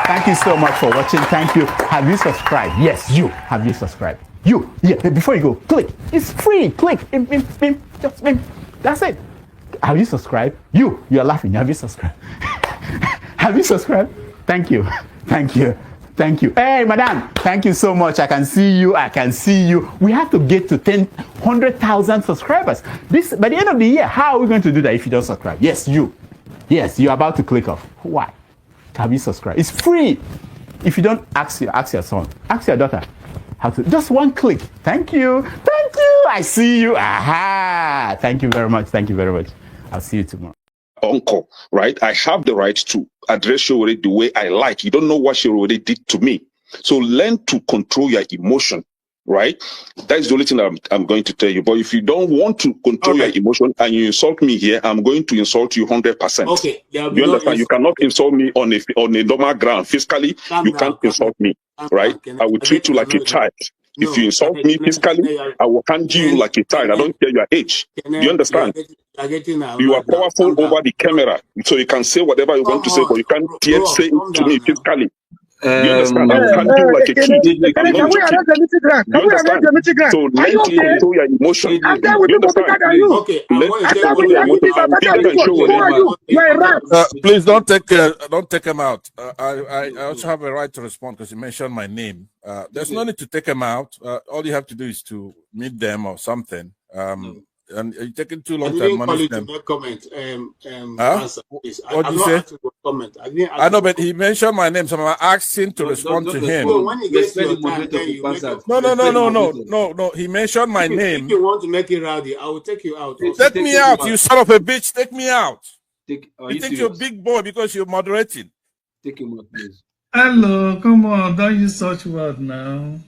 Thank you so much for watching. Thank you. Have you subscribed? Yes, you. Have you subscribed? You. Yeah, before you go, click. It's free. Click. Just that's it. Have you subscribed? You're laughing. Have you subscribed? Have you subscribed? Thank you. Thank you. Thank you. Hey, madam. Thank you so much. I can see you. I can see you. We have to get to 100,000 subscribers. This by the end of the year. How are we going to do that if you don't subscribe? Yes, you. Yes, you're about to click off. Why? Have you subscribed? It's free. If you don't, ask your son, ask your daughter how to. Just one click. Thank you. Thank you. I see you. Aha. Thank you very much. Thank you very much. I'll see you tomorrow. Uncle, right? I have the right to address you the way I like. You don't know what she already did to me. So learn to control your emotion, right? That is the only thing I'm going to tell you. But if you don't want to control your emotion and you insult me here, I'm going to insult you 100%. Okay. You understand? You cannot insult me on a normal ground. Physically, you can't insult me, right? I will treat you like a child. If you insult me physically, I will handle you like a child. I don't care your age. You understand? You are powerful over the camera, so you can say whatever you want to say, but you can't yet say it to me physically. You understand? I will handle you like a kid. Can we arrange the meeting ground? Can we arrange the meeting ground? So learn to control your emotion. You understand? Please don't take him out. I also have a right to respond because you mentioned my name. There's no need to take him out. All you have to do is to meet them or something. And you're taking too long to admonish them. Comment. What did you say? Comment. I know, but he mentioned my name, so I'm asking to respond to him. When he gets to your time, no. He mentioned my name. If you want to make it rowdy, I will take you out. Take me out, you son of a bitch. Take me out. You think you're a big boy because you're moderating. Take him out, please. Hello, come on, don't use such word now.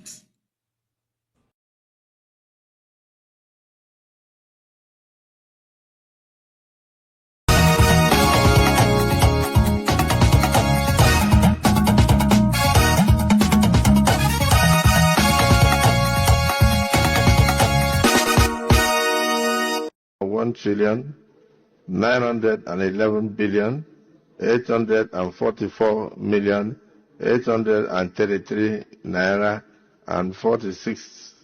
$1,911,844,833 naira and 46.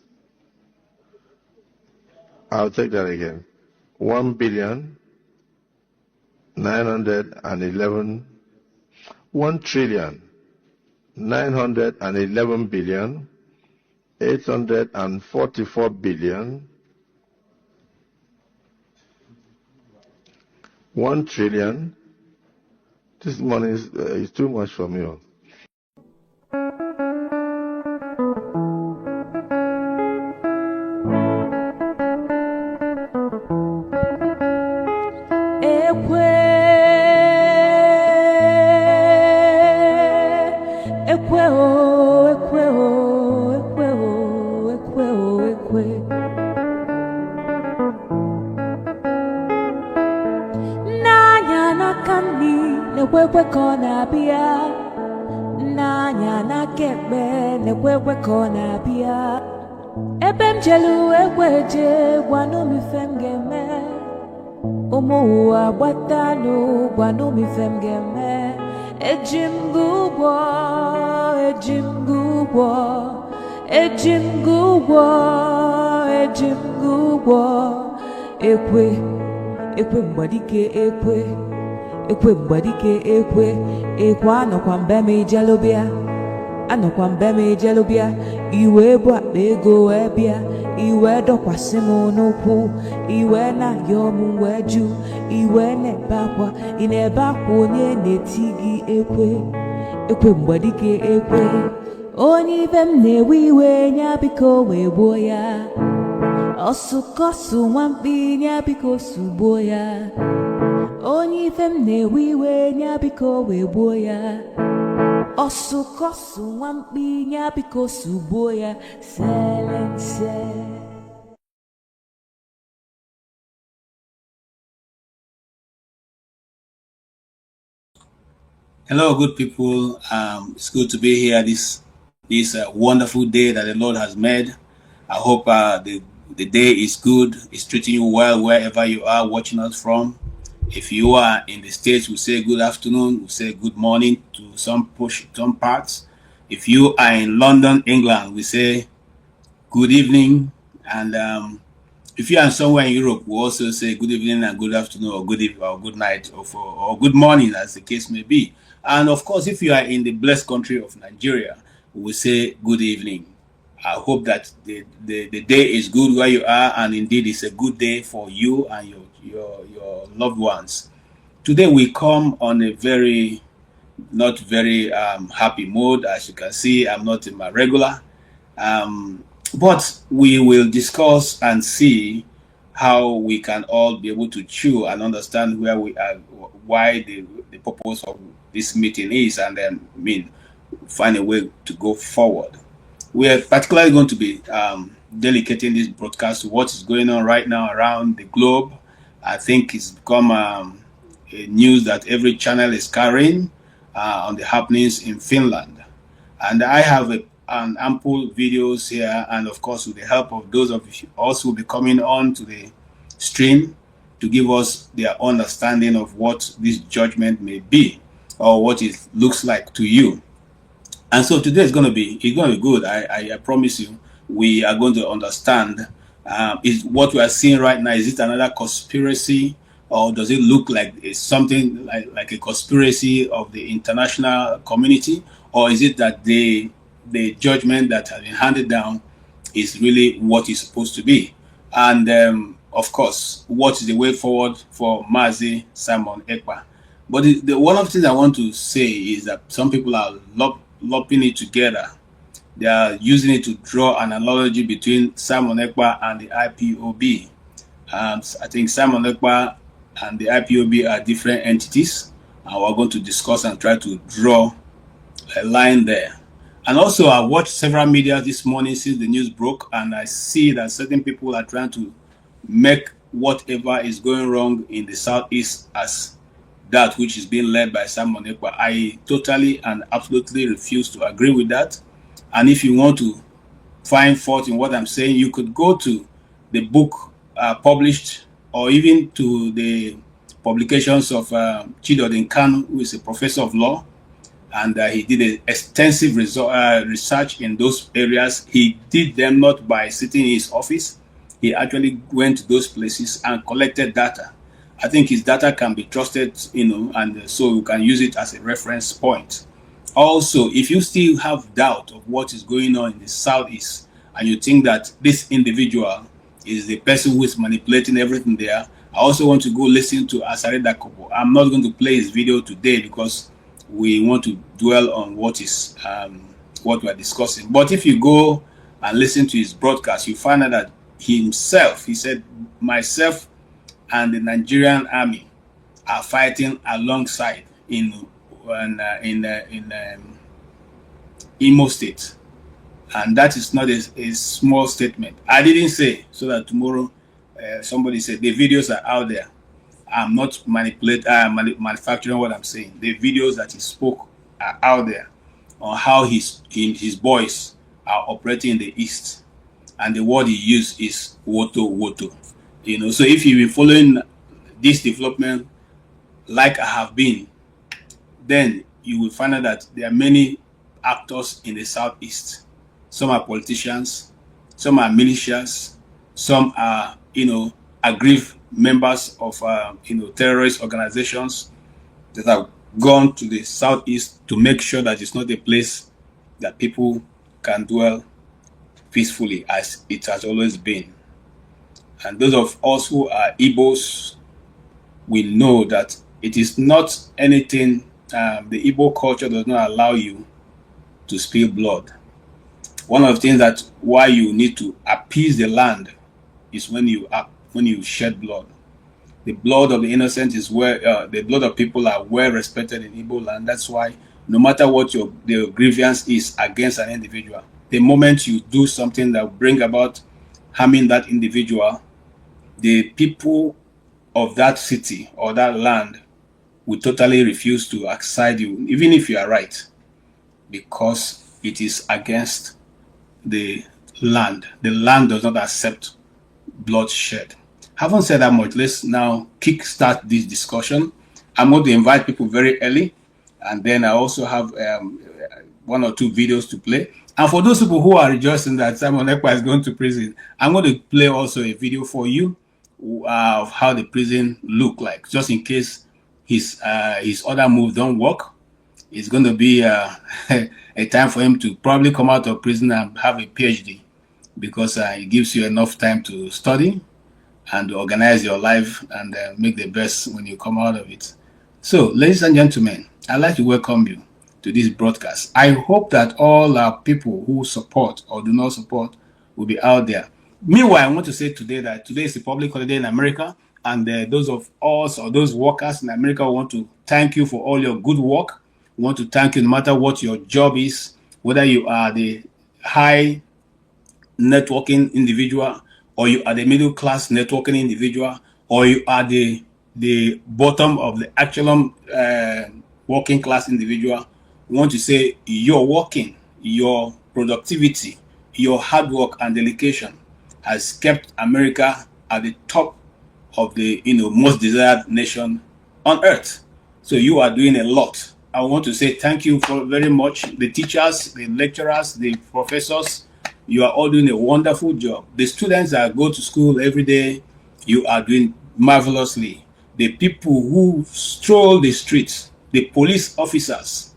I'll take that again. 1,911,844,000,000. This money is too much for me. Ebem jelu ekweje gwanu mi femgeme Omo abatanu gwanu mi femgeme Ejimgugwo ekwe mbadike ekwe mbadike ekwe anokwa mbeme ijelobia iwe bụ akpa ego ebia iwe dokwasị m n'ụkwụ iwe na yom weju iwe na-ebe akwa ị na-ebe akwa onye na-eti gị ekwe mgbadike ekwe onye ibe m na-ewe iwe nya biko wee gbuo ya ọsụkọsụ nwamkpi nya biko sugbuo ya onye ibe m na-ewe iwe nya biko wee gbuo ya Osukosu wampinya because uboya silence. Hello, good people. It's good to be here this wonderful day that the Lord has made. I hope the day is good. It's treating you well wherever you are watching us from. If you are in the States, we say good afternoon. We say good morning to some parts. If you are in London, England, we say good evening. And if you are somewhere in Europe, we also say good evening and good afternoon, or good evening or good night, or good morning, as the case may be. And of course, if you are in the blessed country of Nigeria, we say good evening. I hope that the day is good where you are, and indeed it's a good day for you and your loved ones. Today we come on a not very happy mood. As you can see, I'm not in my regular. But we will discuss and see how we can all be able to chew and understand where we are, why the purpose of this meeting is, and then find a way to go forward. We are particularly going to be dedicating this broadcast to what is going on right now around the globe. I think it's become a news that every channel is carrying on the happenings in Finland. And I have an ample videos here, and of course with the help of those of you also will be coming on to the stream to give us their understanding of what this judgment may be or what it looks like to you. And so today it's going to be good. I promise you, we are going to understand is what we are seeing right now. Is it another conspiracy, or does it look like it's something like a conspiracy of the international community, or is it that the judgment that has been handed down is really what it's supposed to be? And of course, what is the way forward for Mazi Simon Ekpa? But one of the things I want to say is that some people are lumping it together. They are using it to draw an analogy between Simon Ekpa and the IPOB. I think Simon Ekpa and the IPOB are different entities, and we're going to discuss and try to draw a line there. And also, I watched several media this morning since the news broke, and I see that certain people are trying to make whatever is going wrong in the Southeast as that which is being led by Simon Ekpa. I totally and absolutely refuse to agree with that. And if you want to find fault in what I'm saying, you could go to the book published, or even to the publications of Chidodin Kanu, who is a professor of law, and he did an extensive research in those areas. He did them not by sitting in his office. He actually went to those places and collected data. I think his data can be trusted, and so you can use it as a reference point. Also, if you still have doubt of what is going on in the Southeast, and you think that this individual is the person who is manipulating everything there, I also want to go listen to Asare Dakobo. I'm not going to play his video today because we want to dwell on what we are discussing. But if you go and listen to his broadcast, you find out that he said, myself and the Nigerian army are fighting alongside in Imo State, and that is not a small statement. I didn't say so that tomorrow somebody said the videos are out there. I'm not manufacturing what I'm saying. The videos that he spoke are out there on how his boys are operating in the East, and the word he used is woto. So if you've been following this development like I have been, then you will find out that there are many actors in the Southeast. Some are politicians, some are militias, some are aggrieved members of terrorist organizations that have gone to the Southeast to make sure that it's not a place that people can dwell peacefully as it has always been. And those of us who are Igbos, we know that it is not anything. The Igbo culture does not allow you to spill blood. One of the things that why you need to appease the land is when you shed blood. The blood of the innocent is the blood of people are well respected in Igbo land. That's why no matter what the grievance is against an individual. The moment you do something that bring about harming that individual, the people of that city or that land will totally refuse to accept you, even if you are right, because it is against the land. The land does not accept bloodshed. Having said that much, let's now kickstart this discussion. I'm going to invite people very early, and then I also have one or two videos to play. And for those people who are rejoicing that Simon Ekpa is going to prison, I'm going to play also a video for you of how the prison look like, just in case his other moves don't work. It's going to be a time for him to probably come out of prison and have a PhD, because it gives you enough time to study and to organize your life and make the best when you come out of it. So, ladies and gentlemen, I'd like to welcome you to this broadcast. I hope that all our people who support or do not support will be out there. Meanwhile, I want to say today that today is a public holiday in America, and those of us or those workers in America want to thank you for all your good work. We want to thank you no matter what your job is, whether you are the high networking individual, or you are the middle class networking individual, or you are the bottom of the actual working class individual. We want to say your working, your productivity, your hard work and dedication has kept America at the top of the most desired nation on earth. So you are doing a lot. I want to say thank you for very much. The teachers, the lecturers, the professors, you are all doing a wonderful job. The students that go to school every day, you are doing marvelously. The people who stroll the streets, the police officers,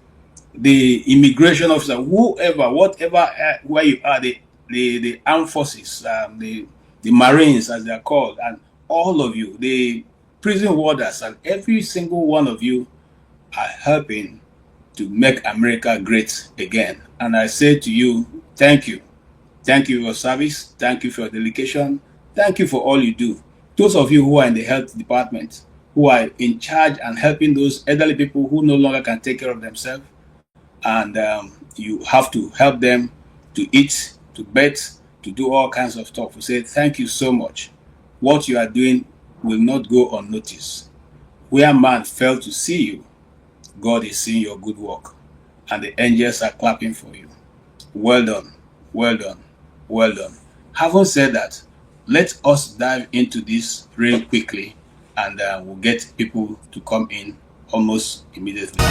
the immigration officer, whoever, whatever, where you are, the armed forces, the Marines as they are called, and all of you, the prison warders, and every single one of you are helping to make America great again. And I say to you, thank you. Thank you for your service. Thank you for your dedication. Thank you for all you do. Those of you who are in the health department, who are in charge and helping those elderly people who no longer can take care of themselves, and you have to help them to eat, to bathe, to do all kinds of stuff. We say thank you so much. What you are doing will not go unnoticed. Where man failed to see you, God is seeing your good work, and the angels are clapping for you. Well done, well done, well done. Having said that, let us dive into this real quickly, and we'll get people to come in almost immediately.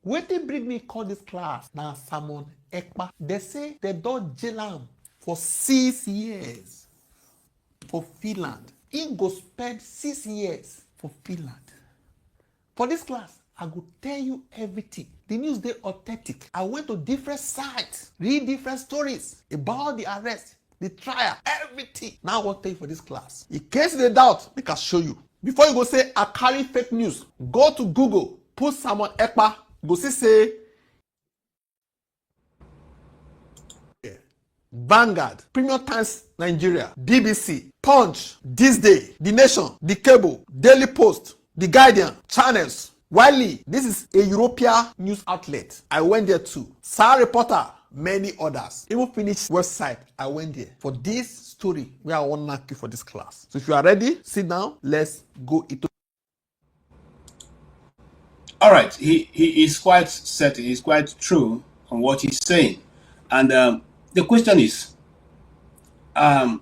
Wetin bring me call this class na Simon Ekpa. They say they don jail am for 6 years for Finland. He go spend 6 years for Finland. For this class, I go tell you everything. The news dey authentic. I went to different sites, read different stories about the arrest, the trial, everything. Now I wan tell you for this class. In case you dey doubt, make I show you. Before you go say I carry fake news, go to Google, put Simon Ekpa, go see say Vanguard, Premium Times Nigeria, BBC, Punch, This Day, The Nation, The Cable, Daily Post, The Guardian, Channels, Wiley. This is a European news outlet. I went there too. Star Reporter, many others. Even Finnish website, I went there for this story where I want to knock you for this class. So if you are ready, sit down. Let's go into. All right, he is quite certain, he's quite true on what he's saying. And the question is, the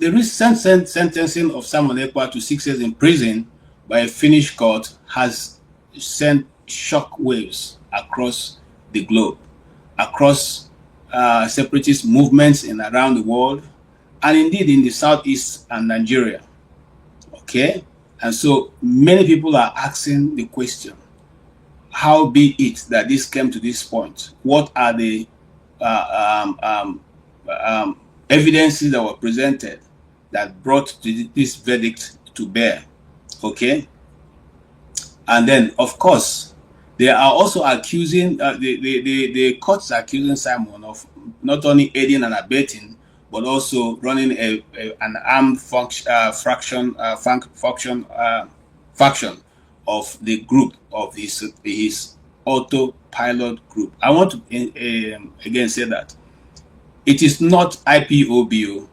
recent sentencing of Simon Ekpa to 6 years in prison by a Finnish court has sent shock waves across the globe, across separatist movements in around the world, and indeed in the Southeast and Nigeria. Okay, and so many people are asking the question, how be it that this came to this point? What are the evidences that were presented that brought this verdict to bear? Okay, and then of course They are also accusing, the courts are accusing Simon of not only aiding and abetting, but also running an armed faction of the group of his Autopilot group. I want to again say that it is not IPOB,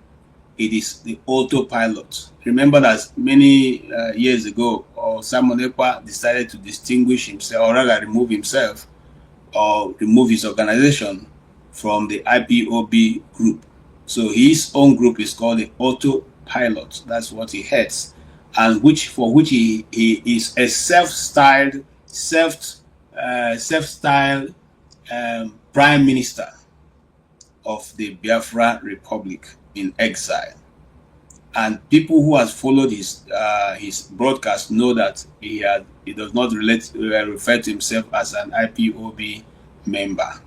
it is the Autopilot. Remember that many years ago, Simon Ekpa decided to distinguish himself, or rather remove himself, or remove his organization from the IPOB group. So his own group is called the Autopilot. That's what he heads, and for which he is a self-styled Prime Minister of the Biafra Republic in exile. And people who has followed his broadcast know that he does not refer to himself as an IPOB member.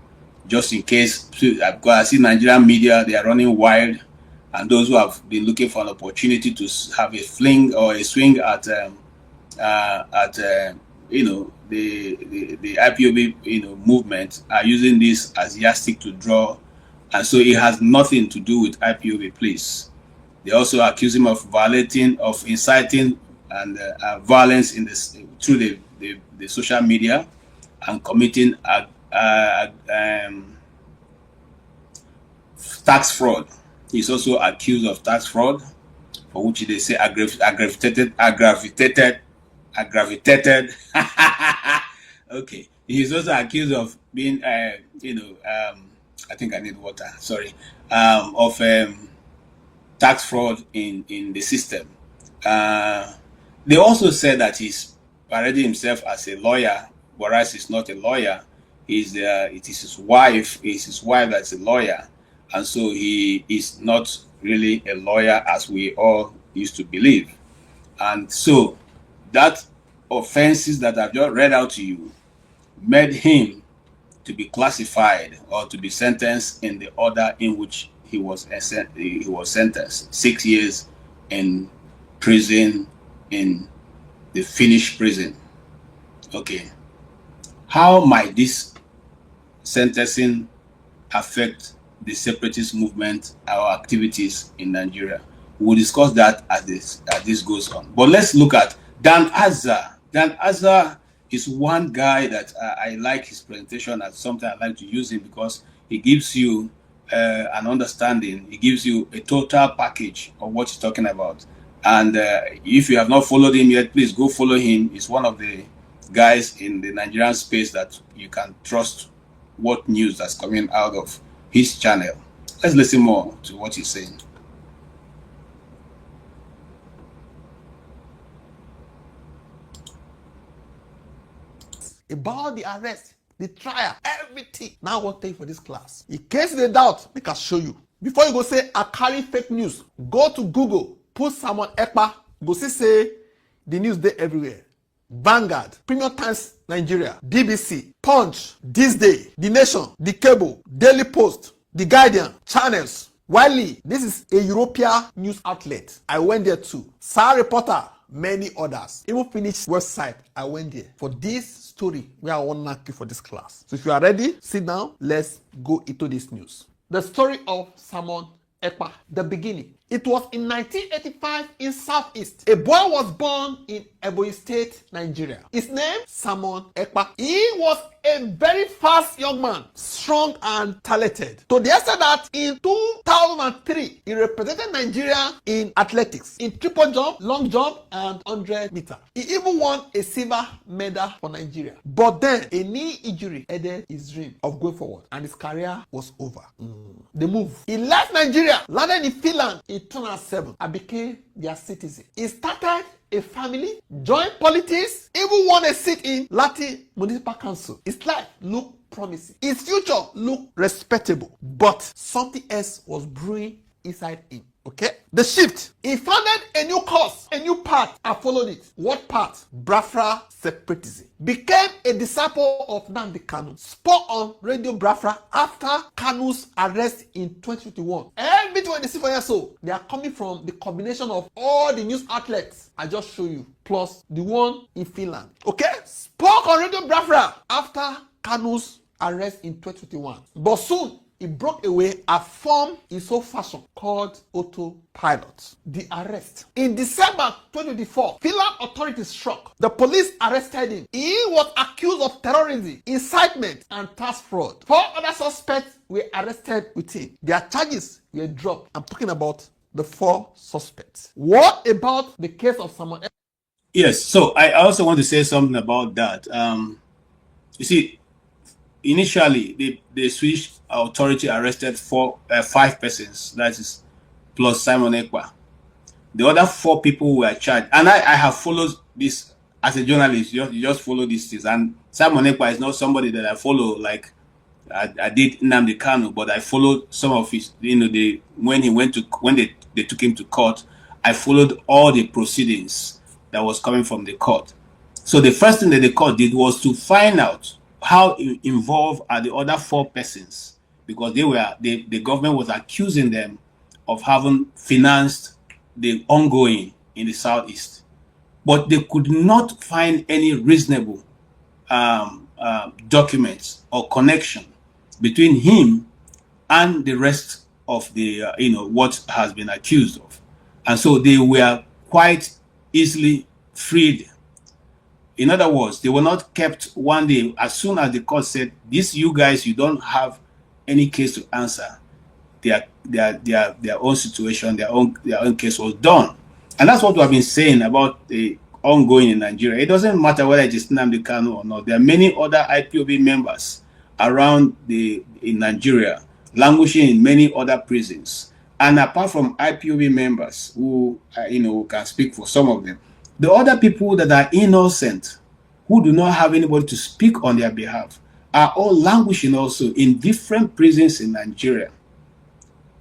Just in case, because I see Nigerian media, they are running wild, and those who have been looking for an opportunity to have a fling or a swing at the IPOB movement are using this as yardstick to draw, and so it has nothing to do with IPOB, please. They also accuse him of inciting and violence through the social media, and committing tax fraud. He's also accused of tax fraud, for which they say aggravated. Okay. He's also accused of being, I think I need water. Sorry. Of tax fraud in the system. They also said that he's parading himself as a lawyer, whereas he's not a lawyer. It is his wife. It's his wife that's a lawyer, and so he is not really a lawyer as we all used to believe. And so that offenses that I've just read out to you made him to be classified or to be sentenced in the order in which he was sentenced. 6 years in prison, in the Finnish prison. Okay. How might this sentencing affect the separatist movement, our activities in Nigeria? We'll discuss that as this goes on. But let's look at Dan Azza. Dan Azza is one guy that I like his presentation, and sometimes I like to use him because he gives you an understanding. He gives you a total package of what he's talking about. And if you have not followed him yet, please go follow him. He's one of the guys in the Nigerian space that you can trust what news that's coming out of his channel. Let's listen more to what he's saying. About the arrest, the trial, everything. Now I want to tell you for this class. In case they doubt, make us show you. Before you go say I carry fake news, go to Google, put Simon Ekpa, go see say the news there everywhere. Vanguard, Premium Times Nigeria, BBC, Punch, This Day, The Nation, The Cable, Daily Post, The Guardian, Channels, Wiley. This is a European news outlet. I went there too. Star Reporter, many others. Even Finnish website, I went there for this story where I want to knock you for this class. So if you are ready, sit down. Let's go into this news. The story of Simon Ekpa, the beginning. It was in 1985 in Southeast. A boy was born in Ebonyi State, Nigeria. His name, Simon Ekpa. He was a very fast young man, strong and talented. To the extent that in 2003, he represented Nigeria in athletics, in triple jump, long jump, and 100 meter. He even won a silver medal for Nigeria. But then, a knee injury ended his dream of going forward, and his career was over. The move. He left Nigeria, landed in Finland in 2007, and became their citizen. He started a family, joined politics, even won a seat in Lati Municipal Council. His life looked promising. His future looked respectable. But something else was brewing inside him. Okay? The shift. He founded a new cause, a new path, and followed it. What path? Biafra separatism. Became a disciple of Nnamdi Kanu. Spoke on Radio Biafra after Kanu's arrest in 2021. Every everything when they see for here, so they are coming from the combination of all the news outlets I just show you, plus the one in Finland. Okay? Spoke on Radio Biafra after Kanu's arrest in 2021. But soon, he broke away and formed his own fashion called Autopilot. The arrest. In December 2024, Finland authorities struck. The police arrested him. He was accused of terrorism, incitement, and tax fraud. 4 other suspects were arrested with him. Their charges were dropped. I'm talking about the 4 suspects. What about the case of someone else? Yes, so I also want to say something about that. You see, initially, the Swedish authority arrested 5 persons, that is, plus Simon Ekpa. The other 4 people were charged. And I have followed this as a journalist. You just follow these things. And Simon Ekpa is not somebody that I follow like I did Nnamdi Kanu, but I followed some of his, when they took him to court, I followed all the proceedings that was coming from the court. So the first thing that the court did was to find out how involved are the other 4 persons, because the government was accusing them of having financed the ongoing in the southeast, but they could not find any reasonable documents or connection between him and the rest of the what has been accused of, and so they were quite easily freed. In other words, they were not kept one day. As soon as the court said, "This, you guys, you don't have any case to answer," their own situation, their own case was done. And that's what we have been saying about the ongoing in Nigeria. It doesn't matter whether it is Nnamdi Kanu or not. There are many other IPOB members around in Nigeria, languishing in many other prisons. And apart from IPOB members who can speak for some of them, the other people that are innocent, who do not have anybody to speak on their behalf, are all languishing also in different prisons in Nigeria.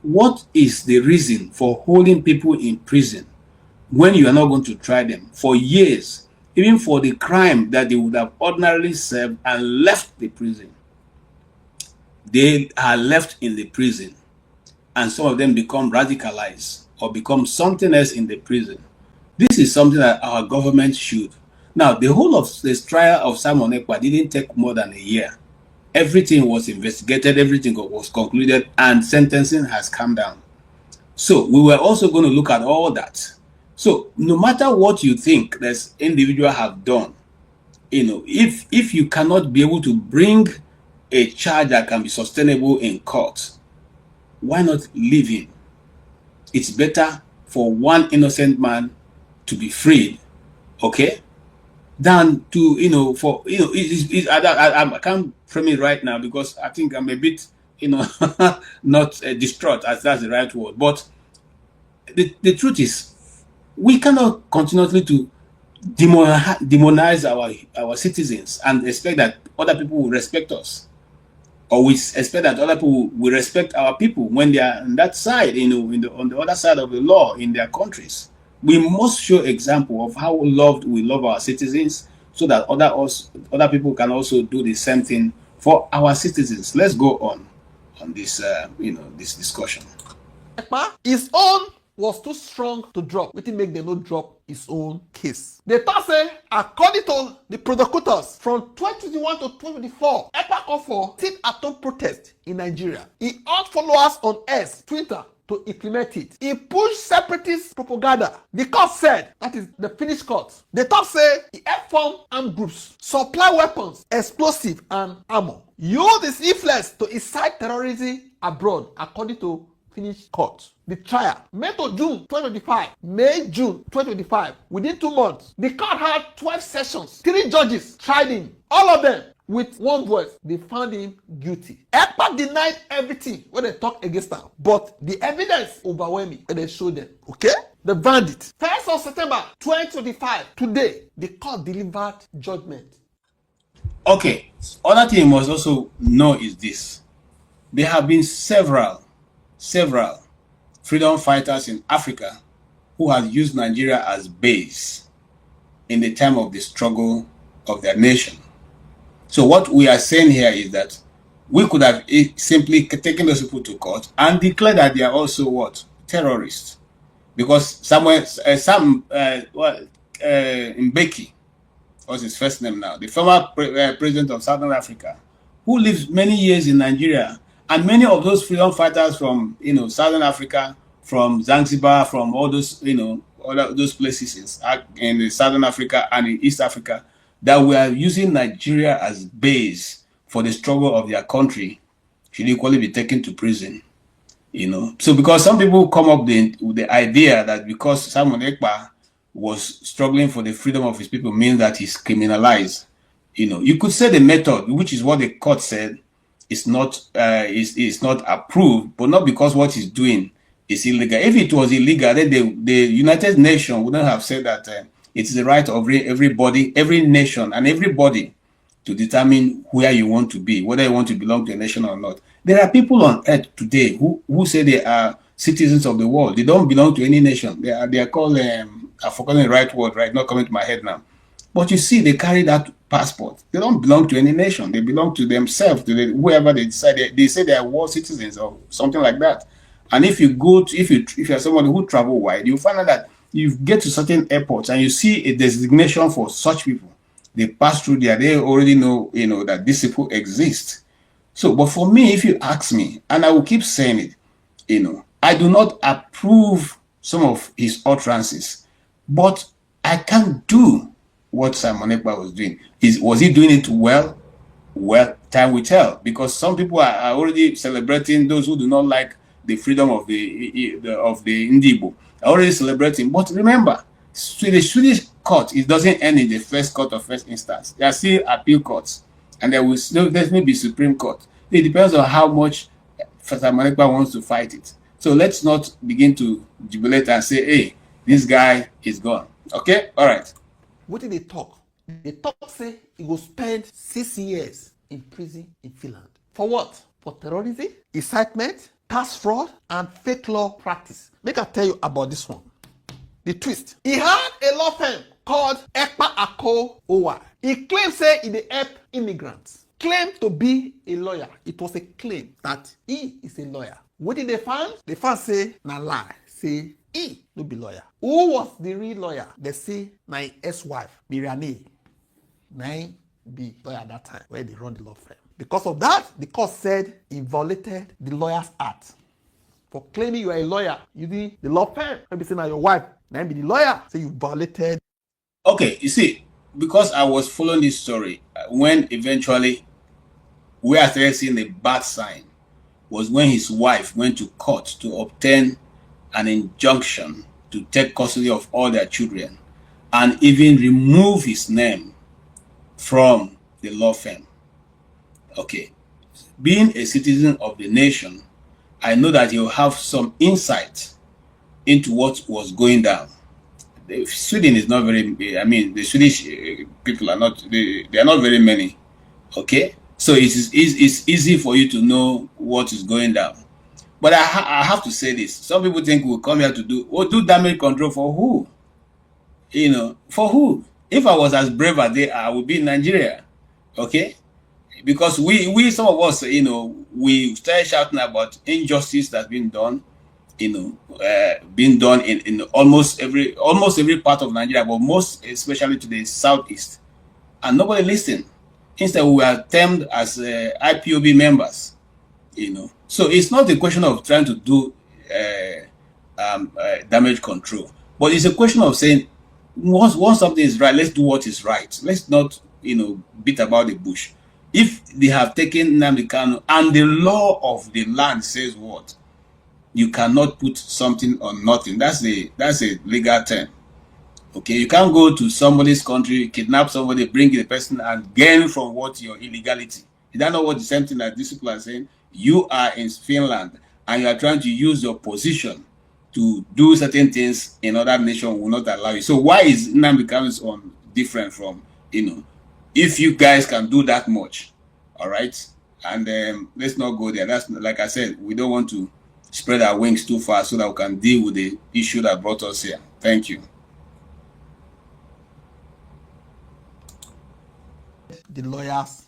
What is the reason for holding people in prison when you are not going to try them for years, even for the crime that they would have ordinarily served and left the prison? They are left in the prison, and some of them become radicalized or become something else in the prison. This is something that our government should. Now, the whole of this trial of Simon Ekpa didn't take more than a year. Everything was investigated, everything was concluded, and sentencing has come down. So we were also going to look at all that. So no matter what you think this individual have done, if you cannot be able to bring a charge that can be sustainable in court, why not leave him? It's better for one innocent man to be freed, okay, than to I can't frame it right now because I think I'm a bit not distraught, as that's the right word. But the truth is, we cannot continuously to demonize our citizens and expect that other people will respect us, or we expect that other people will respect our people when they are on that side, on the other side of the law in their countries. We must show example of how we love our citizens, so that other people can also do the same thing for our citizens. Let's go on this this discussion. His own was too strong to drop. Wetin make them not drop his own case? They thought say, according to the prosecutors, from 2021 to 2024, Ekpa called for sit-at-home protest in Nigeria. He urged followers on X, Twitter, to implement it. He pushed separatist propaganda. The court said, that is the Finnish court, the top say he helped form armed groups, supply weapons, explosive and armor, use his influence to incite terrorism abroad, according to Finnish court. The trial, May to June 2025, May-June 2025, within 2 months, the court had 12 sessions. 3 judges tried him. All of them, with one voice, they found him guilty. Ekpa denied everything when they talk against him, but the evidence overwhelming when they showed them. Okay? The verdict. 1st of September 2025, today, the court delivered judgment. Okay, other thing you must also know is this. There have been several freedom fighters in Africa who have used Nigeria as base in the time of the struggle of their nation. So what we are saying here is that we could have simply taken those people to court and declared that they are also what? Terrorists. Because somewhere, Mbeki, what's his first name now? The former president of Southern Africa, who lived many years in Nigeria, and many of those freedom fighters from Southern Africa, from Zanzibar, from all those all those places in Southern Africa and in East Africa, that were using Nigeria as base for the struggle of their country, should equally be taken to prison. So because some people come up with the idea that because Simon Ekpa was struggling for the freedom of his people means that he's criminalized. You could say the method, which is what the court said, is not approved, but not because what he's doing is illegal. If it was illegal, then the United Nations wouldn't have said that it is the right of everybody, every nation and everybody to determine where you want to be, whether you want to belong to a nation or not. There are people on earth today who say they are citizens of the world. They don't belong to any nation. They are called, I've forgotten the right word, right? Not coming to my head now. But you see, they carry that passport. They don't belong to any nation. They belong to themselves, to whoever they decide. They say they are world citizens or something like that. And if you go to, if you're somebody who travel wide, you find out that you get to certain airports and you see a designation for such people. They pass through there. They already know, that these people exist. So, but for me, if you ask me, and I will keep saying it, I do not approve some of his utterances, but I can't do what Simon Ekpa was doing. Was he doing it well? Well, time will tell, because some people are already celebrating. Those who do not like the freedom of the Ndibo are already celebrating. But remember, the Swedish court, it doesn't end in the first court of first instance. There are still appeal courts, and there will still definitely be Supreme Court. It depends on how much Simon Ekpa wants to fight it. So let's not begin to jubilate and say, hey, this guy is gone. Okay? All right. What did they talk? They talk say he will spend 6 years in prison in Finland. For what? For terrorism, incitement, tax fraud, and fake law practice. Make I tell you about this one. The twist. He had a law firm called Ekpa Ako Owa. He claimed say he dey help immigrants. Claimed to be a lawyer. It was a claim that he is a lawyer. What did they find? They found say na lie. Say he no be lawyer. Who was the real lawyer? They say na ex-wife, Miriam. Na be lawyer at that time where they run the law firm. Because of that, the court said he violated the Lawyers Act. For claiming you are a lawyer, you need the law firm. Maybe say now your wife, now be the lawyer. So you violated. Okay, you see, because I was following this story, when eventually we are started seeing the bad sign was when his wife went to court to obtain an injunction to take custody of all their children and even remove his name from the law firm. Okay, being a citizen of the nation, I know that he'll have some insight into what was going down. Sweden is not very, the Swedish people are not, they are not very many. Okay, so it's easy for you to know what is going down. But I have to say this. Some people think we'll come here to do damage control for who? For who? If I was as brave as they are, I would be in Nigeria. Okay? Because we some of us, we started shouting about injustice that's been done, being done in almost every part of Nigeria, but most especially to the southeast. And nobody listened. Instead, we were termed as IPOB members, So it's not a question of trying to do damage control, but it's a question of saying, once something is right, let's do what is right. Let's not, beat about the bush. If they have taken Nnamdi Kanu and the law of the land says what, you cannot put something on nothing. That's a legal term. Okay, you can't go to somebody's country, kidnap somebody, bring the person, and gain from what your illegality. Is that not what the same thing that these people are saying? You are in Finland and you are trying to use your position to do certain things in other nations will not allow you. So why is Nnamdi Kanu's on different from, if you guys can do that much, all right? And let's not go there. That's, like I said, we don't want to spread our wings too far so that we can deal with the issue that brought us here. Thank you. The lawyer's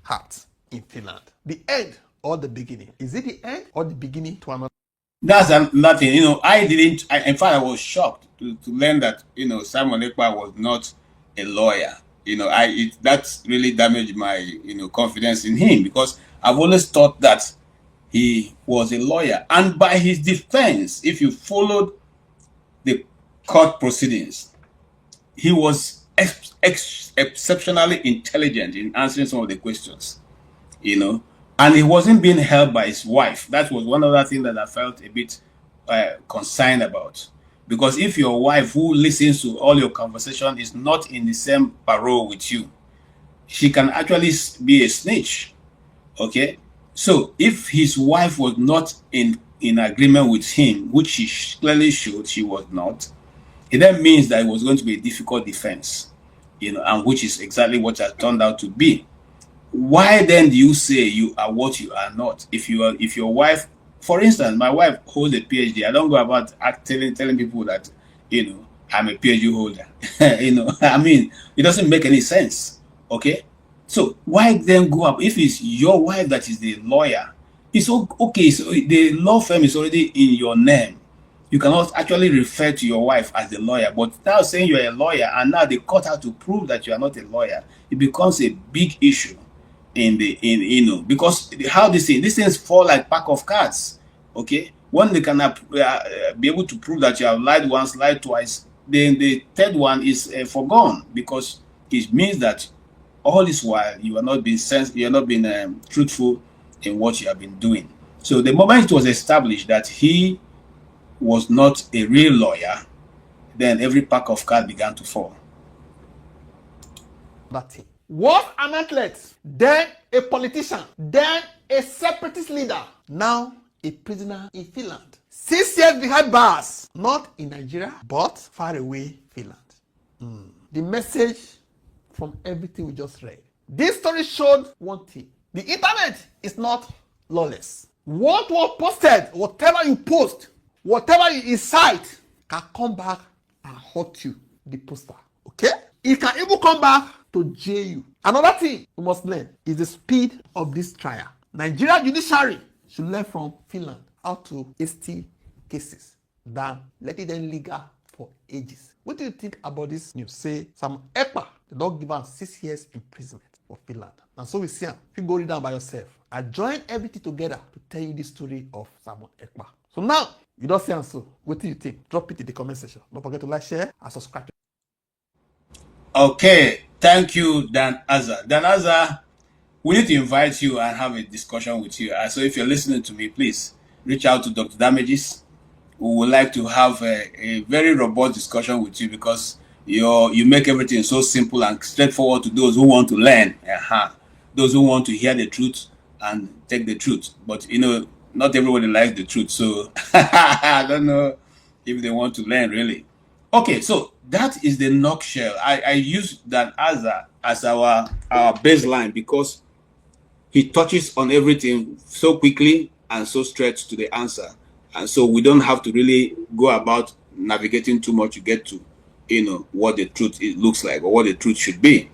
hat. in Finland. The end or the beginning? Is it the end or the beginning to another? That's nothing. In fact, I was shocked to learn that, Simon Ekpa was not a lawyer. That really damaged my, confidence in him, because I've always thought that he was a lawyer. And by his defense, if you followed the court proceedings, he was exceptionally intelligent in answering some of the questions, and he wasn't being held by his wife. That was one other thing that I felt a bit concerned about. Because if your wife, who listens to all your conversation, is not in the same parole with you, she can actually be a snitch. Okay? So if his wife was not in agreement with him, which she clearly showed she was not, it then means that it was going to be a difficult defense, and which is exactly what has turned out to be. Why then do you say you are what you are not? If your wife, for instance, my wife holds a PhD, I don't go about telling people that, I'm a PhD holder. I mean, it doesn't make any sense. Okay? So why then go up? If it's your wife that is the lawyer, it's okay. So the law firm is already in your name. You cannot actually refer to your wife as the lawyer, but now saying you're a lawyer and now the court has to prove that you are not a lawyer, it becomes a big issue because how these things fall like pack of cards. Okay, when they can be able to prove that you have lied once, lied twice, then the third one is forgone, because it means that all this while you are not being truthful in what you have been doing. So the moment it was established that he was not a real lawyer, then every pack of cards began to fall. That thing. Was an athlete, then a politician, then a separatist leader, now a prisoner in Finland. 6 years behind bars, not in Nigeria, but far away Finland. The message from everything we just read. This story showed one thing. The internet is not lawless. What was posted, whatever you post, whatever you incite, can come back and hurt you, the poster. Okay? It can even come back to jail you. Another thing we must learn is the speed of this trial. Nigerian judiciary should learn from Finland how to hasty cases than letting them linger for ages. What do you think about this news? Say some Ekpa, they don't give him 6 years imprisonment for Finland. And so we see him. If you go read down by yourself, I join everything together to tell you the story of Simon Ekpa. So now, you don't see him, so what do you think? Drop it in the comment section. Don't forget to like, share, and subscribe. Okay, thank you, Dan Azza. Dan Azza, we need to invite you and have a discussion with you. So if you're listening to me, please reach out to Dr. Damages. We would like to have a very robust discussion with you, because you make everything so simple and straightforward to those who want to learn. Those who want to hear the truth and take the truth. But not everybody likes the truth, so I don't know if they want to learn really. Okay, so that is the nutshell. I use that as our baseline, because he touches on everything so quickly and so straight to the answer, and so we don't have to really go about navigating too much to get to what the truth looks like, or what the truth should be.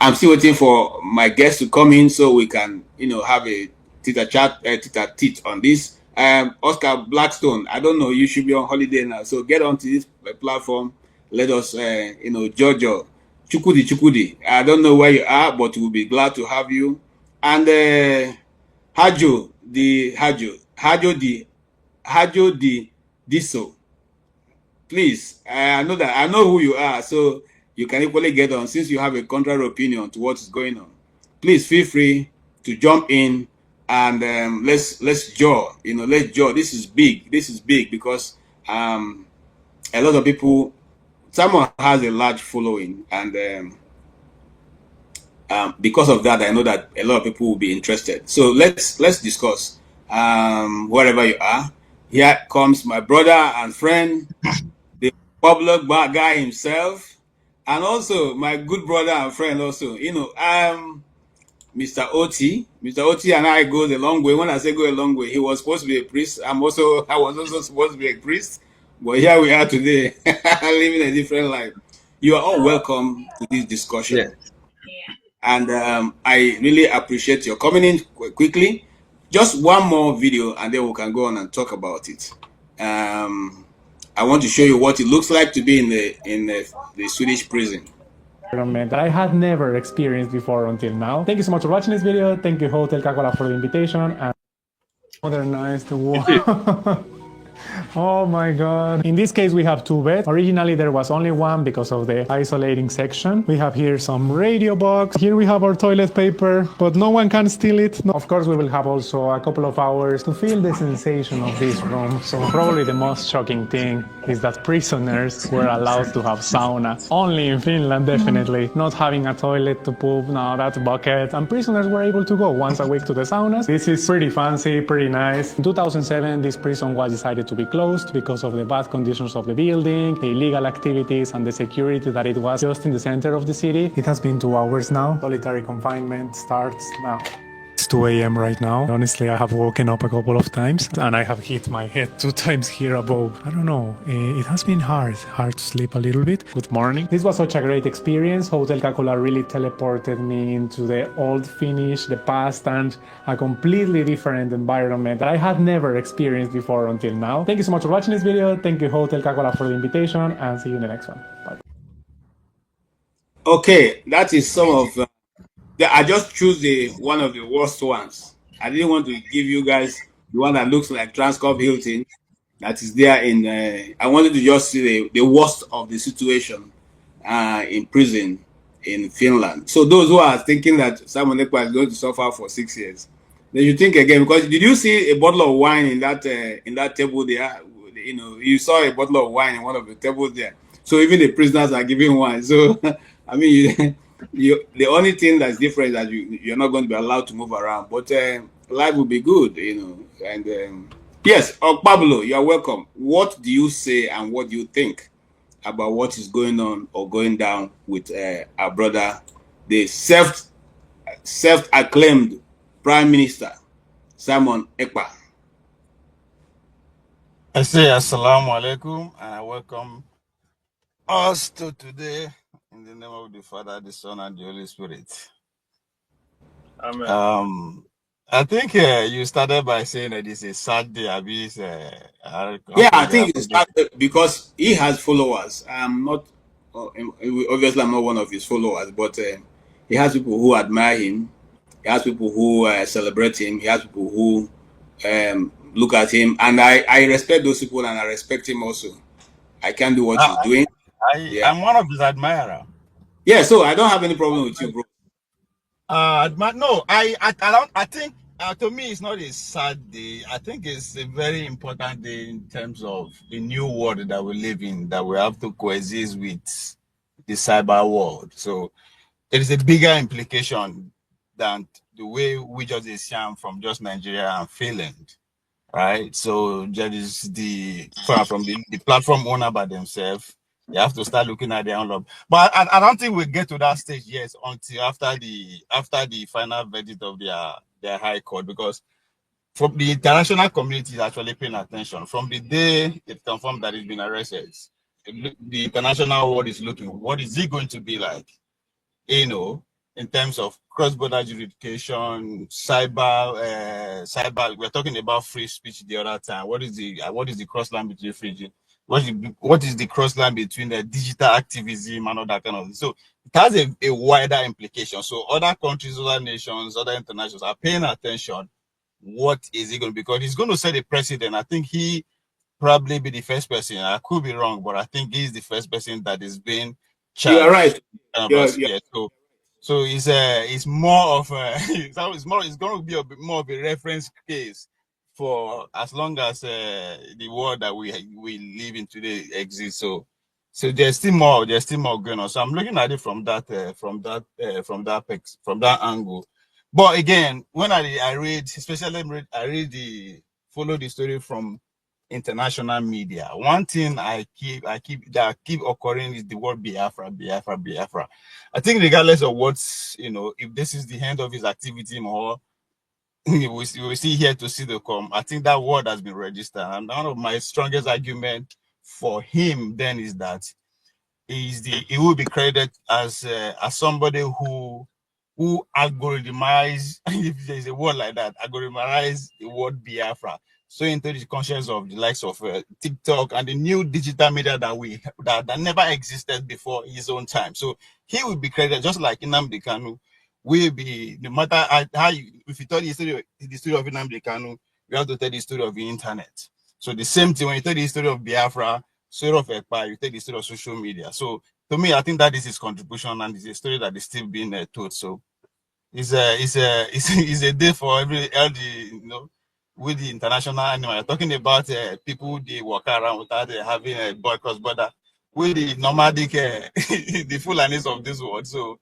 I'm still waiting for my guests to come in so we can have a tete on this. Oscar Blackstone, I don't know, you should be on holiday now, so get onto this platform. Let us Jojo Chukudi, I don't know where you are, but we'll be glad to have you. And Hajo the Diso, please, I know who you are, so you can equally get on, since you have a contrary opinion to what is going on. Please feel free to jump in and let's jaw. Let's jaw. This is big because a lot of people, someone has a large following, and because of that, I know that a lot of people will be interested. So let's discuss. Wherever you are, here comes my brother and friend, the public guy himself, and also my good brother and friend also. Mr. Oti. Mr. Oti and I go the long way. When I say go a long way, he was supposed to be a priest. I was also supposed to be a priest. But here we are today, living a different life. You are all welcome to this discussion. and I really appreciate your coming in quickly. Just one more video, and then we can go on and talk about it. I want to show you what it looks like to be in the Swedish prison. That I had never experienced before until now. Thank you so much for watching this video. Thank you, Hotel Kakola, for the invitation and modernized the wall. Oh my god. In this case, we have two beds. Originally, there was only one because of the isolating section. We have here some radio box. Here we have our toilet paper, but no one can steal it. No. Of course, we will have also a couple of hours to feel the sensation of this room. So probably the most shocking thing is that prisoners were allowed to have sauna. Only in Finland, definitely. Not having a toilet to poop, no, that's a bucket. And prisoners were able to go once a week to the saunas. This is pretty fancy, pretty nice. In 2007, this prison was decided to be closed because of the bad conditions of the building, the illegal activities, and the security that it was just in the center of the city. It has been 2 hours now. Solitary confinement starts now. It's 2 a.m. right now. Honestly, I have woken up a couple of times and I have hit my head 2 times here above. I don't know, it has been hard to sleep a little bit. Good morning. This was such a great experience. Hotel Kakula really teleported me into the old Finnish, the past, and a completely different environment that I had never experienced before until now. Thank you so much for watching this video. Thank you, Hotel Kakula, for the invitation, and see you in the next one. Bye. Okay, that is some of... I just choose one of the worst ones. I didn't want to give you guys the one that looks like Transcorp Hilton that is there in... I wanted to just see the worst of the situation in prison in Finland. So those who are thinking that Simon Ekpa is going to suffer for 6 years, they should think again. Because did you see a bottle of wine in that table there? You know, you saw a bottle of wine in one of the tables there. So even the prisoners are giving wine. So, I mean... the only thing that's different is that you're not going to be allowed to move around, but life will be good, you know. And yes, Pablo, you're welcome. What do you say and what do you think about what is going on or going down with our brother, the self-acclaimed Prime Minister, Simon Ekpa? I say assalamu alaikum and I welcome us to today in the name of the Father, the Son, and the Holy Spirit. Amen. I think you started by saying that it's a sad day. Yeah, I think it's sad because he has followers. I'm not, obviously, I'm not one of his followers, but he has people who admire him. He has people who celebrate him. He has people who look at him, and I respect those people, and I respect him also. I can do what he's doing. I'm one of his admirer. Yeah, so I don't have any problem with you, bro. No, I think to me it's not a sad day. I think it's a very important day in terms of the new world that we live in, that we have to coexist with the cyber world. So there is a bigger implication than the way we just assume from just Nigeria and Finland, right? So there is from the platform owner by themselves. You have to start looking at their own love. But I don't think we'll get to that stage yet until after the final verdict of their high court, because from the international community is actually paying attention. From the day it confirmed that he's been arrested, the international world is looking, what is it going to be like? You know, in terms of cross-border jurisdiction, cyber. We're talking about free speech the other time. What is the cross line between free? What is the cross line between the digital activism and all that kind of thing? So it has a wider implication. So other countries, other nations, other internationals are paying attention. What is he going to be? Because he's going to set a precedent. I think he probably be the first person. I could be wrong, but I think he's the first person that is being charged. You're right. Yeah. So it's more of it's going to be a bit more of a reference case for as long as the world that we live in today exists. So there's still more going on. So I'm looking at it from that angle. But again, when I read, especially follow the story from international media, one thing that keep occurring is the word Biafra. I think regardless of what's, if this is the end of his activity or we will see here to see the come. I think that word has been registered, and one of my strongest argument for him then is that he will be credited as somebody who who algorithmize, if there's a word like that, algorithmize the word Biafra, so into the conscience of the likes of TikTok and the new digital media that never existed before his own time. So he will be credited, just like Nnamdi Kanu will be, no matter how if you tell the story of Nnamdi Kanu, you have to tell the story of the internet. So the same thing when you tell the story of Biafra, story of Ekpa, you tell the story of social media. So to me, I think that is his contribution, and it's a story that is still being told. So it's a day for all the with the international animal. You're talking about people they walk around without having a boy cross border with the nomadic the Fulanis of this world. So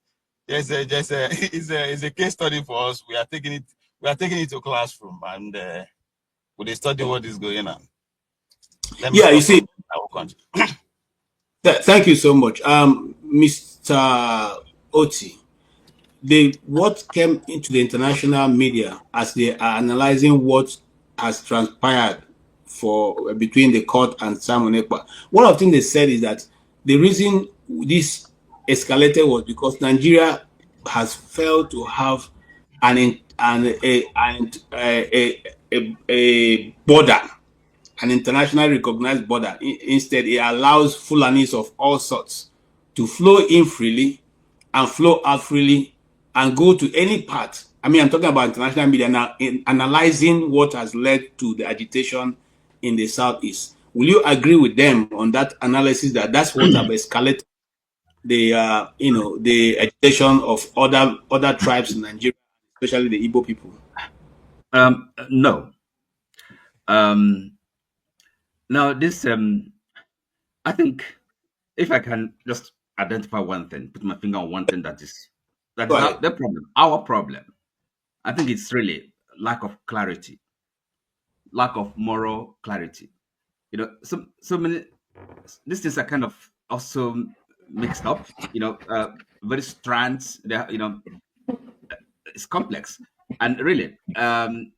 it's a case study for us. We are taking it to classroom, and we study what is going on. Yeah, you see. Thank you so much, Mr. Oti. What came into the international media as they are analyzing what has transpired between the court and Simon Ekpa. One of the things they said is that the reason this escalated was because Nigeria has failed to have a border, an internationally recognized border. Instead, it allows Fulanis of all sorts to flow in freely and flow out freely and go to any part. I mean, I'm talking about international media now, in analyzing what has led to the agitation in the Southeast. Will you agree with them on that analysis, that that's what have escalated the the agitation of other tribes in Nigeria, especially the Igbo people? No. Now this I think if I can just identify one thing, put my finger on one thing that is not the problem. Our problem, I think it's really lack of clarity, lack of moral clarity. You know, so many these things are kind of also mixed up. You know, very strands. You know, it's complex, and really, we can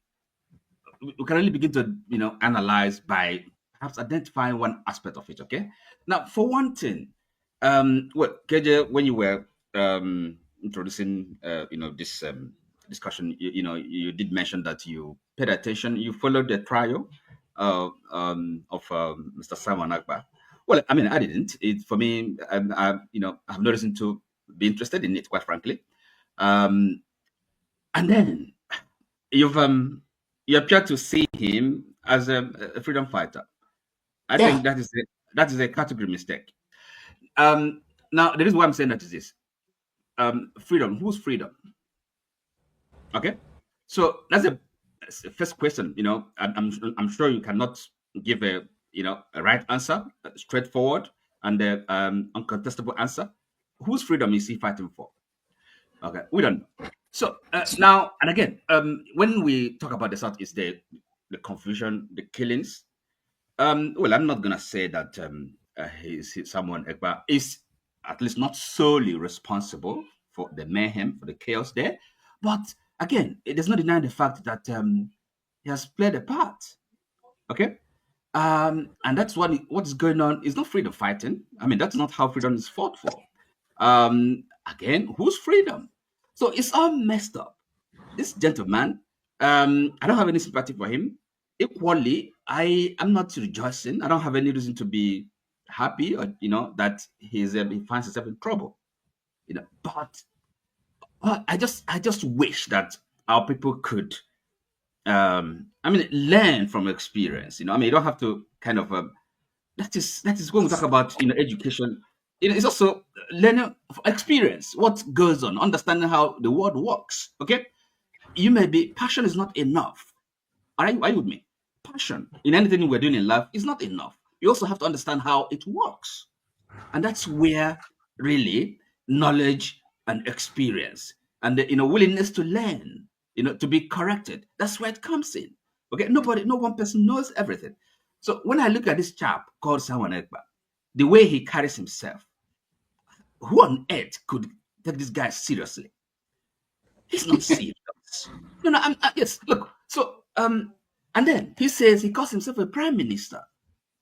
really begin to analyze by perhaps identifying one aspect of it. Okay, now for one thing, well, KJ, when you were introducing this discussion, you did mention that you paid attention, you followed the trial of Mr. Simon Ekpa. Well, I mean, I didn't. For me, I have no reason to be interested in it, quite frankly. And then you appear to see him as a freedom fighter. I think that is a category mistake. Now, the reason why I'm saying that is this: freedom. Whose freedom? Okay, so that's the first question. I'm sure you cannot give a right answer, straightforward and uncontestable answer. Whose freedom is he fighting for? Okay, we don't know. So now and again, when we talk about the Southeast, the confusion, the killings. Well, I'm not gonna say that someone Ekpa is at least not solely responsible for the mayhem, for the chaos there, but again, it does not deny the fact that he has played a part. Okay, and that's what is going on. It's not freedom fighting. I mean, that's not how freedom is fought for. Again, whose freedom? So it's all messed up. This gentleman, I don't have any sympathy for him. Equally, I am not rejoicing. I don't have any reason to be happy, or that he finds himself in trouble. But I just wish that our people could, learn from experience. I mean, you don't have to kind of. That is when we talk about education. It's also learning experience, what goes on, understanding how the world works. Okay, you may be passion is not enough. Are you with me? Passion in anything we're doing in life is not enough. You also have to understand how it works. And that's where really knowledge and experience and the willingness to learn, to be corrected, that's where it comes in. Okay, no one person knows everything. So when I look at this chap called Simon Ekpa, the way he carries himself, who on earth could take this guy seriously? He's not serious. Yes, look. So and then he says he calls himself a prime minister,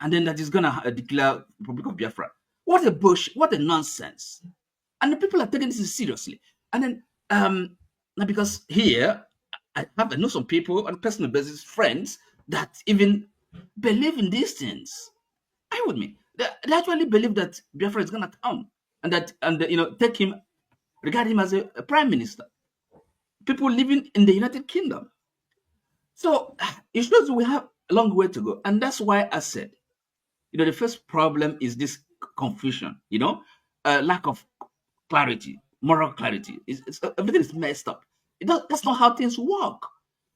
and then that he's gonna declare Republic of Biafra. What a bush! What a nonsense! And the people are taking this seriously. And then Now because here I know some people on a personal basis, friends that even believe in these things. Are you with me? They actually believe that Biafra is gonna come and that take him, regard him as a prime minister. People living in the United Kingdom. So it shows we have a long way to go, and that's why I said, the first problem is this confusion. Lack of clarity, moral clarity. Everything is messed up. That's not how things work.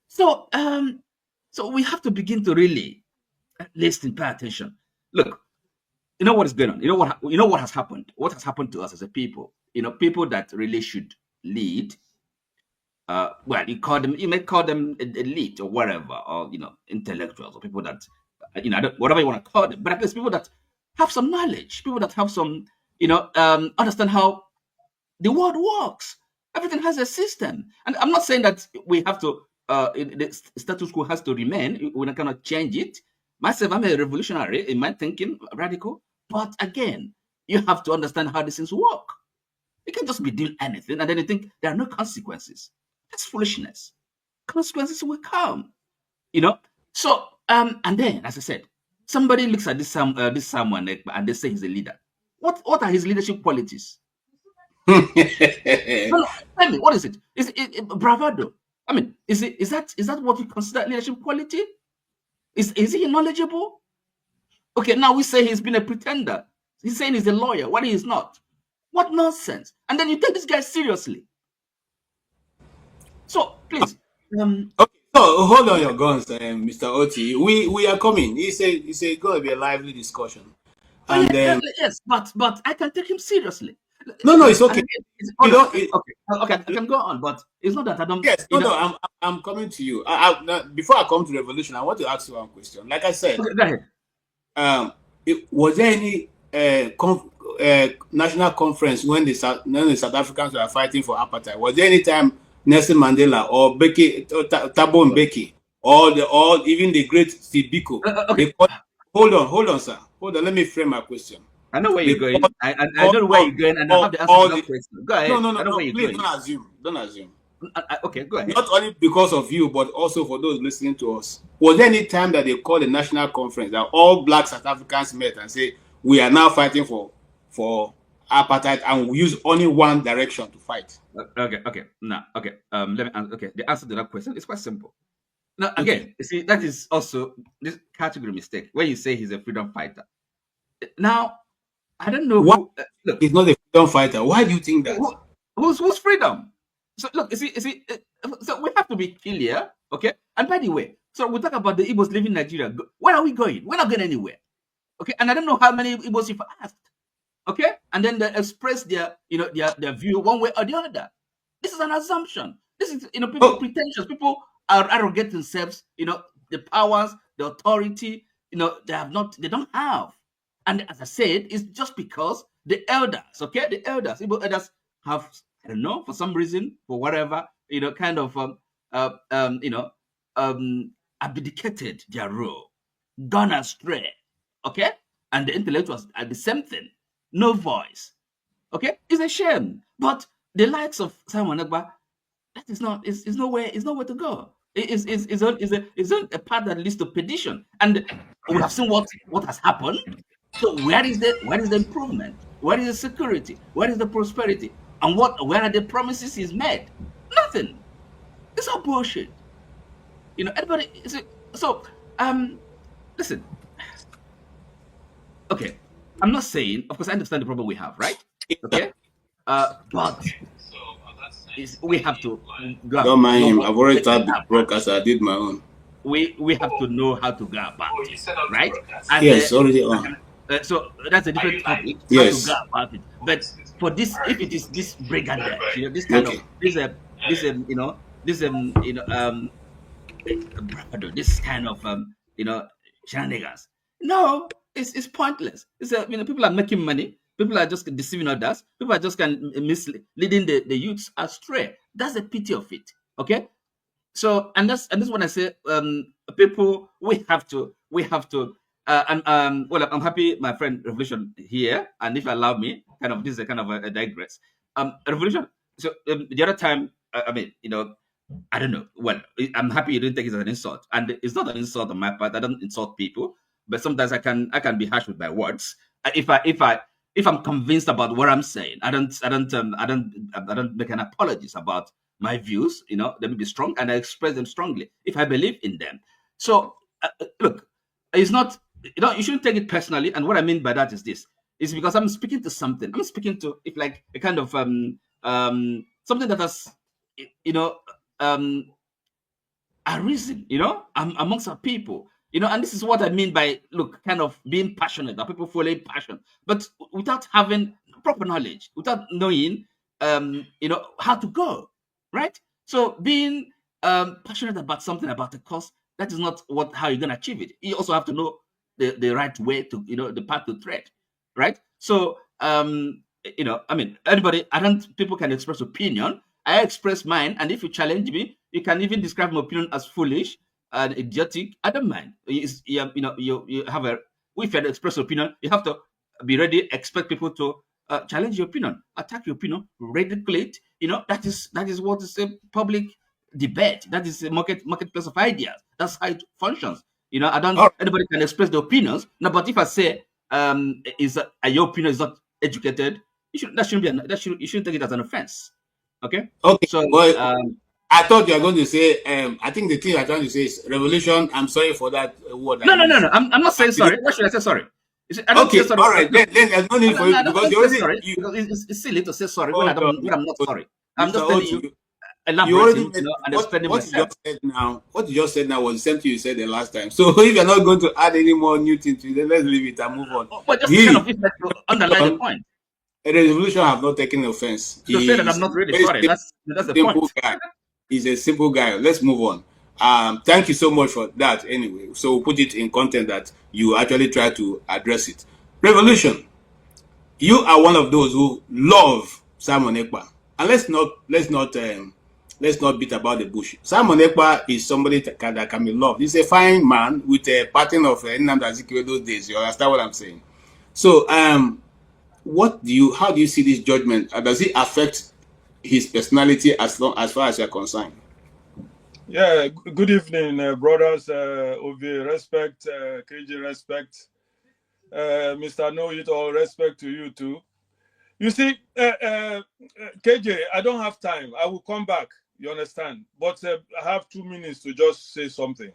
So, so we have to begin to really listen, pay attention. Look, you know what is going on. You know what has happened. What has happened to us as a people. People that really should lead. Well, you may call them elite or whatever, or intellectuals or people that whatever you want to call them, but at least people that have some knowledge, people that have some understand how the world works. Everything has a system, and I'm not saying that we have to the status quo has to remain. We're not gonna change it. Myself, I'm a revolutionary in my thinking, radical, but again, you have to understand how these things work. You can just be doing anything and then you think there are no consequences. That's foolishness. Consequences will come, So, and then, as I said, somebody looks at this someone and they say he's a leader. What are his leadership qualities? No, tell me, what is it? Is it bravado? I mean, is that what you consider leadership quality? Is he knowledgeable? Okay, now we say he's been a pretender. He's saying he's a lawyer when he is not. What nonsense! And then you take this guy seriously. So please, Okay, so hold on your guns, Mr. Oti. We are coming. He said going to be a lively discussion. And yes, but I can take him seriously. No, it's okay. Okay, I can go on, but it's not that I don't. Yes, I'm coming to you. Before I come to revolution, I want to ask you one question. Like I said, okay, go ahead. Was there any national conference when the South Africans were fighting for apartheid? Was there any time Nelson Mandela or Thabo Mbeki or even the great Steve Biko? Okay. Hold on, sir. Hold on. Let me frame my question. I know where you're going. I don't know where you're going, and I have the answer to that question. Go ahead. No. I know where you're Please going. don't assume. Okay, go ahead. Not only because of you, but also for those listening to us. Was there any time that they called a national conference that all black South Africans met and say, we are now fighting for apartheid and we use only one direction to fight? Okay. Now, okay. Let me answer. Okay, the answer to that question is quite simple. Now, again, you see, that is also this category mistake where you say he's a freedom fighter. Now, I don't know who. Look, he's not a freedom fighter. Why do you think that? Who's freedom? So look, you see, so we have to be clear, okay? And by the way, so we talk about the Igbos leaving Nigeria. Where are we going? We're not going anywhere, okay? And I don't know how many Igbos you've asked, okay? And then they express their view one way or the other. This is an assumption. This is people pretentious. People are arrogant themselves. The powers, the authority. They don't have. And as I said, it's just because the elders, okay, the elders, Igbo elders have, I don't know, for some reason, for whatever, kind of, abdicated their role, gone astray, okay? And the intellectuals are the same thing, no voice, okay? It's a shame, but the likes of Simon Ekpa, that is nowhere to go. It's on a path that leads to perdition, and we have seen what has happened. So where is the improvement? Where is the security? Where is the prosperity? And where are the promises he's made? Nothing. It's all bullshit. Everybody. So listen. Okay, I'm not saying. Of course, I understand the problem we have, right? Okay, but we have to. Don't mind him. I've already started the broadcast. I did my own. We have to know how to go about it, right? And yes, already on. So that's a different topic. Yes. How to go about it. But for this, if it is this brigandage, this kind of this kind of shenanigans. No, it's pointless. It's people are making money. People are just deceiving others. People are just leading the youths astray. That's the pity of it. Okay. So and that's when I say people we have to well, I'm happy my friend Revolution here, and if you allow me, this is a kind of a digress. Revolution, So the other time, I mean, I don't know. Well, I'm happy you didn't take it as an insult, and it's not an insult on my part. I don't insult people, but sometimes I can be harsh with my words. If I'm convinced about what I'm saying, I don't make an apologies about my views. They may be strong, and I express them strongly if I believe in them. So look, it's not. You shouldn't take it personally. And what I mean by that is this: it's because I'm speaking to something. I'm speaking to if like a kind of something that has arisen, amongst our people, and this is what I mean by kind of being passionate, that people follow passion, but without having proper knowledge, without knowing, how to go, right? So being passionate about something, about the cause, that is not how you're gonna achieve it. You also have to know the right way to, the path to tread, right? So I mean, people can express opinion. I express mine, and if you challenge me, you can even describe my opinion as foolish and idiotic. I don't mind. You have if you express opinion, you have to be ready. Expect people to challenge your opinion, attack your opinion, ridicule it. That is what is a public debate. That is a marketplace of ideas. That's how it functions. Anybody can express their opinions. No, but if I say your opinion is not educated, you shouldn't take it as an offense. Okay. So, I thought you were going to say. I think the thing I'm trying to say is revolution. I'm sorry for that word. No. I'm not saying sorry. Why should I say sorry? Okay, sorry. All right. Then there's no need for you because you already. Sorry, because it's silly to say sorry when I'm not sorry. I'm just telling you. You already what you just said now was the same thing you said the last time. So if you're not going to add any more new things to it, then let's leave it and move on. But just kind of underline the point. A revolution have not taken offense. So say that I'm not really sorry. That's the point. Guy. He's a simple guy. Let's move on. Thank you so much for that. Anyway, so we'll put it in content that you actually try to address it. Revolution. You are one of those who love Simon Ekpa, and let's not beat about the bush. Simon Ekpa is somebody that can be loved. He's a fine man with a pattern of Nnamdi Azikiwe those days. You understand what I'm saying? So, how do you see this judgment? Does it affect his personality as far as you're concerned? Yeah, good evening, brothers. Ovi, respect, KJ, respect. Mr. Know It All, respect to you too. You see, KJ, I don't have time. I will come back, you understand? But I have 2 minutes to just say something.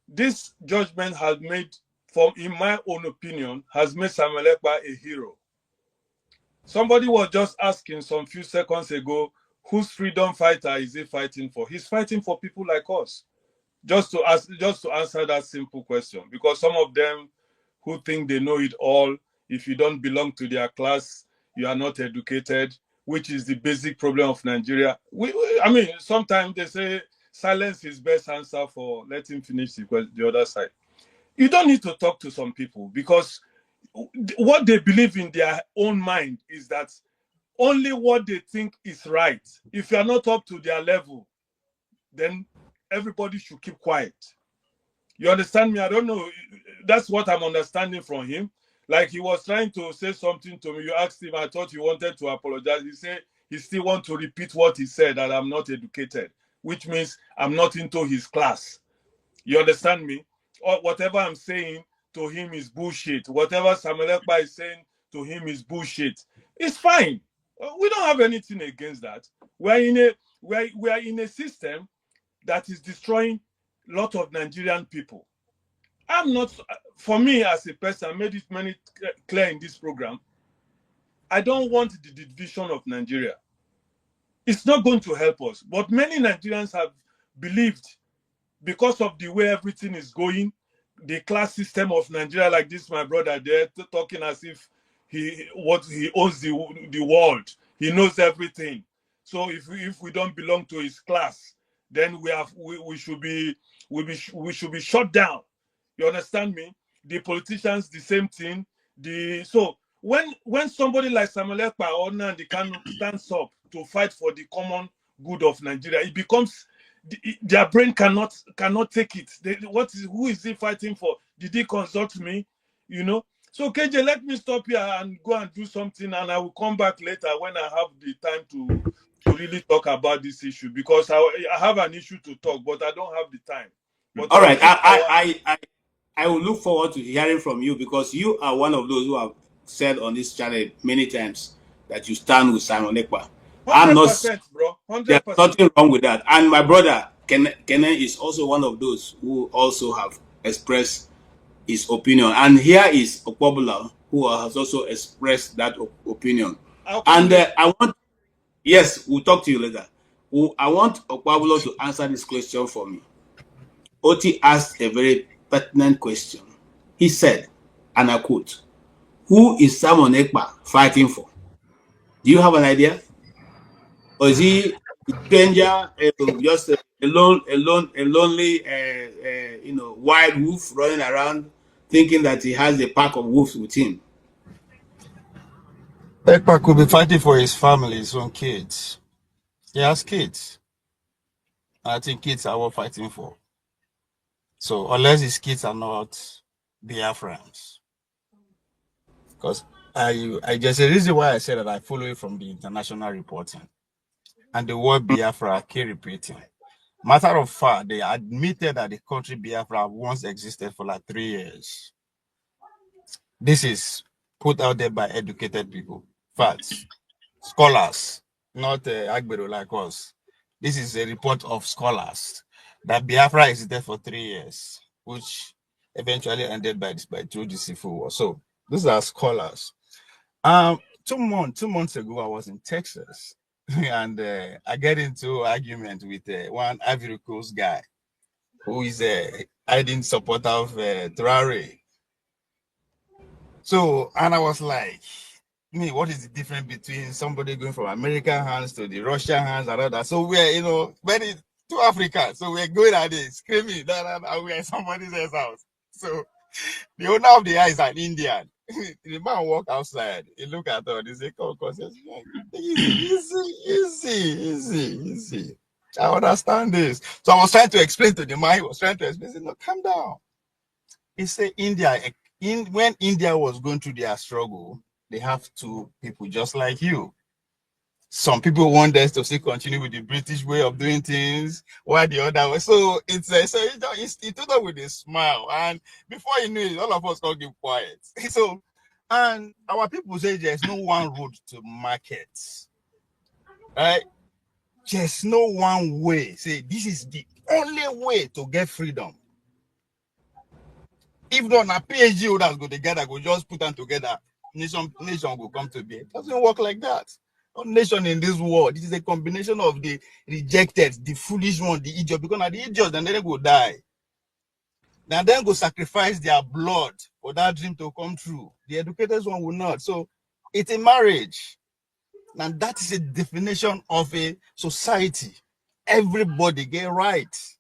This judgment has made, in my own opinion, has made Samuel Ekpa a hero. Somebody was just asking some few seconds ago, whose freedom fighter is he fighting for? He's fighting for people like us. Just to answer that simple question, because some of them who think they know it all, if you don't belong to their class, you are not educated, which is the basic problem of Nigeria. I mean, sometimes they say silence is best answer for let him finish the other side. You don't need to talk to some people because what they believe in their own mind is that only what they think is right. If you are not up to their level, then everybody should keep quiet. You understand me? I don't know. That's what I'm understanding from him. Like he was trying to say something to me. You asked him, I thought he wanted to apologize. He said he still wants to repeat what he said, that I'm not educated, which means I'm not into his class. You understand me? Or whatever I'm saying to him is bullshit. Whatever Samuel Ekpa is saying to him is bullshit. It's fine. We don't have anything against that. We are in a system that is destroying a lot of Nigerian people. I'm not, for me as a person, I made it clear in this program, I don't want the division of Nigeria. It's not going to help us. But many Nigerians have believed, because of the way everything is going, the class system of Nigeria, like this, my brother there, talking as if he owns the world. He knows everything. So if we don't belong to his class, then we should be shut down. You understand me? The politicians, the same thing. So when somebody like Samuel Ekpa or Nnamdi Kanu stands up to fight for the common good of Nigeria, it becomes their brain cannot take it. Who is he fighting for? Did he consult me? You know. So KJ, let me stop here and go and do something, and I will come back later when I have the time to really talk about this issue, because I have an issue to talk, but I don't have the time. But all right, I will look forward to hearing from you, because you are one of those who have said on this channel many times that you stand with Simon Ekpa. I'm not. 100%, bro. 100%. There's nothing wrong with that. And my brother Kenan is also one of those who also have expressed his opinion. And here is Okpobula, who has also expressed that opinion. And I want, yes, we'll talk to you later. I want Okpobula to answer this question for me. Oti asked a very pertinent question. He said, and I quote, "Who is Simon Ekpa fighting for?" Do you have an idea? Or is he a stranger, just a lonely, wild wolf running around, thinking that he has a pack of wolves with him? Ekpa could be fighting for his family, his own kids. He has kids. I think kids are what fighting for. So unless his kids are not Biafrans, because I just the reason why I said that I follow it from the international reporting, and the word Biafra keep repeating. Matter of fact, they admitted that the country Biafra once existed for like 3 years. This is put out there by educated people, facts, scholars, not Agbero like us. This is a report of scholars that Biafra existed for 3 years, which eventually ended by through the civil war. So these are scholars. 2 months ago, I was in Texas, and I get into argument with one Ivory Coast guy who is a ardent supporter of Traore. So, and I was like, what is the difference between somebody going from American hands to the Russian hands and all that? So we're, very two Africans. So we're going at it, screaming that we're at somebody else's house. So the owner of the house is an Indian. The man walk outside, he look at her, he say, come, easy. I understand this. So I was trying to explain to the man, he was trying to explain, he said, no, calm down. He said, when India was going through their struggle, they have two people just like you. Some people want us to still continue with the British way of doing things, while the other way. So he told us with a smile, and before you knew it, all of us got keep quiet. So, and our people say there's no one road to market, right? There's no one way. Say this is the only way to get freedom. If not, a PhD holders go together, go just put them together. Nation will come to be. It doesn't work like that. No nation in this world. This is a combination of the rejected, the foolish one, the idiot. Because now the idiots, then they go die. Now then go sacrifice their blood for that dream to come true. The educated one will not. So it's a marriage. And that is a definition of a society. Everybody get rights.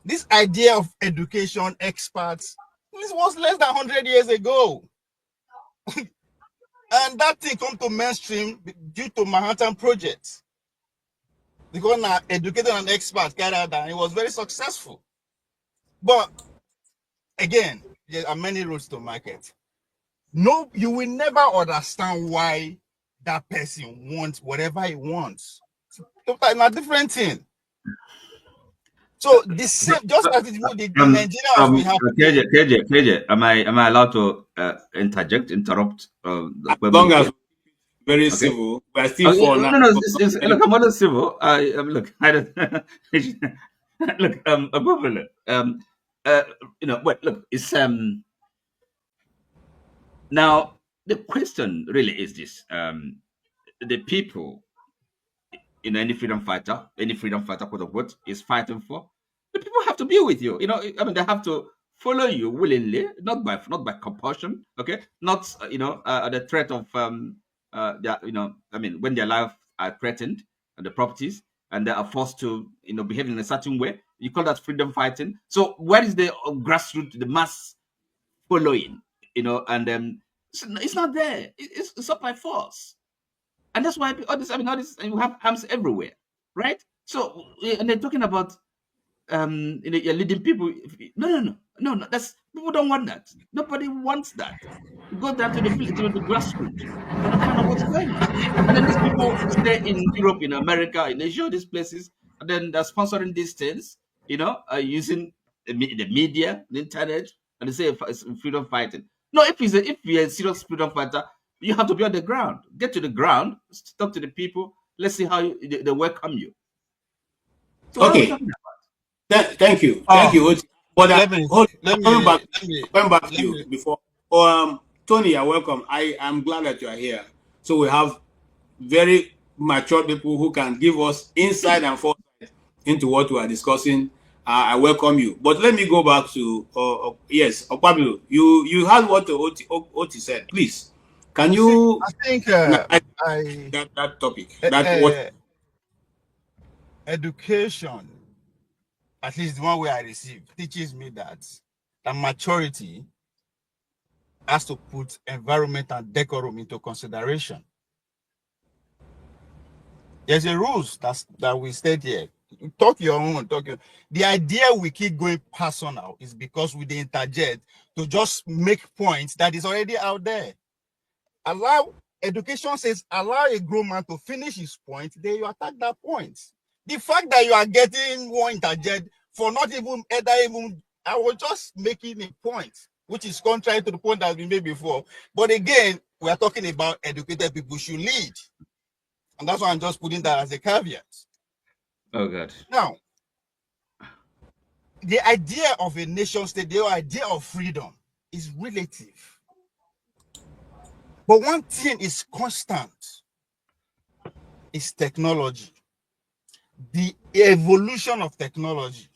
This idea of education experts, this was less than 100 years ago. And that thing come to mainstream due to Manhattan Project. Because now educated and experts carried out that, it was very successful. But again, there are many roads to market. No, you will never understand why that person wants whatever he wants. It's a different thing. So the same, just as it would the Nigerians we have. KJ, am I allowed to interrupt? As long as very civil, we are still for now. No, look, I'm not civil. Look, I don't. Look, look, it's now the question really is this: the people, any freedom fighter, quote unquote, is fighting for. The people have to be with you. They have to follow you willingly, not by compulsion. Okay, not the threat of when their lives are threatened and the properties, and they are forced to behave in a certain way. You call that freedom fighting. So where is the grassroots, the mass following? And it's not there. It's up by force. And that's why all this, and we have arms everywhere, right? So, and they're talking about you're leading people. No. That's people don't want that. Nobody wants that. You go down to the village, to the grassroots, and find out what's going on. And then these people stay in Europe, in America, in Asia, these places, and then they're sponsoring these things, using the media, the internet, and they say it's freedom fighting. No, if you're a serious freedom fighter, you have to be on the ground. Get to the ground, talk to the people. Let's see how they welcome you. So what are we talking about? Thank you, Oti. But coming back to you before. Tony, you're welcome. I am glad that you are here. So we have very mature people who can give us insight and foresight into what we are discussing. I welcome you. But let me go back to yes, Pablo. You heard what Oti said. Please, can you? I think that topic. Education, at least the one way I receive, teaches me that maturity has to put environment and decorum into consideration. There's a rules that we state here. Talk your own. The idea we keep going personal is because we interject to just make points that is already out there. Education says allow a grown man to finish his point, then you attack that point. The fact that you are getting one interject for not even I was just making a point, which is contrary to the point that has been made before. But again, we are talking about educated people should lead. And that's why I'm just putting that as a caveat. Oh, God. Now, the idea of a nation state, the idea of freedom is relative. But one thing is constant, is technology. The evolution of technology.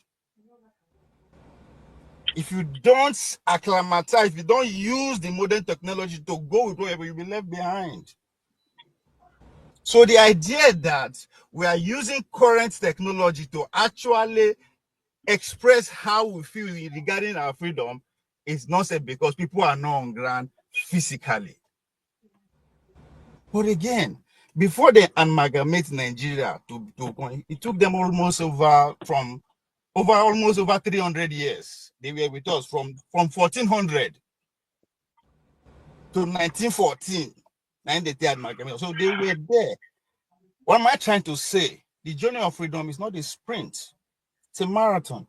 If you don't acclimatize, if you don't use the modern technology to go with whatever, you'll be left behind. So the idea that we are using current technology to actually express how we feel regarding our freedom is nonsense because people are not on ground physically. But again, before they amalgamate Nigeria it took them almost over 300 years. They were with us from 1400 to 1914. So they were there. What am I trying to say? The journey of freedom is not a sprint, it's a marathon.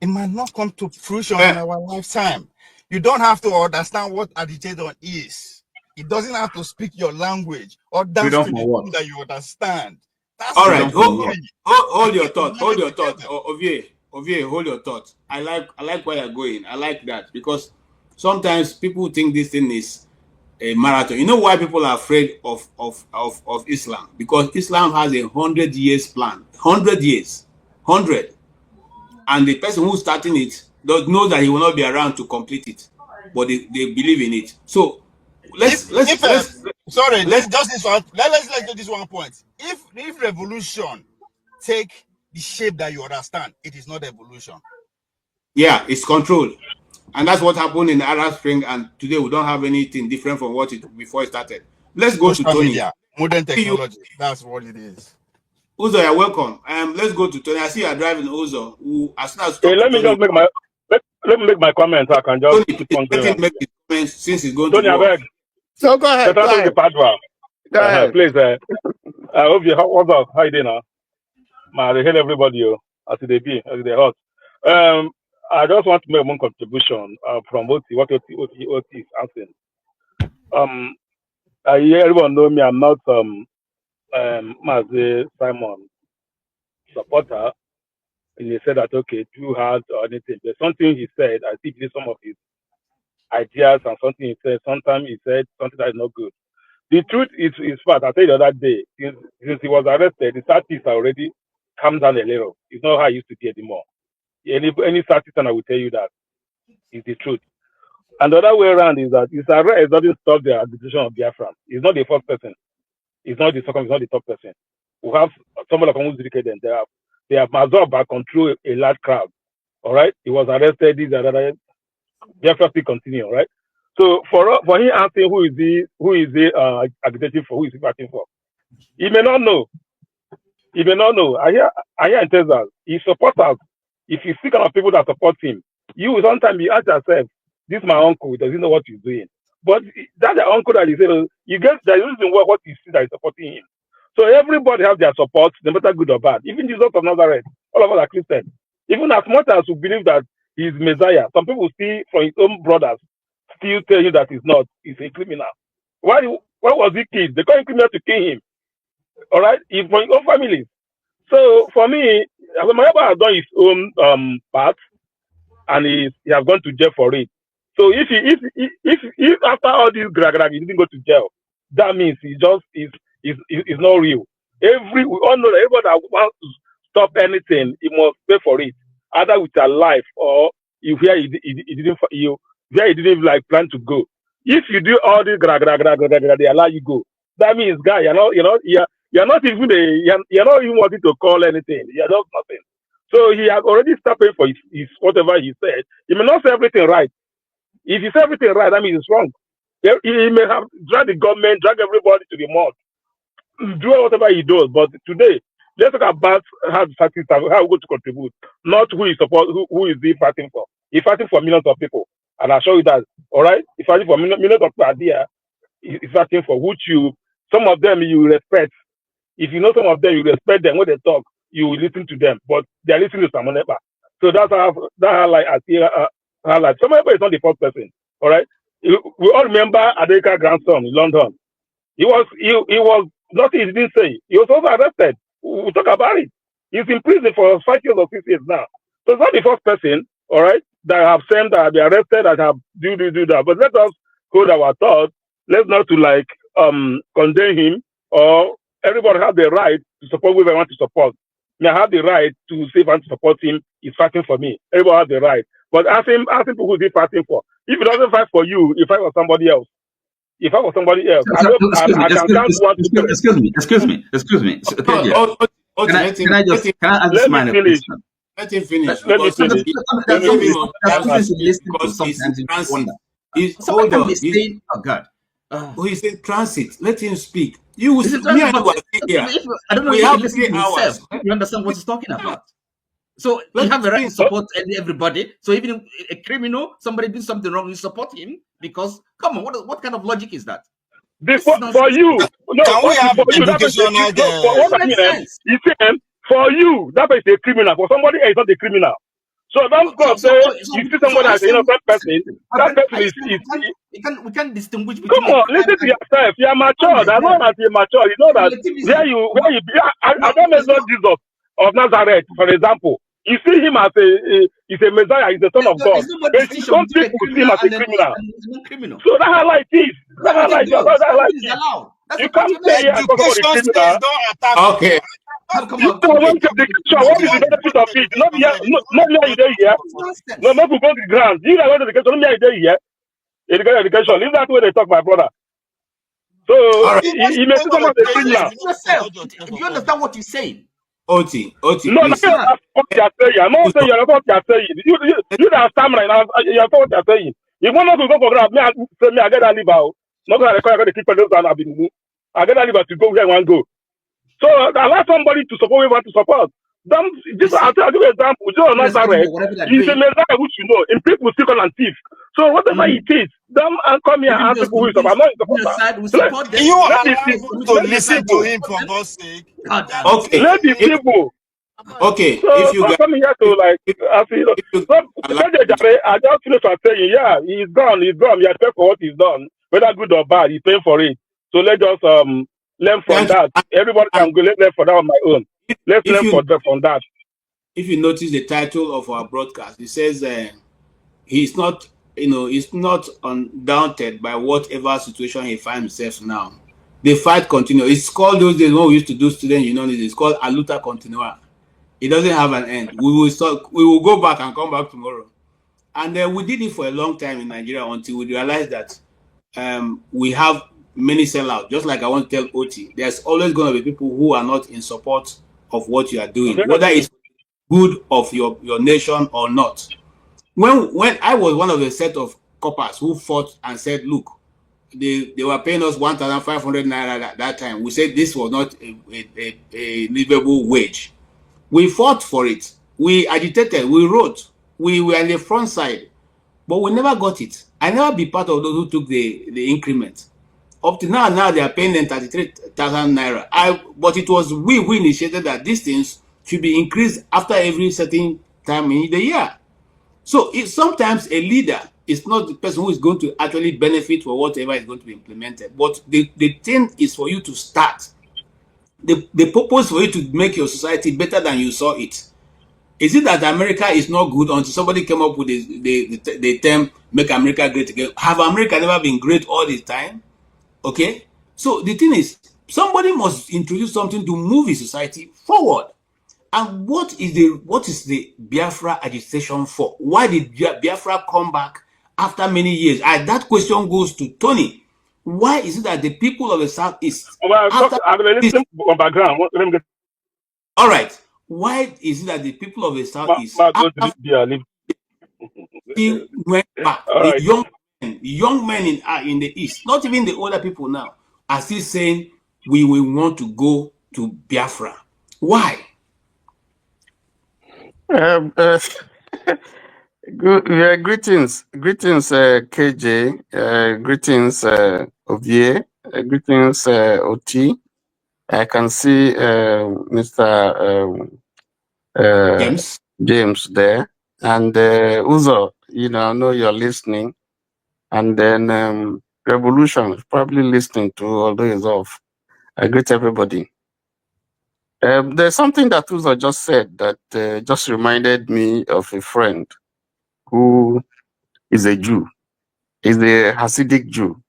It might not come to fruition in our lifetime. You don't have to understand what agitator is. It doesn't have to speak your language or dance to the tune that you understand. That's all right. Hold your thought. Hold your thought. Ovie, hold your thought. I like where you're going. I like that because sometimes people think this thing is a marathon. You know why people are afraid of Islam? Because Islam has 100 years plan. 100 years. 100. And the person who's starting it knows that he will not be around to complete it. But they believe in it. So let's do this one point. If revolution take the shape that you understand, it is not evolution. Yeah, it's control. And that's what happened in the Arab Spring, and today we don't have anything different from what it before it started. Let's go to Tony. Media, modern technology. That's what it is. Uzo, you're welcome. Let's go to Tony. I see you're driving Uzo. As soon as let me just make my let me make my comments. I can just keep on going. Let him make his comments since he's going Tony, to work. So go ahead. Go ahead. Please. I hope you. What's up? How you doing now? I hail everybody. As they be, as they hot. I just want to make one contribution from what is asking. Everyone know me. I'm not Mazi Simon supporter. And he said that too hard or anything. But something he said, I think some of his ideas and something he said. Sometimes he said something that is not good. The truth is fact. I said the other day, since he was arrested, the statistics already calmed down a little. It's not how it used to be anymore. Any statistician I will tell you that is the truth. And the other way around is that his arrest doesn't stop the agitation of Biafra. He's not the first person. He's not the second. He's not the top person. We have someone like who's educated. They have absorbed and control a large crowd. All right. He was arrested. These are other. Biafra still continue. All right. So for him asking who is he agitating for, who is he fighting for, he may not know. You may not know. I hear in Texas, he supports us. If you see kind of people that support him, you will sometimes you ask yourself, this is my uncle, does he know what he's doing? But that's the uncle that he said, you get the reason what you see that is supporting him. So everybody has their support, no matter good or bad. Even Jesus of Nazareth, all of us are Christians. Even as much as we believe that he's Messiah, some people see from his own brothers still tell you that he's not. He's a criminal. Why was he killed? They call him criminal to kill him. All right? He's from his own family. So for me, Mayaba has done his own part, and he has gone to jail for it. So if after all this he didn't go to jail, that means he just is not real. We all know that everybody that wants to stop anything, he must pay for it, either with their life or if he didn't like plan to go. If you do all this they allow you go. That means, guy, you're not even wanting to call anything. You're just nothing. So he has already started for his whatever he said. He may not say everything right. If he says everything right, that means it's wrong. He may have dragged the government, drag everybody to the mud, do whatever he does. But today, let's talk about how we're going to contribute, not who is he fighting for. He's fighting for millions of people, and I'll show you that. All right, he's fighting for millions of people there. He's fighting for some of them you respect. If you know some of them, you respect them when they talk. You will listen to them, but they are listening to someone else. So that's how I see highlight. Someone is not the first person. All right, we all remember Adeka's grandson in London. He was nothing he didn't say. He was also arrested. We'll talk about it. He's in prison for 5 years or 6 years now. So it's not the first person, all right, that have sent, that have been arrested, that have do that. But let us hold our thoughts. Let's not to condemn him, or everybody has the right to support whoever want to support. I have the right to say if I want to support him, he's fighting for me. Everybody has the right. But ask him who he's fighting for. If he doesn't fight for you, he fight for somebody else. If I was somebody else, Excuse me. Can I ask this man a question? Let him finish. Let me finish. Hold on. Oh God. He's in transit. Let him speak. Me and you are here. I don't know if you listen to himself. You understand what he's talking about? So you have a right to support everybody. So even a criminal, somebody did something wrong, you support him because come on, what kind of logic is that? For you, no. Can we have educational? You see, for you, that is a criminal. For somebody else, not a criminal. So don't go say you see somebody as an innocent person. That person is. We can't distinguish between. Come on, listen to yourself. You are mature. I know that you're mature. You know that where you be. I don't know Jesus of Nazareth, for example. You see him as he's a Messiah, he's the Son of God. But you don't think you see him as a criminal. So that's how life is. That's how life is. You can't say education don't attack. Okay. You don't want to what is the benefit of it? Not here you there here. No, not to go to the ground. You don't want education, not here you there here. Education. Leave that way they talk, my brother. So he may see someone as a criminal. Do you understand what he's saying? Oti, no, that's what you're saying. I'm not saying you're not what you're saying. You don't stand right now. You're not what you're saying. You want us to go for grab me, I get that liver. Not that I got to keep those and I've been. I get that liver to go where I want to go. So allow somebody to support where we want to support. I'll give you an example. Joe Nazareth, he's a Messiah which you know. In people still and thief. So whatever it is, them and come here and ask people who is support. I'm not in support. You allow people to listen to him for God's sake. Okay. Let the people. Okay. So if you come here to I just finish by saying, yeah, he's gone. He has paid for what he's done, whether good or bad. He's paying for it. So let's just learn from that. Everybody can go learn for that on my own. Let's learn from that. If you notice the title of our broadcast, it says he's not, he's not undaunted by whatever situation he finds himself now. The fight continues. It's called those days when we used to do student union. It's called a luta continua. It doesn't have an end. We will go back and come back tomorrow. And we did it for a long time in Nigeria until we realized that we have many sellouts. Just like I want to tell Oti, there's always going to be people who are not in support of what you are doing, whether it's good of your nation or not. When I was one of the set of coppers who fought and said, look, they were paying us 1,500 naira at that time. We said this was not a livable wage. We fought for it. We agitated. We wrote. We were on the front side, but we never got it. I never be part of those who took the increment. Up to now they are paying them 33,000 naira. But it was we who initiated that these things should be increased after every certain time in the year. So sometimes a leader is not the person who is going to actually benefit for whatever is going to be implemented. But the thing is for you to start. The purpose for you to make your society better than you saw it. Is it that America is not good until somebody came up with the term "Make America Great Again"? Have America never been great all the time? Okay. So the thing is, somebody must introduce something to move his society forward. And what is the Biafra agitation for? Why did Biafra come back after many years? And that question goes to Tony. Why is it that the people of the Southeast... All right. Why is it that the people of the Southeast went back? The young men in the East, not even the older people now, are still saying we will want to go to Biafra. Why? Greetings, KJ, greetings, Ovie, greetings, OT. I can see Mr. James there, and Uzo. I know you're listening, and then Revolution is probably listening to, although he's off. I greet everybody. There's something that Uzo just said that just reminded me of a friend who is a Jew. He's a Hasidic Jew.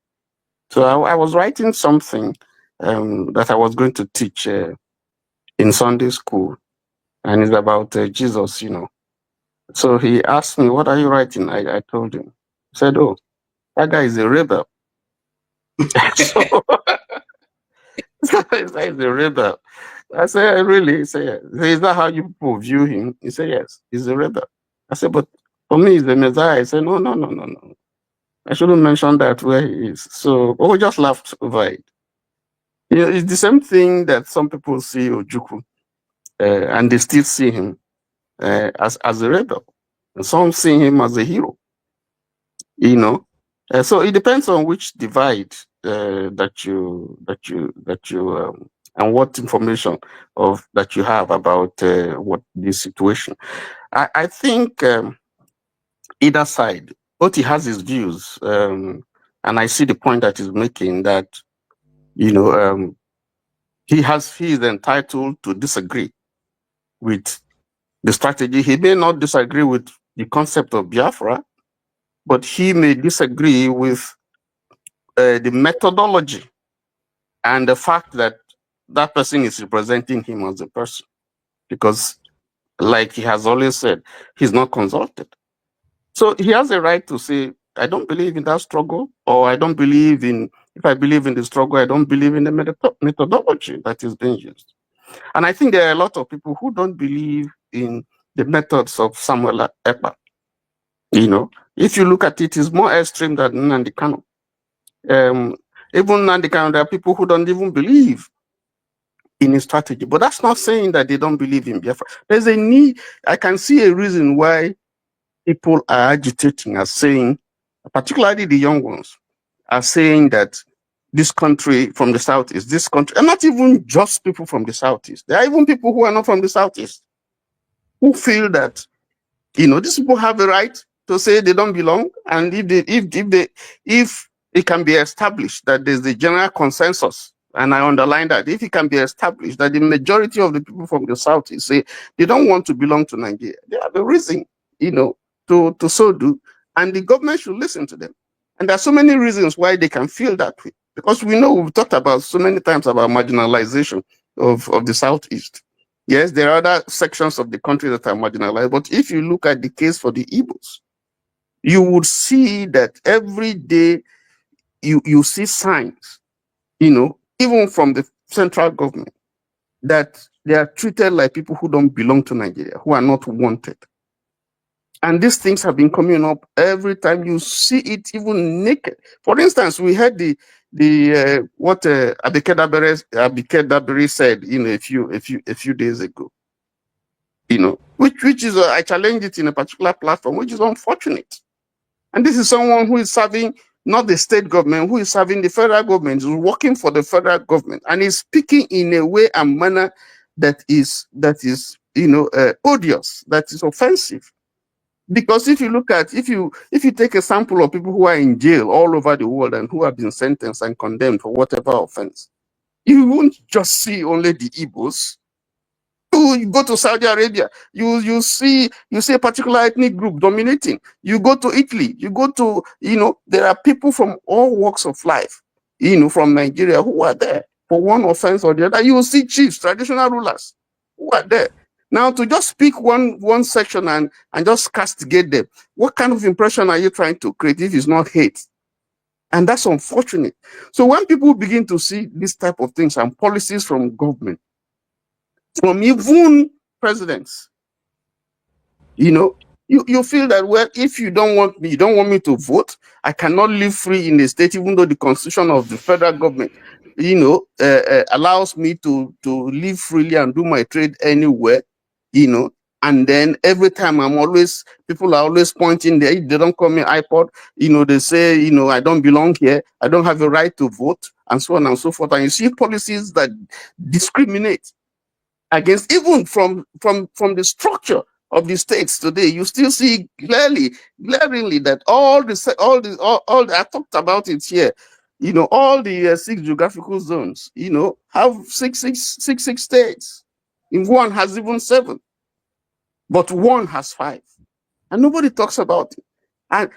So I was writing something that I was going to teach in Sunday school, and it's about Jesus, So he asked me, "What are you writing?" I told him. He said, "Oh, that guy is a rebel." So he's a rebel. I said, "Really?" He said, "Yes." Is that how you people view him? He said, "Yes, he's a rebel." I said, "But for me, he's the Messiah." He said, No. I shouldn't mention that where he is." So we just laughed over it. It's the same thing that some people see Ojukwu, and they still see him as a rebel. And some see him as a hero. So it depends on which divide that you and what information that you have about what this situation. I think either side, Oti has his views, and I see the point that he's making, that he is entitled to disagree with the strategy. He may not disagree with the concept of Biafra, but he may disagree with the methodology and the fact that that person is representing him as a person, because, like he has always said, he's not consulted. So he has a right to say, "I don't believe in that struggle," or "I don't believe in, if I believe in the struggle, I don't believe in the methodology that is being used." And I think there are a lot of people who don't believe in the methods of Samuel Ekpa. If you look at it, it's more extreme than Nnamdi Kanu. Even Nnamdi Kanu, there are people who don't even believe in his strategy. But that's not saying that they don't believe in Biafra. There's a need. I can see a reason why people are agitating, are saying, particularly the young ones, are saying that this country from the Southeast, this country, and not even just people from the Southeast. There are even people who are not from the Southeast who feel that, these people have a right to say they don't belong. And if it can be established that there's the general consensus, and I underline that, if it can be established that the majority of the people from the Southeast say they don't want to belong to Nigeria, they have a reason, to so do, and the government should listen to them. And there are so many reasons why they can feel that way, because we know we've talked about so many times about marginalization of the Southeast. Yes, there are other sections of the country that are marginalized, but if you look at the case for the Igbos, you would see that every day you see signs, even from the central government, that they are treated like people who don't belong to Nigeria, who are not wanted. And these things have been coming up every time you see it, even naked. For instance, we had what Abike Dabere said, a few days ago. Which is I challenged it in a particular platform, which is unfortunate. And this is someone who is serving not the state government, who is serving the federal government, who's working for the federal government, and is speaking in a way and manner that is odious, that is offensive. Because if you take a sample of people who are in jail all over the world and who have been sentenced and condemned for whatever offense, you won't just see only the Igbos. You go to Saudi Arabia, you see a particular ethnic group dominating. You go to Italy, you go to, there are people from all walks of life, from Nigeria who are there for one offense or the other. You will see chiefs, traditional rulers who are there. Now, to just pick one section and just castigate them, what kind of impression are you trying to create if it's not hate? And that's unfortunate. So when people begin to see this type of things and policies from government, from even presidents, you feel that, well, if you don't want me to vote, I cannot live free in the state, even though the constitution of the federal government, allows me to live freely and do my trade anywhere, and then every time people are always pointing there, they don't call me iPod, they say, I don't belong here, I don't have a right to vote, and so on and so forth. And you see policies that discriminate against, even from the structure of the states today. You still see glaringly that all I talked about it here. All the 6 geographical zones, have six states. In one has even 7, but one has 5, and nobody talks about it. And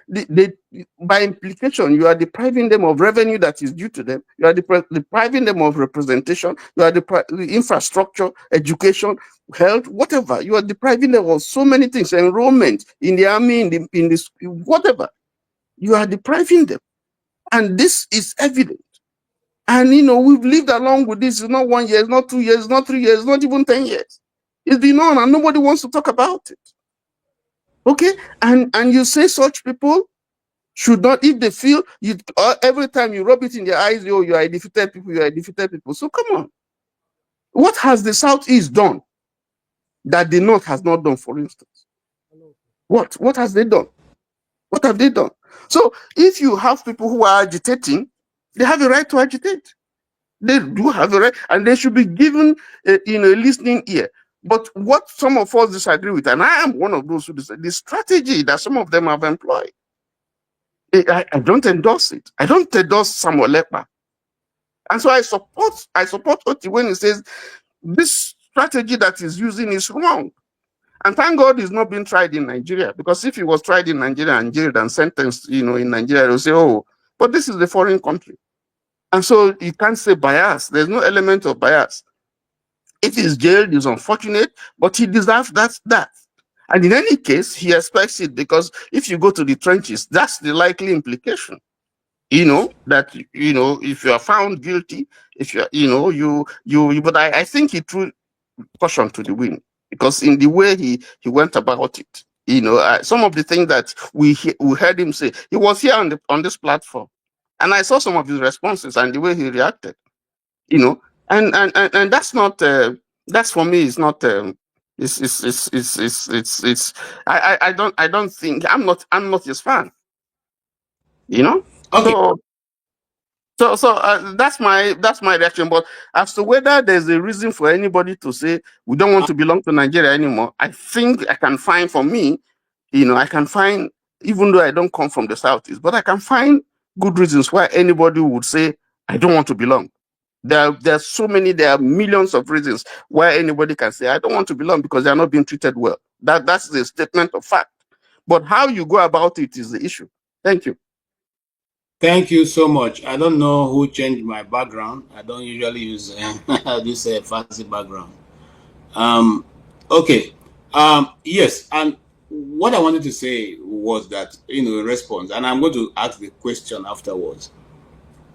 by implication, you are depriving them of revenue that is due to them. You are depriving them of representation. You are depriving infrastructure, education, health, whatever. You are depriving them of so many things. Enrollment in the army, in this, whatever. You are depriving them, and this is evident. And we've lived along with this. It's not 1 year, it's not 2 years, it's not 3 years, it's not even 10 years. It's been on, and nobody wants to talk about it. Okay, and you say such people should not, if they feel you every time you rub it in their eyes, you are a defeated people, you are a defeated people. So come on, what has the Southeast done that the North has not done, for instance? What has they done? What have they done? So if you have people who are agitating, they have a right to agitate. They do have a right, and they should be given a listening ear. But what some of us disagree with, and I am one of those who disagree, the strategy that some of them have employed, I don't endorse it. I don't endorse Samuel Ekpa. And so I support Oti when he says this strategy that he's using is wrong. And thank God he's not been tried in Nigeria, because if he was tried in Nigeria and jailed and sentenced, in Nigeria, they'll say, oh, but this is the foreign country. And so you can't say bias. There's no element of bias. If he's jailed, it's unfortunate, but he deserves that. And in any case, he expects it, because if you go to the trenches, that's the likely implication. That if you are found guilty, if but I think he threw caution to the wind, because in the way he went about it, some of the things that we heard him say, he was here on this platform, and I saw some of his responses and the way he reacted, and that's not that's, for me, is not I don't think I'm not his fan, Okay. So that's my reaction. But as to whether there's a reason for anybody to say we don't want to belong to Nigeria anymore, I think I can find, for me, I can find, even though I don't come from the Southeast, but I can find good reasons why anybody would say I don't want to belong. There are millions of reasons why anybody can say I don't want to belong, because they are not being treated well. That's the statement of fact. But how you go about it is the issue. Thank you. Thank you so much. I don't know who changed my background. I don't usually use this fancy background. Okay. Yes, and what I wanted to say was that, in response, and I'm going to ask the question afterwards.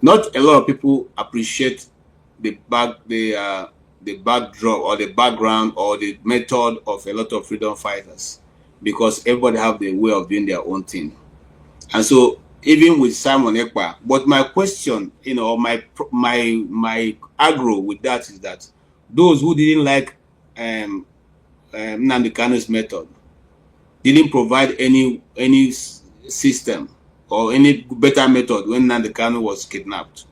Not a lot of people appreciate the backdrop or the background or the method of a lot of freedom fighters. because everybody have the way of doing their own thing. And so even with Simon Ekpa, but my question, my aggro with that is that those who didn't like Nnamdi Kanu's method didn't provide any system or any better method when Nnamdi Kanu was kidnapped.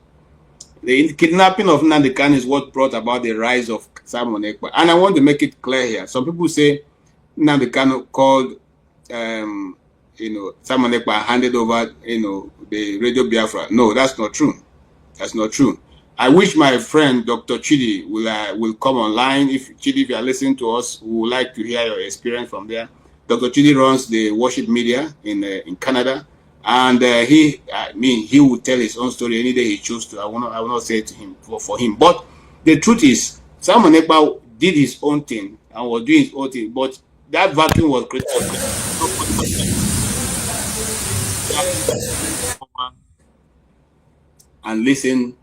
The kidnapping of Nnamdi Kanu is what brought about the rise of Simon Ekpa. And I want to make it clear here. Some people say Nnamdi Kanu called Simon Ekpa handed over, the Radio Biafra. No, that's not true. That's not true. I wish my friend Dr. Chidi will come online. If Chidi, if you are listening to us, we would like to hear your experience from there. Dr. Chidi runs the Worship Media in Canada, and he will tell his own story any day he chooses to. I will not say it to him for him. But the truth is, Simon Ekpa did his own thing and was doing his own thing, but that vacuum was created. And listen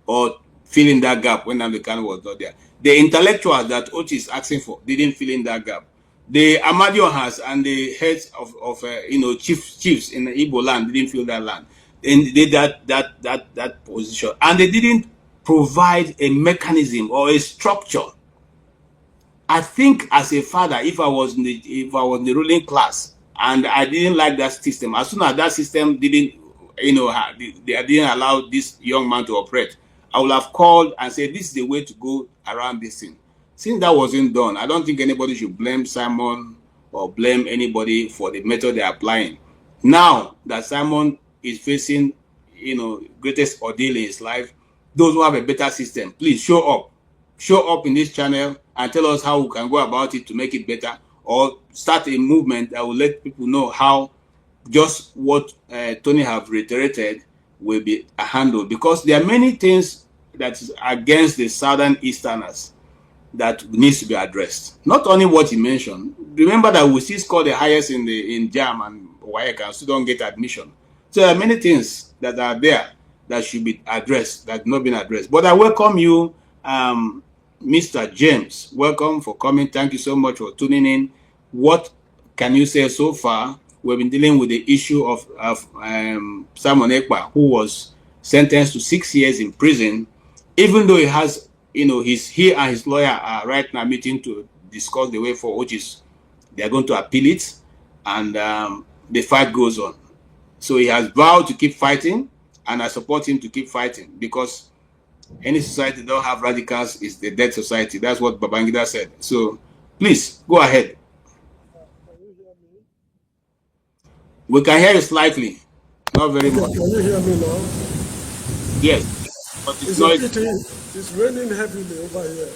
or fill in that gap when Nnamdi Kanu was not there. The intellectuals that Ochi is asking for didn't fill in that gap. The Amadiohas and the heads of chiefs in the Igbo land didn't fill that land. And they did that position, and they didn't provide a mechanism or a structure. I think as a father, if I was in the ruling class and I didn't like that system, as soon as that system didn't, they didn't allow this young man to operate, I would have called and said, this is the way to go around this thing. Since that wasn't done, I don't think anybody should blame Simon or blame anybody for the method they're applying. Now that Simon is facing, greatest ordeal in his life, those who have a better system, please show up in this channel and tell us how we can go about it to make it better, or start a movement that will let people know how just what Tony have reiterated will be handled, because there are many things that is against the Southern Easterners that needs to be addressed. Not only what he mentioned. Remember that we still score the highest in JAM and WAEC and still don't get admission. So there are many things that are there that should be addressed, that have not been addressed. But I welcome you, Mr. James. Welcome for coming. Thank you so much for tuning in. What can you say so far? We've been dealing with the issue of Simon Ekpa, who was sentenced to 6 years in prison, even though he has, he and his lawyer are right now meeting to discuss the way forward, which is they are going to appeal it, and the fight goes on. So he has vowed to keep fighting, and I support him to keep fighting, because any society that don't have radicals is the dead society. That's what Babangida said. So please go ahead. We can hear you slightly, not very much. Can you hear me now? Yes, but it's not. It's raining heavily over here.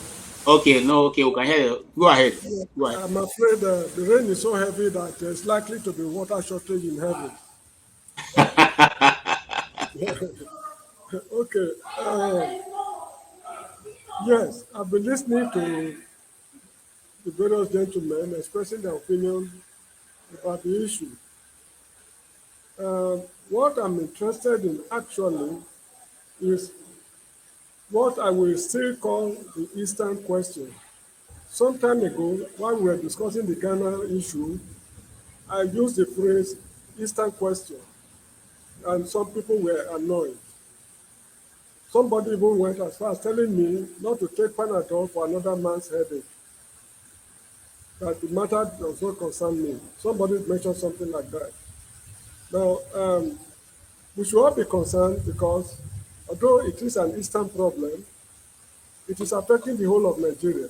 Okay, we can hear you. Go ahead. Yeah, go ahead. I'm afraid the rain is so heavy that there's likely to be water shortage in heaven. Okay. Yes, I've been listening to the various gentlemen expressing their opinion about the issue. What I'm interested in actually is what I will still call the Eastern question. Some time ago, while we were discussing the Ghana issue, I used the phrase Eastern question, and some people were annoyed. Somebody even went as far as telling me not to take Panadol for another man's headache, that the matter does not concern me. Somebody mentioned something like that. Now, we should all be concerned, because although it is an Eastern problem, it is affecting the whole of Nigeria.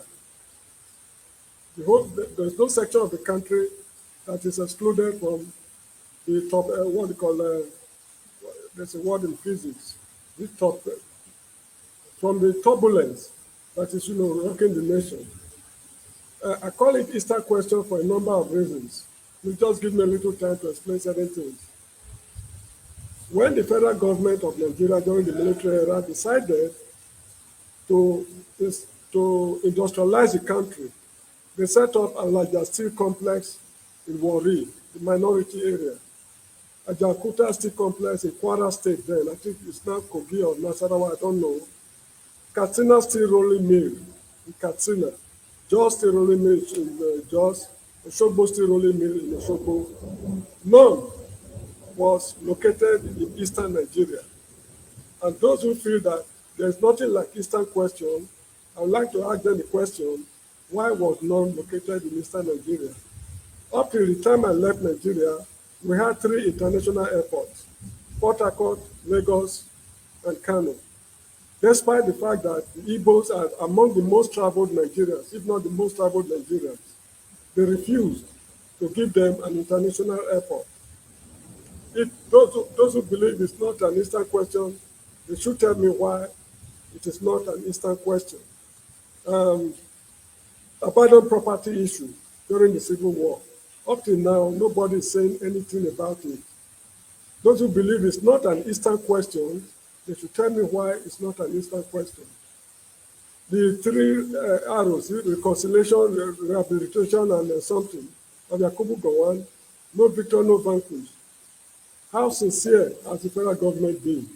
There's no section of the country that is excluded from the top, what they call, there's a word in physics, the top, from the turbulence that is, rocking the nation. I call it Eastern question for a number of reasons. You just give me a little time to explain certain things. When the federal government of Nigeria during the military era decided to industrialize the country, they set up a larger steel complex in Warri, the minority area. A Jakarta steel complex in Kwara State then, I think it's now Kogi or Nasarawa, I don't know. Katsina steel rolling mill in Katsina. Jos steel rolling mill in Jos. Osogbo Steel Rolling Mill in Osogbo. None was located in eastern Nigeria. And those who feel that there's nothing like Eastern question, I would like to ask them the question, why was none located in Eastern Nigeria? Up till the time I left Nigeria, we had 3 international airports, Port Harcourt, Lagos, and Kano. Despite the fact that the Igbos are among the most traveled Nigerians, if not the most traveled Nigerians, they refused to give them an international airport. If those who believe it's not an Eastern question, they should tell me why it is not an Eastern question. Abandoned property issue during the Civil War. Up till now, nobody is saying anything about it. Those who believe it's not an Eastern question, they should tell me why it's not an Eastern question. The 3 arrows, reconciliation, rehabilitation, and something of Yakubu Gowon, no victor, no vanquish. How sincere has the federal government been?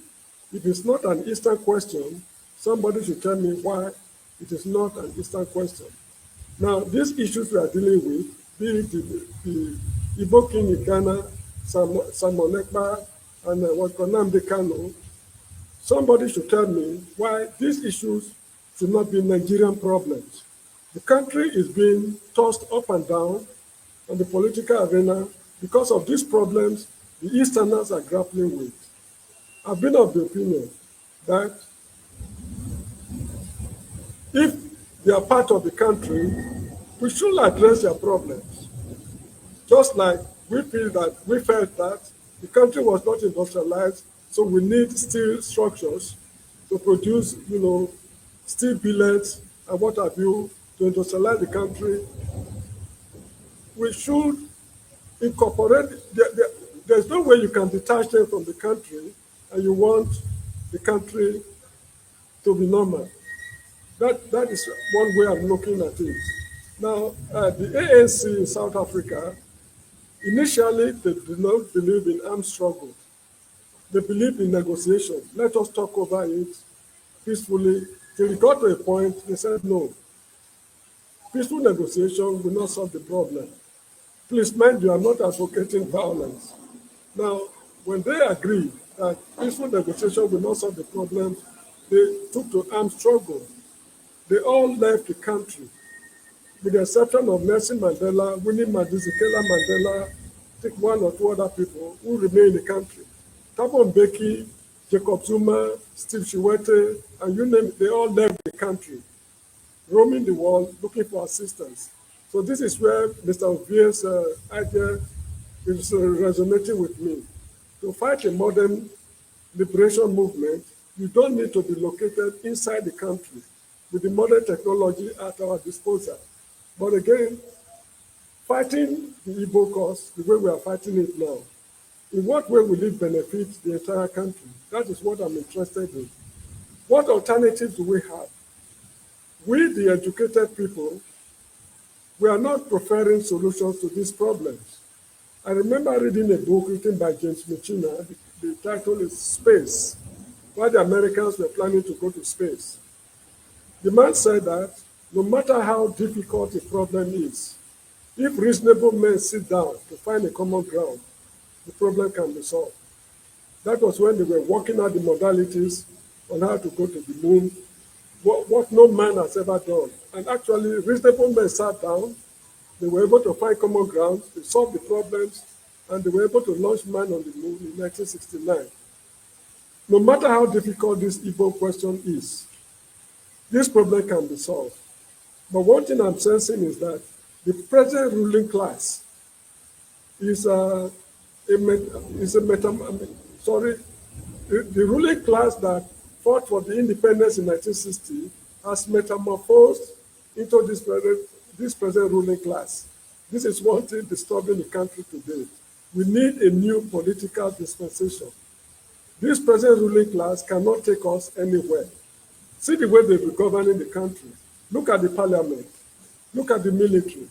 If it's not an Eastern question, somebody should tell me why it is not an Eastern question. Now, these issues we are dealing with, be it the Igbo King in Ghana, Simon Ekpa, and Nnamdi Kanu, somebody should tell me why these issues should not be Nigerian problems. The country is being tossed up and down on the political arena because of these problems the Easterners are grappling with. I've been of the opinion that if they are part of the country, we should address their problems. Just like we felt that the country was not industrialized, so we need steel structures to produce, steel billets and what have you, to industrialize the country. We should incorporate, there's no way you can detach them from the country and you want the country to be normal. That is one way I'm looking at it. Now, the ANC in South Africa, initially they did not believe in armed struggle. They believed in negotiation. Let us talk over it peacefully. Till it got to a point, they said no. Peaceful negotiation will not solve the problem. Please mind you, I'm not advocating violence. Now, when they agreed that peaceful negotiation will not solve the problem, they took to armed struggle. They all left the country, with the exception of Nelson Mandela, Winnie Madikizela Mandela, I think 1 or 2 other people who remain in the country. Thabo Mbeki, Jacob Zuma, Steve Chiwete, and you name it, they all left the country, roaming the world looking for assistance. So this is where Mr. Ovie's idea is resonating with me. To fight a modern liberation movement, you don't need to be located inside the country with the modern technology at our disposal. But again, fighting the Igbo cause, the way we are fighting it now, in what way will it benefit the entire country? That is what I'm interested in. What alternatives do we have? We, the educated people, we are not preferring solutions to these problems. I remember reading a book written by James Michina. The title is Space, why the Americans were planning to go to space. The man said that no matter how difficult a problem is, if reasonable men sit down to find a common ground, the problem can be solved. That was when they were working out the modalities on how to go to the moon, what no man has ever done. And actually, reasonable men sat down, they were able to find common ground, they solved the problems, and they were able to launch man on the moon in 1969. No matter how difficult this Igbo question is, this problem can be solved. But one thing I'm sensing is that the present ruling class the ruling class that fought for the independence in 1960 has metamorphosed into this present ruling class. This is one thing disturbing the country today. We need a new political dispensation. This present ruling class cannot take us anywhere. See the way they've been governing the country. Look at the parliament. Look at the military.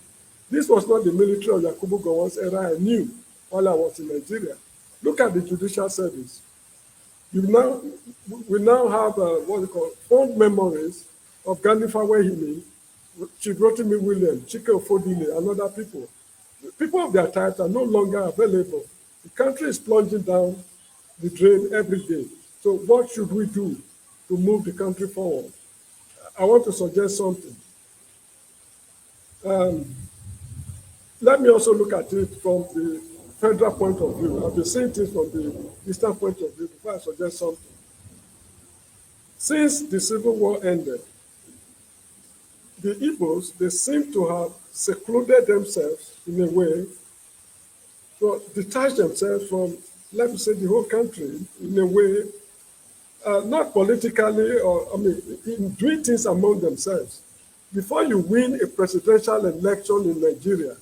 This was not the military of Yakubu Gowon's era I knew while I was in Nigeria. Look at the judicial service. We now have what we call fond memories of Gani Fawehimi, Chief Rotimi Williams, Chike Ofodile, and other people. People of their types are no longer available. The country is plunging down the drain every day. So what should we do to move the country forward? I want to suggest something. Let me also look at it from the federal point of view. I've been seeing things from the eastern point of view before I suggest something. Since the Civil War ended, the Igbos, they seem to have secluded themselves in a way, to detach themselves from, let me say, the whole country in a way, not politically or, in doing things among themselves. Before you win a presidential election in Nigeria,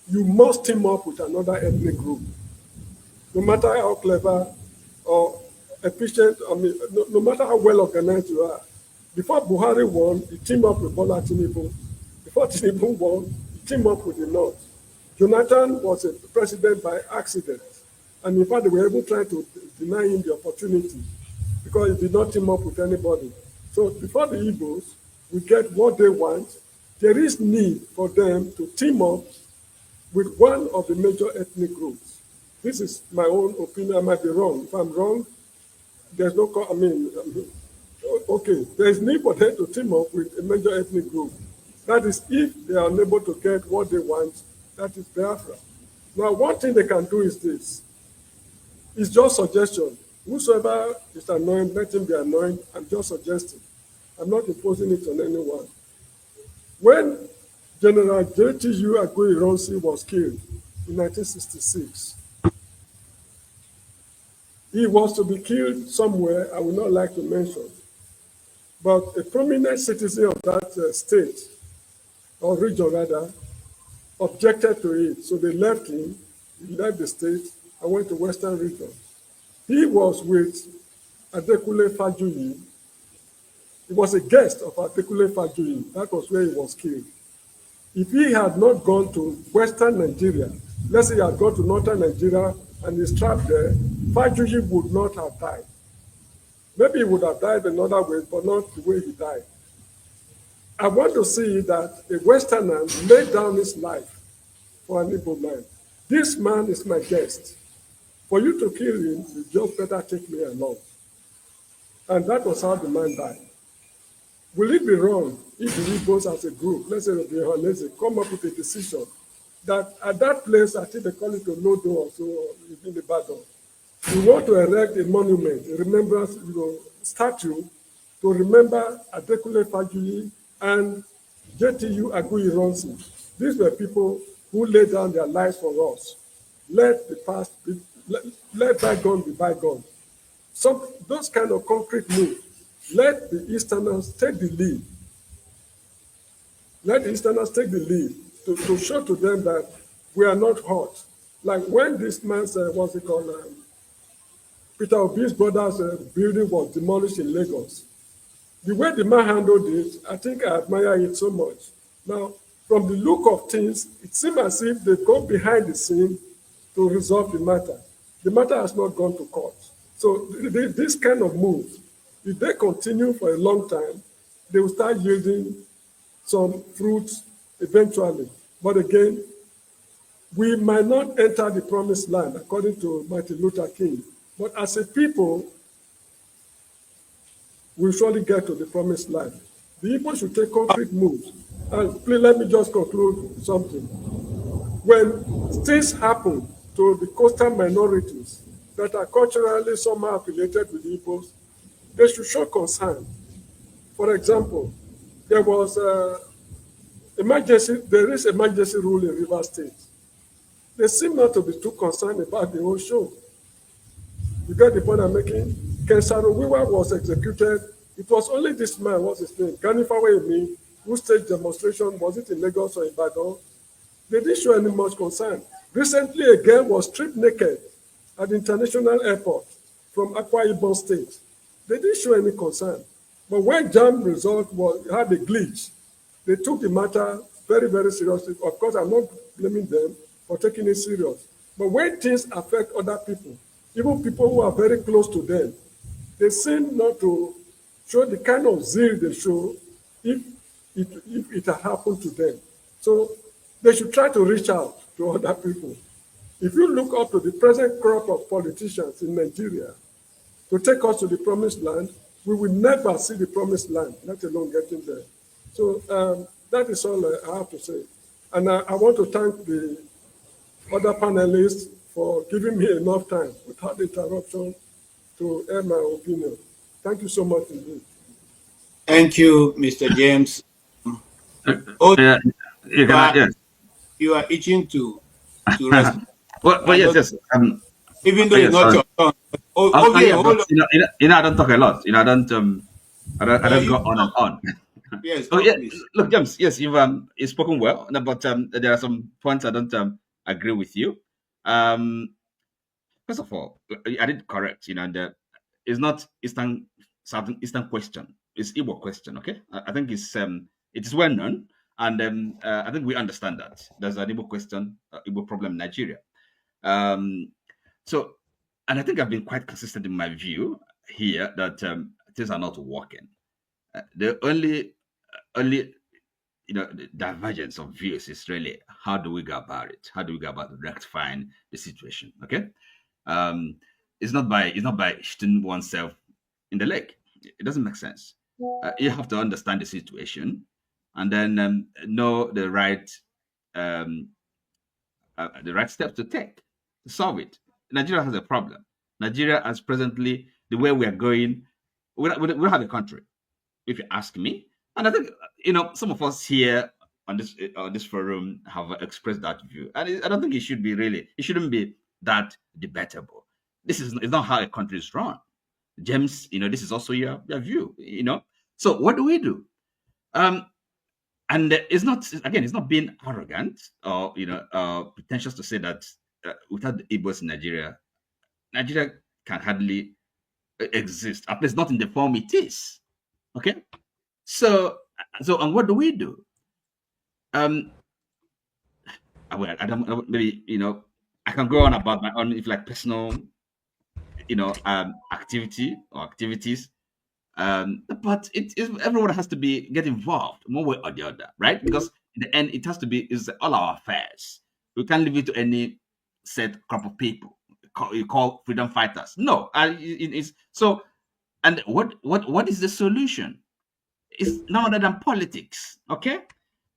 you must team up with another ethnic group. No matter how clever or efficient, no matter how well organized you are. Before Buhari won, he teamed up with Bola Tinubu. Before Tinubu won, he teamed up with the North. Jonathan was a president by accident. And in fact, they were even trying to deny him the opportunity because he did not team up with anybody. So before the Igbos will get what they want, there is need for them to team up with one of the major ethnic groups. This is my own opinion. I might be wrong. If I'm wrong, there's no, okay, there's need for them to team up with a major ethnic group. That is if they are unable to get what they want, that is Biafra. Now, one thing they can do is this. It's just suggestion. Whosoever is annoying, let him be annoying. I'm just suggesting. I'm not imposing it on anyone. When General J.T.U. Aguiyi-Ironsi was killed in 1966, he was to be killed somewhere I would not like to mention. But a prominent citizen of that state, or region rather, objected to it. So they left him, he left the state, and went to Western region. He was with Adekunle Fajuyi. He was a guest of Adekunle Fajuyi. That was where he was killed. If he had not gone to Western Nigeria, let's say he had gone to Northern Nigeria and he's trapped there, Fajuyi would not have died. Maybe he would have died another way, but not the way he died. I want to see that a Westerner laid down his life for an Igbo man. This man is my guest. For you to kill him, you just better take me along. And that was how the man died. Will it be wrong if the Igbos as a group, let's say the Bihanese, come up with a decision that at that place, I think they call it a Lodo or so, in the battle, we want to erect a monument, a remembrance statue to remember Adekunle Fajuyi and J.T.U. Aguiyi-Ironsi. These were people who laid down their lives for us. Let the past be, let bygone be bygone. Those kind of concrete moves. Let the Easterners take the lead. Let the Easterners take the lead to show to them that we are not hot. Like when this man's, what's it called, Peter Obi's brother's building was demolished in Lagos. The way the man handled it, I think I admire it so much. Now, from the look of things, it seems as if they've gone behind the scene to resolve the matter. The matter has not gone to court. So this kind of moves, if they continue for a long time, they will start yielding some fruits eventually. But again, we might not enter the promised land, according to Martin Luther King. But as a people, we'll surely get to the promised land. The Igbo should take concrete moves. And please let me just conclude something. When things happen to the coastal minorities that are culturally somehow affiliated with the Igbos, they should show concern. For example, there is emergency rule in Rivers State. They seem not to be too concerned about the whole show. You get the point I'm making? Kensaro Wiwa was executed. It was only this man, what's his name, Ganifawa Emi, who staged demonstration, was it in Lagos or in Ibadan? They didn't show any much concern. Recently, a girl was stripped naked at the international airport from Akwa Ibom State. They didn't show any concern. But when JAM result had a glitch, they took the matter very, very seriously. Of course, I'm not blaming them for taking it serious. But when things affect other people, even people who are very close to them, they seem not to show the kind of zeal they show if it had happened to them. So they should try to reach out. to other people. If you look up to the present crop of politicians in Nigeria to take us to the promised land, we will never see the promised land, let alone getting there. So that is all I have to say. And I want to thank the other panelists for giving me enough time without interruption to air my opinion. Thank you so much indeed. Thank you, Mr. James. You are itching to respond. well, yes. Even though it's not your turn. Okay, hold on. I don't talk a lot. I don't go on and on. Yes, look, James. Yes, you've spoken well, but there are some points I don't agree with you. First of all, I did correct. It's not Eastern question. It's Igbo question. Okay, I think it is well known, and I think we understand that there's an Igbo question, Igbo problem in Nigeria. So, and I think I've been quite consistent in my view here that things are not working. The only the divergence of views is really how do we go about it? How do we go about rectifying the situation? Okay, it's not by shooting oneself in the leg. It doesn't make sense. You have to understand the situation and then know the right steps to take to solve it. Nigeria has a problem. Nigeria, as presently, the way we are going, we don't have a country, if you ask me. And I think, some of us here on this forum have expressed that view. And I don't think it shouldn't be that debatable. It's not how a country is run. James, this is also your view, So what do we do? And it's not being arrogant or pretentious to say that without the Igbos in Nigeria can hardly exist, at least not in the form it is. Okay, so and what do we do? I don't maybe I can go on about my own if like personal activity or activities. But everyone has to get involved one way or the other, right? Because in the end, it has to be all our affairs. We can't leave it to any set crop of people. You call freedom fighters. No, it's so. And what is the solution? It's none other than politics. Okay.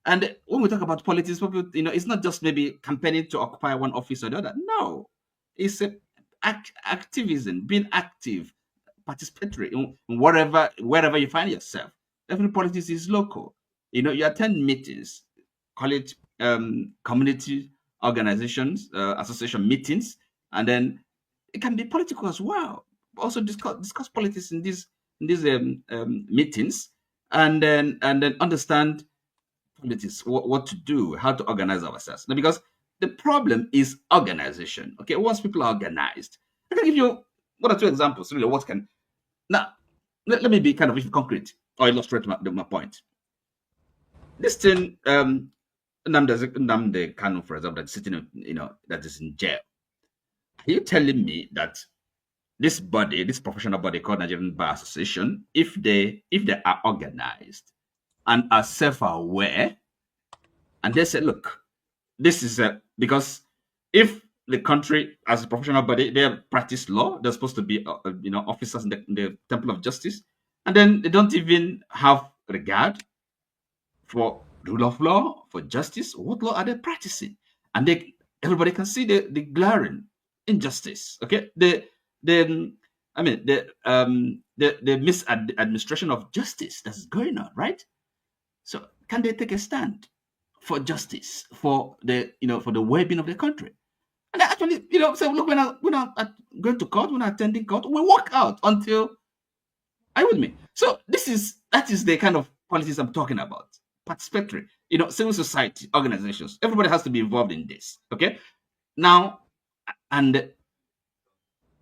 And when we talk about politics, people, it's not just maybe campaigning to occupy one office or the other. No, it's activism, being active, participatory in wherever you find yourself. Every politics is local. You attend meetings, call it community organizations, association meetings, and then it can be political as well. Also discuss politics in these meetings, and then understand politics, what to do, how to organize ourselves. Now, because the problem is organization. Okay, once people are organized, I can give you one or two examples. Really, what can now? Let me be kind of concrete or illustrate my point. This thing, Nnamdi Kanu, for example, that's sitting, that is in jail. Are you telling me that this professional body called Nigerian Bar Association, if they are organized and are self-aware, and they say, look, this is because if the country as a professional body, they practice law, they're supposed to be officers in the Temple of Justice, and then they don't even have regard for rule of law, for justice. What law are they practicing? And everybody can see the glaring injustice. Okay, the misadministration of justice that's going on, right? So can they take a stand for justice, for the well-being of the country? And actually, so look, when I'm going to court, when I'm attending court, we walk out until. Are you with me? So that is the kind of politics I'm talking about. Participatory, civil society organizations. Everybody has to be involved in this. Okay, now, and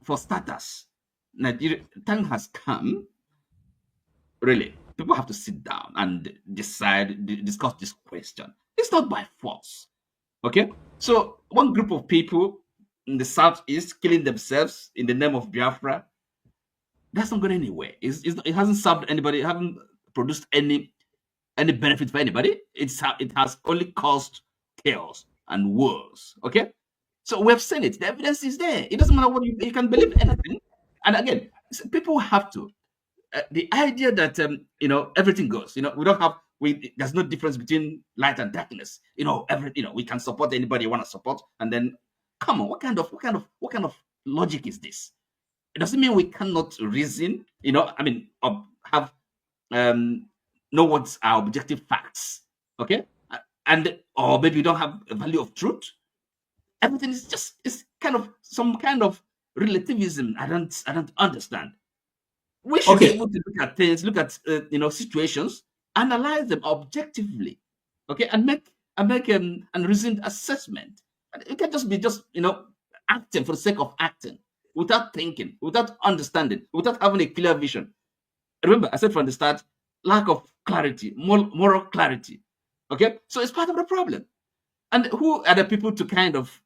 for starters, Nigeria, time has come. Really, people have to sit down and discuss this question. It's not by force. Okay, so one group of people in the southeast killing themselves in the name of Biafra, that's not going anywhere. It hasn't served anybody. It hasn't produced any benefit for anybody. It has only caused chaos and wars. Okay, so we have seen it. The evidence is there. It doesn't matter what you can believe anything. And again, people have to. The idea that everything goes. We don't have. There's no difference between light and darkness. We can support anybody you want to support, and then come on, what kind of logic is this? It doesn't mean we cannot reason. Or have know what's our objective facts. Okay, or maybe you don't have a value of truth. Everything is kind of some kind of relativism. I don't understand. We should be able to look at things, look at situations, analyze them objectively, okay, and make and reasoned assessment. And it can just be acting for the sake of acting, without thinking, without understanding, without having a clear vision. Remember, I said from the start, lack of clarity, moral clarity. Okay, so it's part of the problem. And who are the people to kind of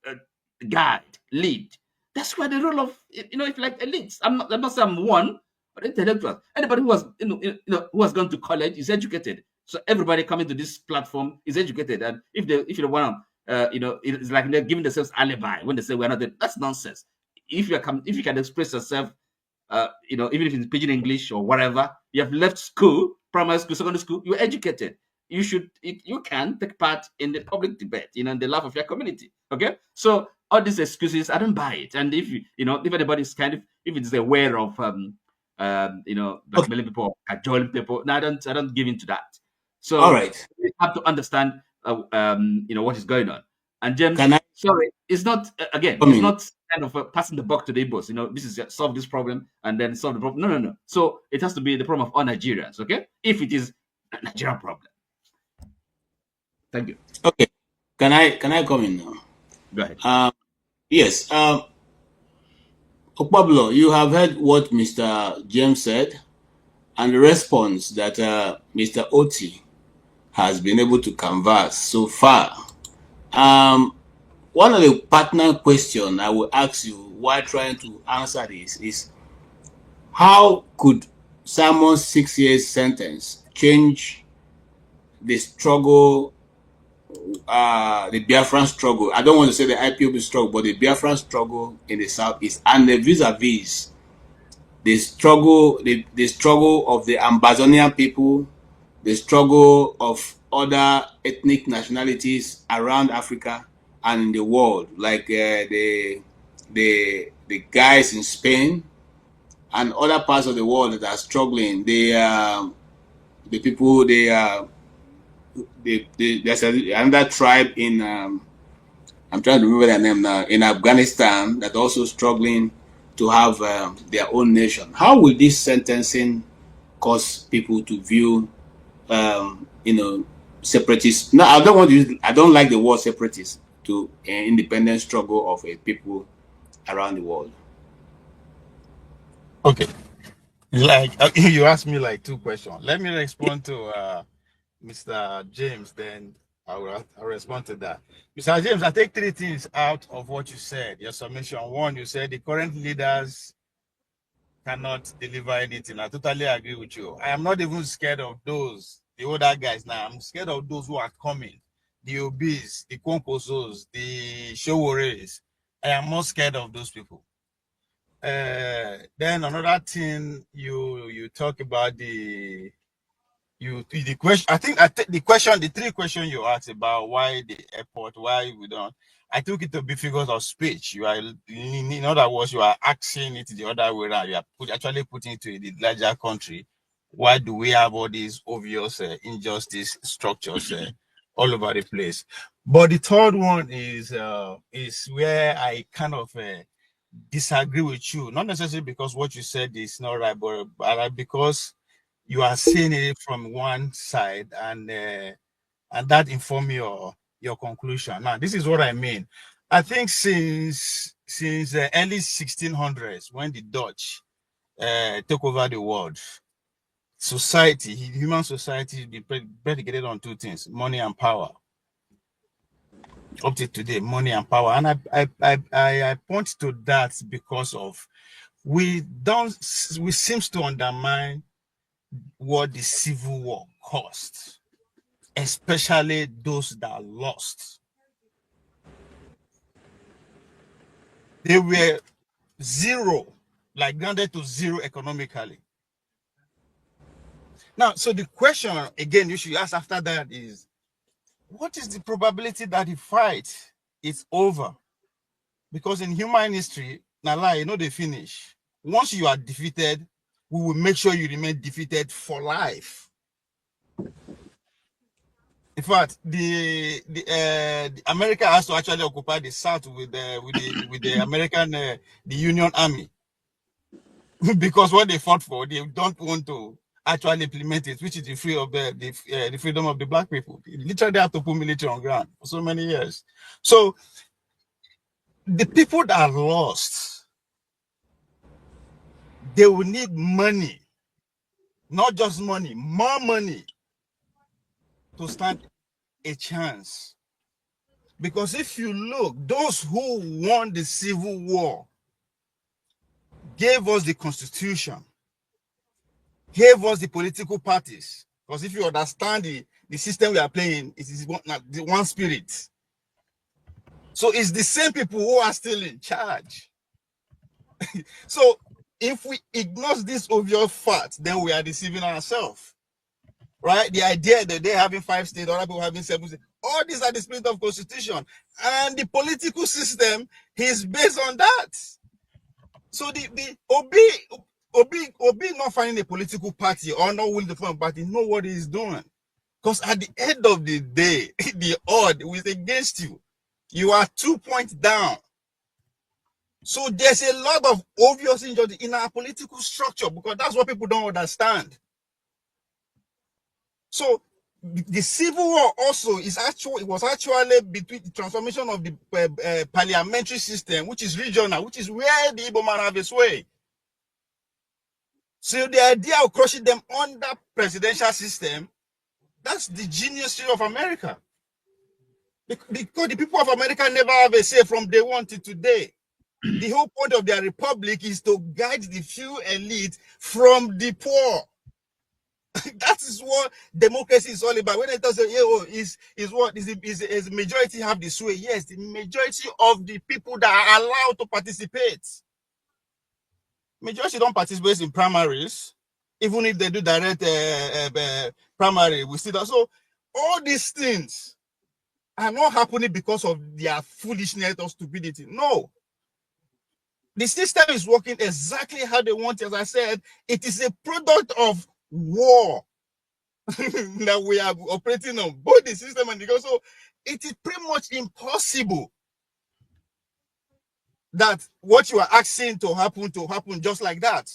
guide, lead? That's why the role of it's like elites. I'm not saying I'm one, but intellectuals. Anybody who has who has gone to college is educated. So everybody coming to this platform is educated. And if you want it's like they're giving themselves alibi when they say we're not. That's nonsense. If you can express yourself, even if it's pidgin English or whatever, you have left school, primary school, secondary school, you're educated. You can take part in the public debate, in the life of your community. Okay, so all these excuses, I don't buy it. And if if anybody's if it's aware of blackmailing people, cajoling people, no, I don't give into that. So all right, we have to understand what is going on. And James, sorry, it's not it's not kind of passing the buck to the Igbos. This is solve this problem and then solve the problem. No. So it has to be the problem of all Nigerians. Okay, if it is a Nigerian problem. Thank you. Okay, can I come in now? Go ahead. Yes. Pablo, you have heard what Mr. James said and the response that Mr. Oti has been able to canvass so far. One of the partner questions I will ask you while trying to answer this is, how could Simon's 6 years sentence change the struggle, the Biafran struggle? I don't want to say the IPOB struggle, but the Biafran struggle in the Southeast, and the vis-a-vis the struggle of the Amazonian people, the struggle of other ethnic nationalities around Africa and in the world, like the guys in Spain and other parts of the world that are struggling. The people, there's another tribe in I'm trying to remember their name now, in Afghanistan, that also struggling to have their own nation. How will this sentencing cause people to view separatists? No, I don't like the word separatist to an independent struggle of a people around the world. Okay, like you asked me like two questions. Let me respond to Mr. James, then I'll respond to that. Mr. James, I take three things out of what you said. Your submission. One, you said the current leaders cannot deliver anything. I totally agree with you. I am not even scared of those, the older guys now. I'm scared of those who are coming, the obese, the Kwonkosos, the Showores. I am more scared of those people. Then another thing, you talk about the question. I think the three questions you asked about why the airport, why we don't. I took it to be figures of speech. You are, in other words, you are asking it the other way around. You are actually putting it to the larger country. Why do we have all these obvious injustice structures all over the place? But the third one is where I kind of disagree with you. Not necessarily because what you said is not right, but because you are seeing it from one side, and that informs your conclusion. Now, this is what I mean. I think since the early 1600s, when the Dutch took over the world, human society, be predicated on two things: money and power. Up to today, money and power, and I point to that because of we seems to undermine what the Civil War cost, especially those that lost. They were zero, like grounded to zero economically. Now, so the question again you should ask after that is, what is the probability that the fight is over? Because in human history, now you know they finish. Once you are defeated, we will make sure you remain defeated for life. In fact, the America has to actually occupy the South with the American the Union Army because what they fought for, they don't want to actually implement it, which is the freedom of the black people. They literally have to put military on ground for so many years. So the people that are lost, they will need money, not just money, more money to stand a chance. Because if you look, those who won the Civil War gave us the Constitution, gave us the political parties. Because if you understand the system we are playing, it is one spirit. So it's the same people who are still in charge. So if we ignore this obvious fact, then we are deceiving ourselves. Right? The idea that they're having 5 states, other people having 7 states, all these are the spirit of constitution. And the political system is based on that. So the Obi not finding a political party or not willing to find a party, know what he's doing. Because at the end of the day, the odd is against you. You are 2 points down. So there's a lot of obvious injustice in our political structure because that's what people don't understand. So the Civil War also was actually between the transformation of the parliamentary system, which is regional, which is where the Igbo man have a sway. So the idea of crushing them under presidential system, that's the genius of America. Because the people of America never have a say from day one to today. The whole point of their republic is to guide the few elite from the poor. That is what democracy is all about. When it say, is the majority have the sway? Yes, the majority of the people that are allowed to participate. Majority don't participate in primaries, even if they do direct primary. We see that. So all these things are not happening because of their foolishness or stupidity. No. The system is working exactly how they want it. As I said, it is a product of war that we are operating on, both the system and the government. So it is pretty much impossible that what you are asking to happen just like that.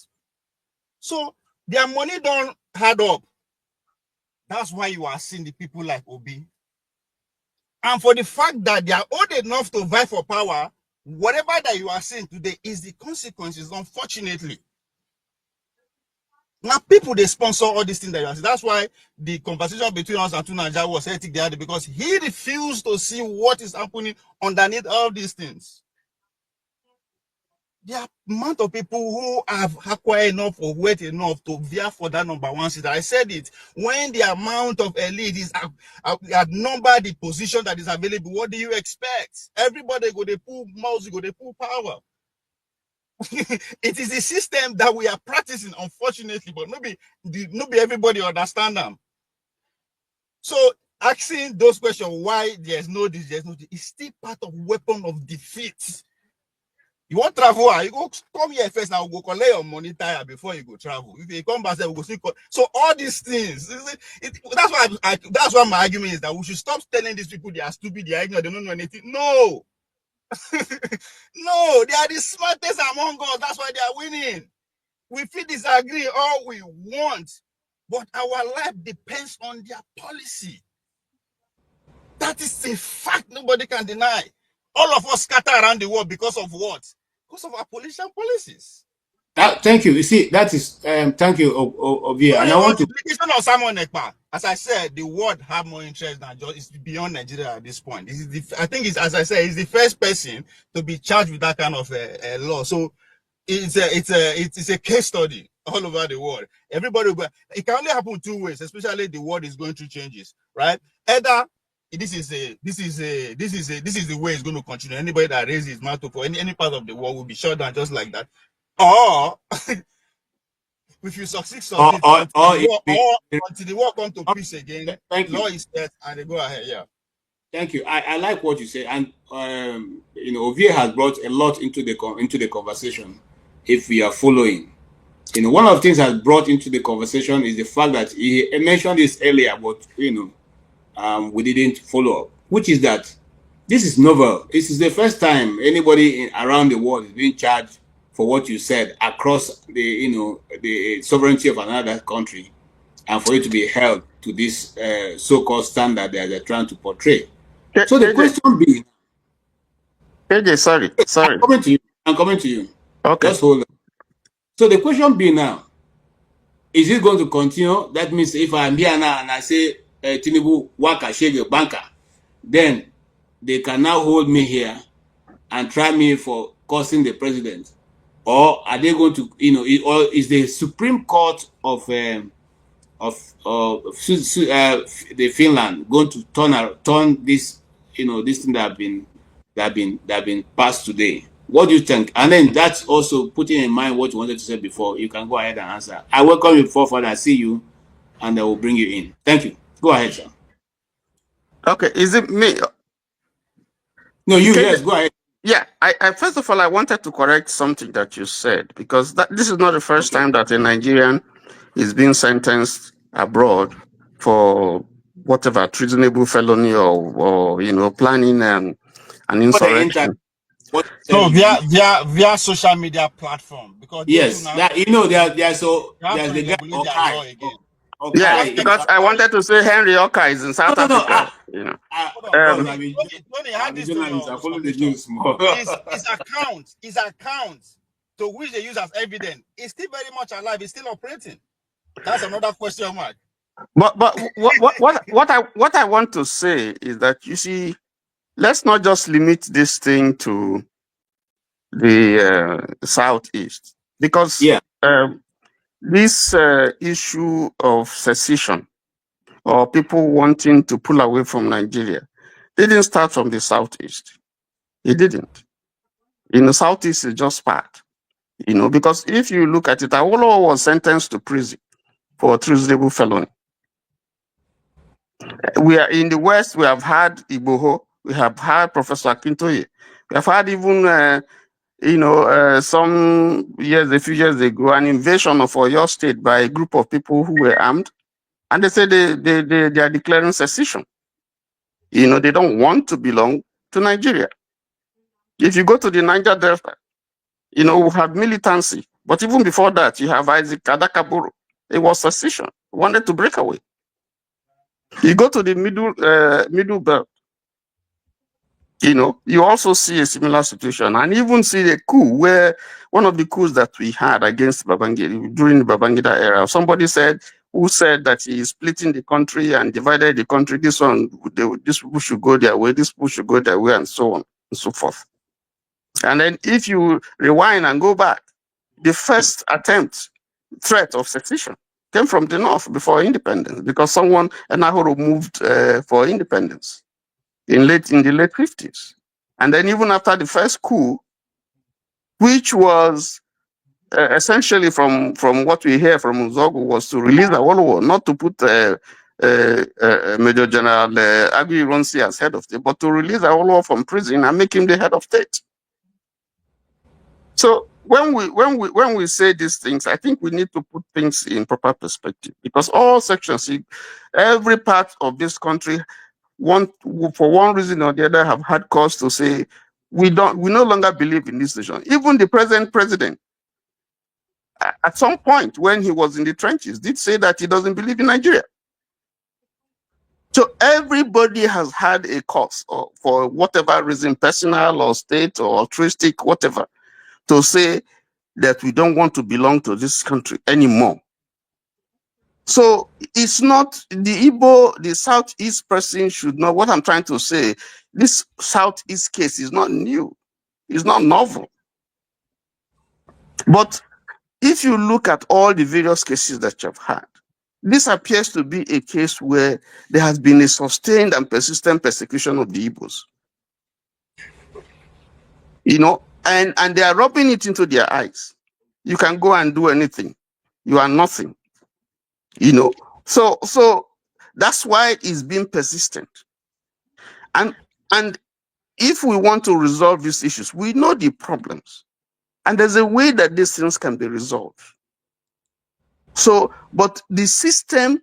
So their money don't add up. That's why you are seeing the people like Obi. And for the fact that they are old enough to vie for power, whatever that you are seeing today is the consequences, unfortunately. Now, people, they sponsor all these things that you are seeing. That's why the conversation between us and Tunaja was hectic the other day, because he refused to see what is happening underneath all these things. The amount of people who have acquired enough or weight enough to vie for that number one seat. I said it. When the amount of elite is outnumber the position that is available, what do you expect? Everybody go they pull mouse, go they pull power. It is a system that we are practicing, unfortunately, but maybe everybody understand them. So asking those questions, why there's no this, is still part of weapon of defeat. You want travel? You go come here first. Now we'll go collect your money tire before you go travel. If you come back, we'll go see. So all these things. That's why my argument is that we should stop telling these people they are stupid, they are ignorant, they don't know anything. No, no, they are the smartest among us. That's why they are winning. We feel disagree all we want, but our life depends on their policy. That is a fact nobody can deny. All of us scatter around the world because of what? Because of our political policies. Thank you. You see, that is thank you, Ovia. And I want to implication of Simon Ekpa. As I said, the world have more interest than just it's beyond Nigeria at this point. I think it's, as I said, he's the first person to be charged with that kind of law. So it's a case study all over the world. Everybody, it can only happen 2 ways, especially the world is going through changes, right? Either this is the way it's going to continue. Anybody that raises his mouth for any part of the world will be shut down just like that. Or if you succeed, until the war comes to peace again. Thank you. Law is set and they go ahead. Yeah. Thank you. I like what you say, and you know, Ovie has brought a lot into the conversation. If we are following, you know, one of the things that's brought into the conversation is the fact that he mentioned this earlier, but you know, we didn't follow up, which is that this is novel. This is the first time anybody around the world is being charged for what you said across the sovereignty of another country, and for it to be held to this so-called standard that they're trying to portray. So the question being, KJ, sorry. I'm coming to you. Okay. Just hold on. So the question being now, is it going to continue? That means if I'm here now and I say Tinubu Waka Shege Banker, then they can now hold me here and try me for causing the president, or are they going to, or is the Supreme Court of the Finland going to turn this, this thing that have been passed today? What do you think? And then that's also putting in mind what you wanted to say before. You can go ahead and answer. I welcome you, Father. I see you, and I will bring you in. Thank you. Go ahead, sir. Okay, is it me? No, you. Yes, go ahead. Yeah, I first of all, I wanted to correct something that you said, because this is not the first time that a Nigerian is being sentenced abroad for whatever treasonable felony or planning an insurrection. So via social media platform, because yes, there's the guy Okai. Yeah, because I wanted to say Henry Okai is in South Africa. His account to which they use as evidence is still very much alive. It's still operating. That's another question mark. But what I want to say is that, you see, let's not just limit this thing to the Southeast, because this issue of secession or people wanting to pull away from Nigeria didn't start from the Southeast. It didn't. In the Southeast, it's just part, because if you look at it, Awolowo was sentenced to prison for treasonable felony. We are in the West, we have had Igboho, we have had Professor Akintoye, we have had even, a few years ago, an invasion of Oyo State by a group of people who were armed, and they say they are declaring secession. They don't want to belong to Nigeria. If you go to the Niger Delta, we have militancy, but even before that, you have Isaac Adakaburu. It was secession, wanted to break away. You go to the middle belt, you also see a similar situation, and even see a coup where one of the coups that we had against Babangida during the Babangida era, somebody said that he is splitting the country and divided the country. This people should go their way, this people should go their way, and so on and so forth. And then if you rewind and go back, the first threat of secession came from the north before independence, because Enahoro moved for independence in the late 50s. And then even after the first coup, which was essentially from what we hear from Uzogu, was to release Awolowo, not to put Major General Agui Ironsi as head of state, but to release Awolowo from prison and make him the head of state. So when we say these things, I think we need to put things in proper perspective, because all sections, every part of this country, for one reason or the other, have had cause to say we no longer believe in this decision. Even the present president, at some point when he was in the trenches, did say that he doesn't believe in Nigeria. So everybody has had a cause, or for whatever reason, personal or state or altruistic, whatever, to say that we don't want to belong to this country anymore. So it's not the Igbo, the Southeast person should know what I'm trying to say. This Southeast case is not new. It's not novel. But if you look at all the various cases that you've had, this appears to be a case where there has been a sustained and persistent persecution of the Igbos. You know, and they are rubbing it into their eyes. You can go and do anything. You are nothing. You know, so that's why it's been persistent. And if we want to resolve these issues, we know the problems, and there's a way that these things can be resolved. So, but the system,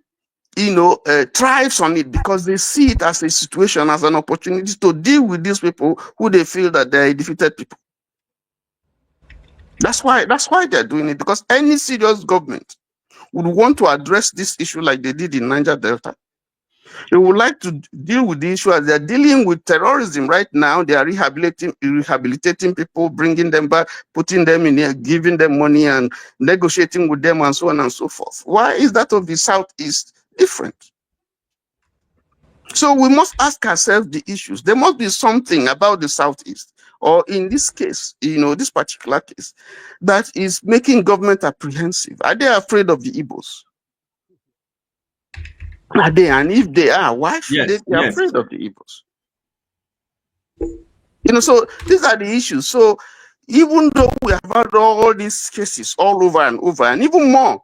you know, thrives on it because they see it as a situation, as an opportunity to deal with these people who they feel that they're defeated people. That's why they're doing it, because any serious government would want to address this issue like they did in Niger Delta. They would like to deal with the issue as they're dealing with terrorism right now. They are rehabilitating people, bringing them back, putting them in here, giving them money and negotiating with them and so on and so forth. Why is that of the Southeast different? So we must ask ourselves the issues. There must be something about the Southeast, or in this case, you know, this particular case, that is making government apprehensive. Are they afraid of the Igbos? Are they? And if they are, why should they be afraid of the Igbos? You know, so these are the issues. So even though we have had all these cases all over and over, and even more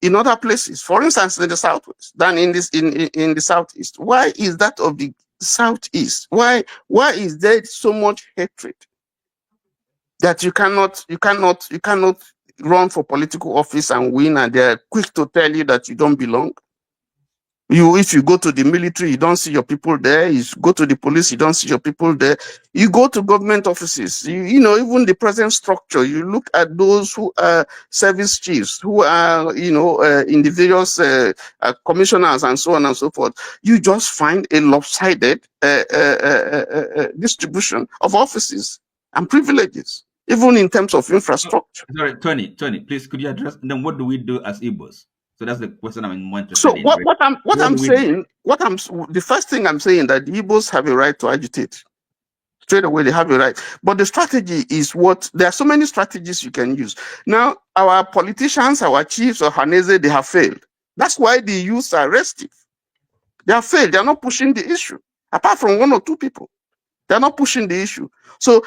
in other places, for instance, in the Southwest than in the Southeast, why is that of the Southeast? Why is there so much hatred that you cannot run for political office and win, and they're quick to tell you that you don't belong? If you go to the military, you don't see your people there. You go to the police, you don't see your people there. You go to government offices, you know, even the present structure, you look at those who are service chiefs, who are, you know, in the various commissioners and so on and so forth. You just find a lopsided distribution of offices and privileges, even in terms of infrastructure. Sorry, Tony, please, could you address, and then what do we do as Igbos? So that's the question I'm more interested So in. the first thing I'm saying that the Igbos have a right to agitate. Straight away, they have a right. But the strategy is there are so many strategies you can use. Now, our politicians, our chiefs or Haneze, they have failed. That's why the youths are restive. They have failed. They are not pushing the issue. Apart from one or two people, they're not pushing the issue. So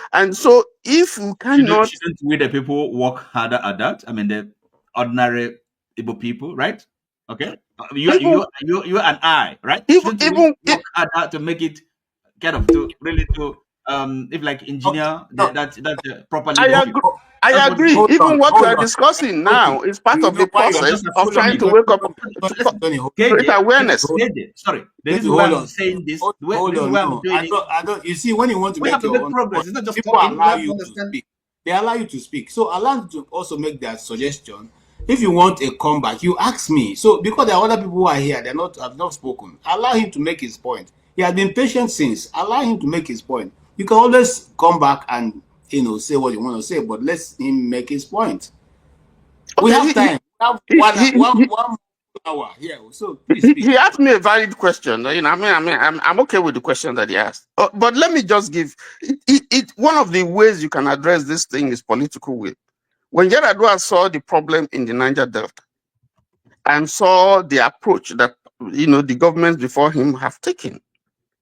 if you cannot, shouldn't we the people work harder at that? I mean, the ordinary Igbo people, right? Okay, you and I, right? Shouldn't we work harder to make it kind of if like engineer that properly? I agree. Even what we are discussing now is part of the process of trying to wake up to create awareness. Sorry, the reason why I'm saying this, you see, when you want to make your own progress, it's not just people allow you to speak. They allow you to speak. So allow you to also make their suggestion. If you want a comeback, you ask me. So because there are other people who are here, have not spoken. Allow him to make his point. He has been patient since. Allow him to make his point. You can always come back and, you know, say what you want to say, but let him make his point. Okay, we have time. We have one hour here. So please speak. He asked me a valid question. You know, I'm okay with the question that he asked. But let me just give it. One of the ways you can address this thing is political will. When Yaradua saw the problem in the Niger Delta and saw the approach that, you know, the governments before him have taken,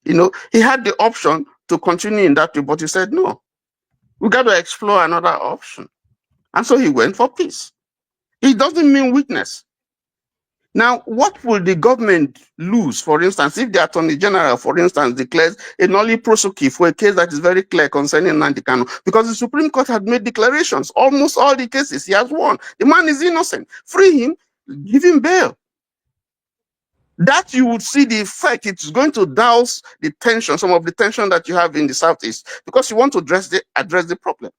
you know, he had the option to continue in that way, but he said, no, we got to explore another option. And so he went for peace. It doesn't mean weakness. Now, what will the government lose, for instance, if the Attorney General, for instance, declares a nolli prosequi for a case that is very clear concerning Nnamdi Kanu? Because the Supreme Court had made declarations. Almost all the cases he has won. The man is innocent. Free him, give him bail. That you would see the effect. It's going to douse the tension, some of the tension that you have in the Southeast, because you want to address the problem.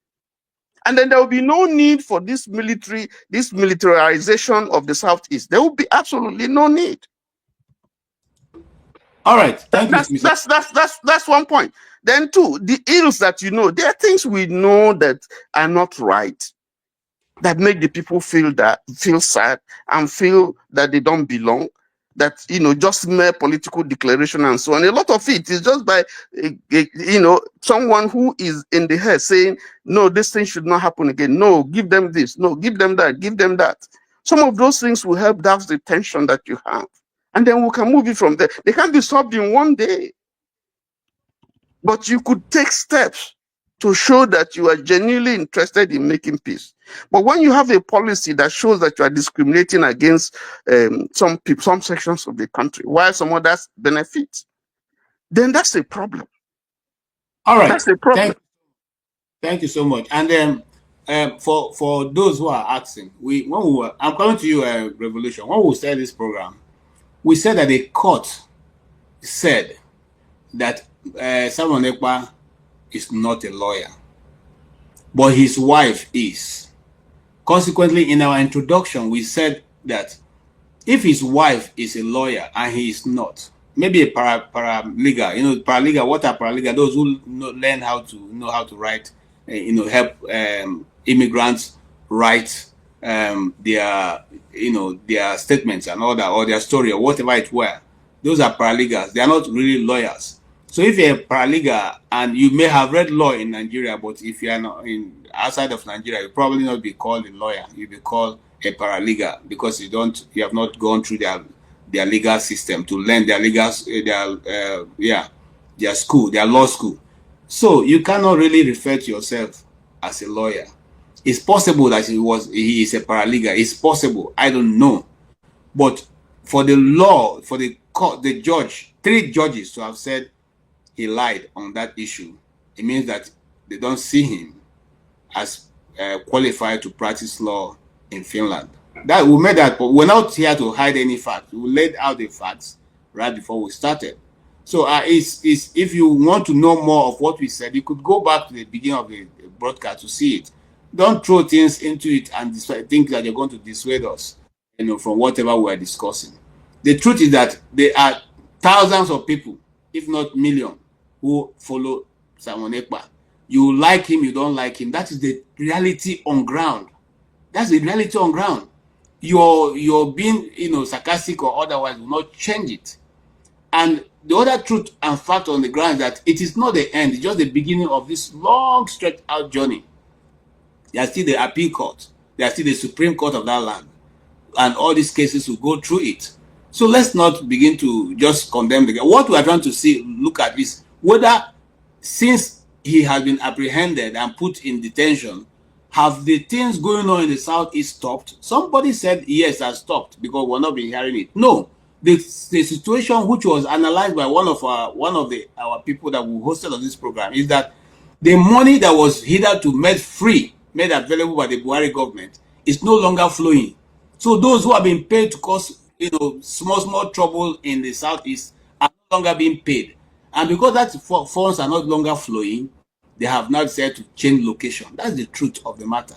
And then there will be no need for this militarization of the Southeast. There will be absolutely no need. All right, thank you. That's one point. Then two, the ills that you know, there are things we know that are not right, that make the people feel sad and feel that they don't belong. That, you know, just mere political declaration and so on. A lot of it is just by, you know, someone who is in the head saying, no, this thing should not happen again. No, give them this. No, give them that. Give them that. Some of those things will help douse the tension that you have. And then we can move it from there. They can't be solved in one day. But you could take steps to show that you are genuinely interested in making peace. But when you have a policy that shows that you are discriminating against some people, some sections of the country, while some others benefit, then that's a problem. All right. That's a problem. Thank you so much. And then for those who are asking, I'm coming to you, Revolution. When we started this program, we said that the court said that Simon Ekpa is not a lawyer, but his wife is. Consequently, in our introduction, we said that if his wife is a lawyer and he is not, maybe a paralegal, paralegal, what are paralegal? Those who learn how to write, help immigrants write their statements and all that, or their story or whatever it were. Those are paralegals. They are not really lawyers. So if you're a paralegal and you may have read law in Nigeria, but if you are not outside of Nigeria, you'll probably not be called a lawyer. You'll be called a paralegal because you have not gone through their legal system to learn their legal their school, their law school. So you cannot really refer to yourself as a lawyer. It's possible that he is a paralegal. It's possible. I don't know. But for the law, for the court, the judge, 3 judges to have said he lied on that issue, it means that they don't see him as qualified to practice law in Finland. That we made that, but we're not here to hide any facts. We laid out the facts right before we started. So if you want to know more of what we said, you could go back to the beginning of the broadcast to see it. Don't throw things into it and think that you're going to dissuade us, from whatever we're discussing. The truth is that there are thousands of people, if not millions, who follow Simon Ekpa. You like him, you don't like him. That is the reality on ground. That's the reality on ground. You're being, sarcastic or otherwise will not change it. And the other truth and fact on the ground is that it is not the end, it's just the beginning of this long stretched out journey. There's still the appeal court, there's still the Supreme Court of that land, and all these cases will go through it. So let's not begin to just condemn the guy. What we are trying to look at is whether, since he has been apprehended and put in detention, have the things going on in the Southeast stopped? Somebody said yes, has stopped because we're not been hearing it. No, the situation which was analyzed by one of our people that we hosted on this program is that the money that was hitherto made available by the Buhari government is no longer flowing. So those who have been paid to cause small trouble in the Southeast are no longer being paid, and because that funds are no longer flowing, they have now decided to change location. That's the truth of the matter.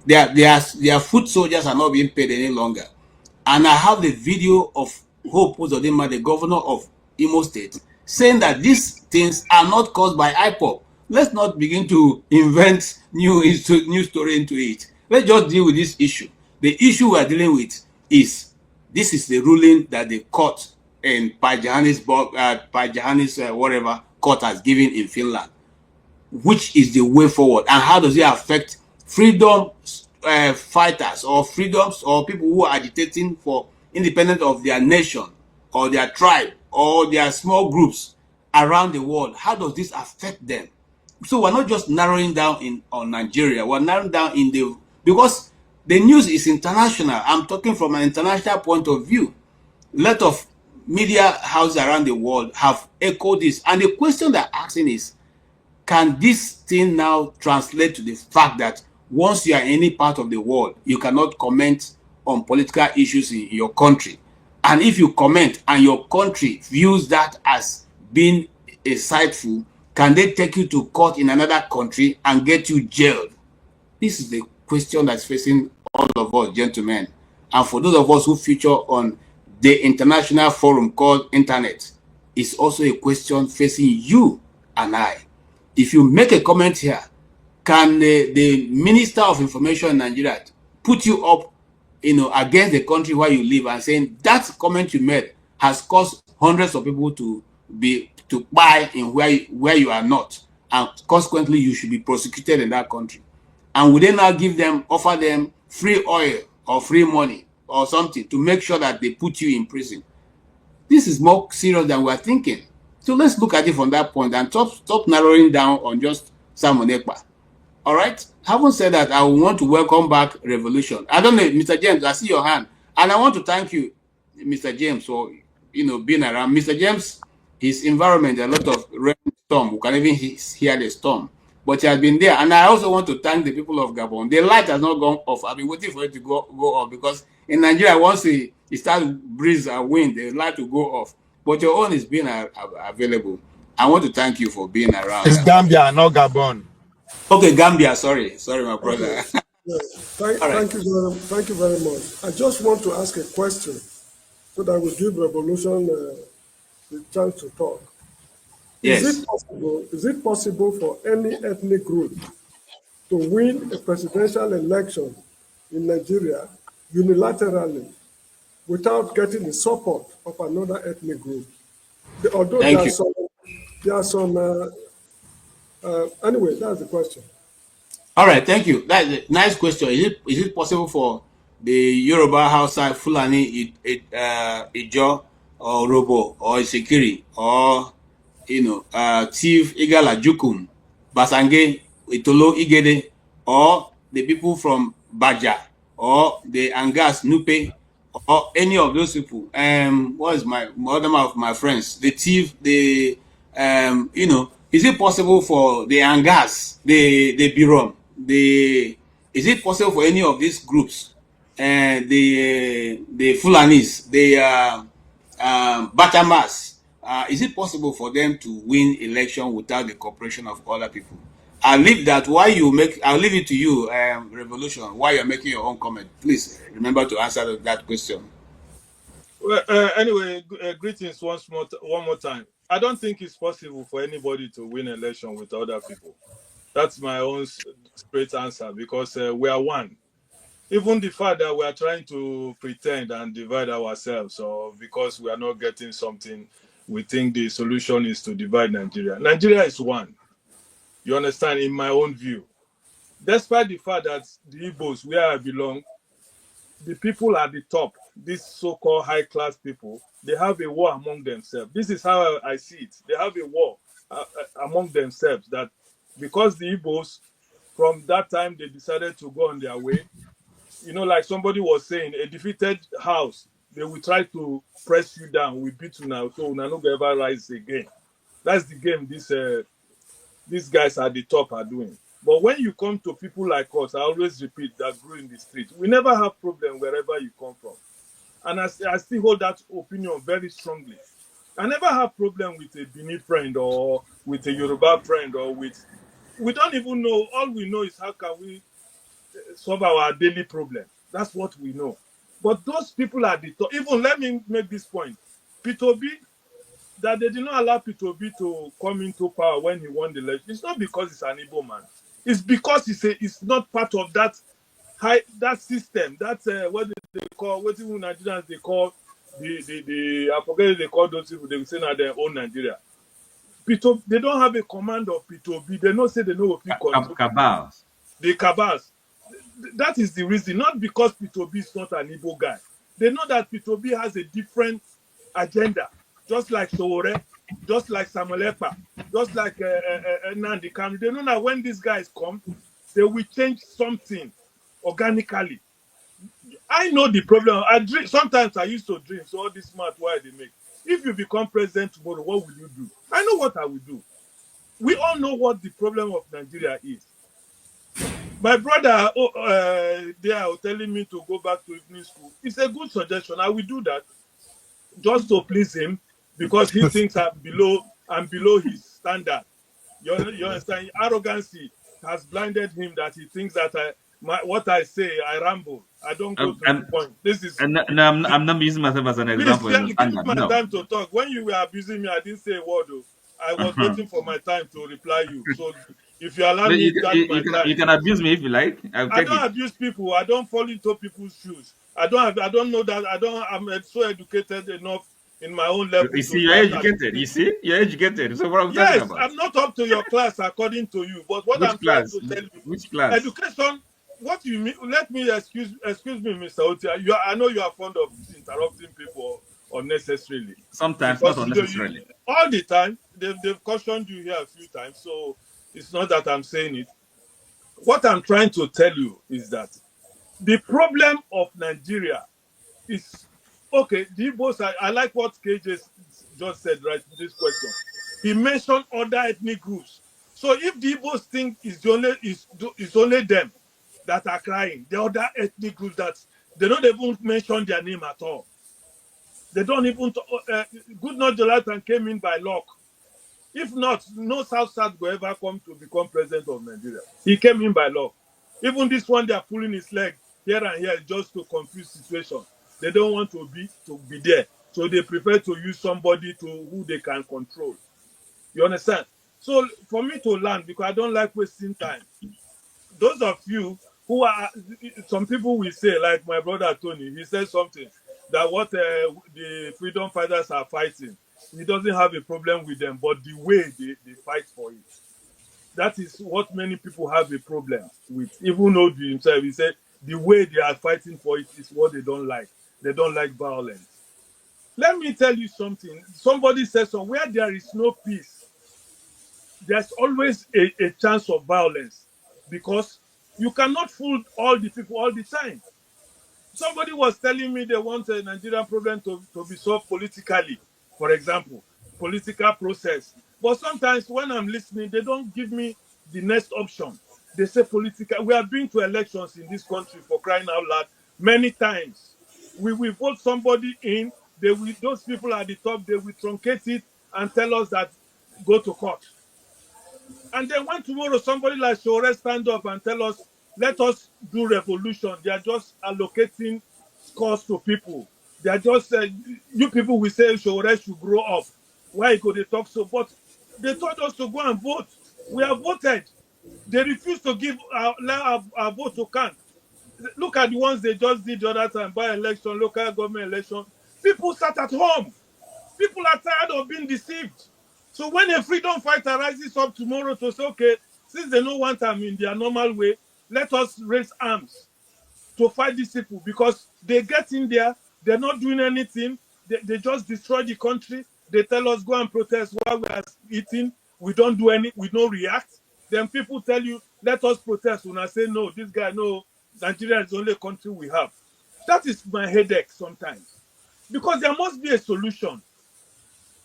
Their foot soldiers are not being paid any longer. And I have the video of Hope Uzodinma, the governor of Imo State, saying that these things are not caused by IPOP. Let's not begin to invent new story into it. Let's just deal with this issue. The issue we are dealing with is, this is the ruling that the court in Johannesburg, whatever court has given in Finland, which is the way forward, and how does it affect freedom fighters or freedoms or people who are agitating for independence of their nation or their tribe or their small groups around the world? How does this affect them? So we're not just narrowing down on Nigeria, we're narrowing down because the news is international. I'm talking from an international point of view. A lot of media houses around the world have echoed this, and the question they're asking is, can this thing now translate to the fact that once you are in any part of the world, you cannot comment on political issues in your country? And if you comment and your country views that as being insightful, can they take you to court in another country and get you jailed? This is the question that's facing all of us, gentlemen. And for those of us who feature on the international forum called Internet, it's also a question facing you and I. If you make a comment here, can the Minister of Information in Nigeria put you up, against the country where you live and saying that comment you made has caused hundreds of people to buy in where you are not, and consequently you should be prosecuted in that country? And would they now offer them free oil or free money or something to make sure that they put you in prison. This is more serious than we're thinking. So let's look at it from that point and stop narrowing down on just Simon Ekpa. All right. Having said that, I want to welcome back Revolution. I don't know, Mr. James, I see your hand. And I want to thank you, Mr. James, for being around. Mr. James, his environment, a lot of rain, storm. We can even hear the storm. But he has been there. And I also want to thank the people of Gabon. The light has not gone off. I've been waiting for it to go off because in Nigeria, once it starts breeze and wind, the light will go off. But your own is being available. I want to thank you for being around. It's Gambia, not Gabon. Okay, Gambia. Sorry, my brother. Okay. Yeah. Thank you very much. I just want to ask a question so that we give Revolution the chance to talk. Yes. Is it possible for any ethnic group to win a presidential election in Nigeria unilaterally without getting the support of another ethnic group? Although there are some anyway, that's the question. All right, thank you. That's a nice question. Is it possible for the Yoruba Hausa, Fulani, Ijo, or Robo, or Isekiri, or Chief Igala Jukum, Basange, Itolo Igede, or the people from Baja, or the Angas Nupe, or any of those people? What is one of my friends? The Chief, is it possible for the Angas, the Birom, is it possible for any of these groups, the Fulanis, the Batamas, is it possible for them to win election without the cooperation of other people? I'll leave it to you, Revolution, while you're making your own comment. Please remember to answer that question. Well, anyway, greetings one more time. I don't think it's possible for anybody to win election with other people. That's my own straight answer, because we are one. Even the fact that we are trying to pretend and divide ourselves, or because we are not getting something, we think the solution is to divide Nigeria. Nigeria is one. You understand? In my own view. Despite the fact that the Igbos, where I belong, the people at the top, these so-called high-class people, they have a war among themselves. This is how I see it. They have a war among themselves, that because the Igbos, from that time, they decided to go on their way. Like somebody was saying, a defeated house, they will try to press you down. We beat you now, so we'll not ever rise again. That's the game these guys at the top are doing. But when you come to people like us, I always repeat, that grew in the street, we never have problem wherever you come from. And I still hold that opinion very strongly. I never have problem with a Bini friend or with a Yoruba friend we don't even know. All we know is how can we solve our daily problem. That's what we know. But those people at the top, even let me make this point. P2B, that they did not allow P2B to come into power when he won the election. It's not because he's an Igbo man. It's because it's not part of that system. That's what they call, what even Nigerians they call I forget they call those people. They say now their own Nigeria. P2B, they don't have a command of P2B. They don't say they know what people cabals. The cabals. That is the reason, not because P2B is not an Igbo guy. They know that P2B has a different agenda, just like Sowore, just like Samuel Ekpa, just like Nandi Kanu. They know that when these guys come, they will change something organically. I know the problem. Sometimes I used to dream, so all this smart why they make. If you become president tomorrow, what will you do? I know what I will do. We all know what the problem of Nigeria is. My brother, they are telling me to go back to evening school. It's a good suggestion. I will do that just to please him, because he thinks I'm below his standard. You understand? Arrogancy has blinded him, that he thinks that what I say, I ramble. I don't go to the point. This is. No, I'm not using myself as an example. Please, give me my time to talk. When you were abusing me, I didn't say a word. I was waiting for my time to reply you. So if you allow me to time, you can abuse me if you like. I don't abuse people. I don't fall into people's shoes. I don't know that. I'm so educated enough in my own level. You see, you're educated. You see, you're educated. So what I'm talking about? Yes, I'm not up to your class according to you. But what I'm trying to tell you, which class? Education what you mean? Let me excuse me, Mr. Otia. I know you are fond of interrupting people unnecessarily. Sometimes, not Because unnecessarily. all the time they've cautioned you here a few times, so it's not that I'm saying it. What I'm trying to tell you is that the problem of Nigeria is okay. The Igbos, I like what KJ just said, right? This question, he mentioned other ethnic groups. So if the Igbos think it's only them that are crying, the other ethnic groups that they don't even mention their name at all. They don't even Goodnot Jonathan came in by luck. If not, no South will ever come to become president of Nigeria. He came in by luck. Even this one, they are pulling his leg here and here just to confuse situation. They don't want to be there, so they prefer to use somebody who they can control. You understand? So for me to learn, because I don't like wasting time. Those of you who are, some people will say, like my brother Tony, he said something that what the freedom fighters are fighting, he doesn't have a problem with them, but the way they fight for it. That is what many people have a problem with. Even though himself, he said the way they are fighting for it is what they don't like. They don't like violence. Let me tell you something. Somebody says, so where there is no peace, there's always a chance of violence, because you cannot fool all the people all the time. Somebody was telling me they want a Nigerian problem to be solved politically, for example, political process. But sometimes when I'm listening, they don't give me the next option. They say political. We have been to elections in this country, for crying out loud, many times. We will vote somebody in, those people at the top, they will truncate it and tell us that go to court. And then when tomorrow somebody like Shore stand up and tell us, let us do revolution, they are just allocating scores to people. They are just, you people will say Shore should grow up. Why could they talk so? But they told us to go and vote. We have voted. They refused to give our vote to count. Look at the ones they just did the other time, by election, local government election. People sat at home. People are tired of being deceived. So when a freedom fighter rises up tomorrow to say, okay, since they don't want them in their normal way, let us raise arms to fight these people, because they get in there, they're not doing anything, they just destroy the country, they tell us go and protest while we are eating, we don't do any, we don't react. Then people tell you, let us protest. When I say no, this guy, no, Nigeria is the only country we have. That is my headache sometimes. Because there must be a solution.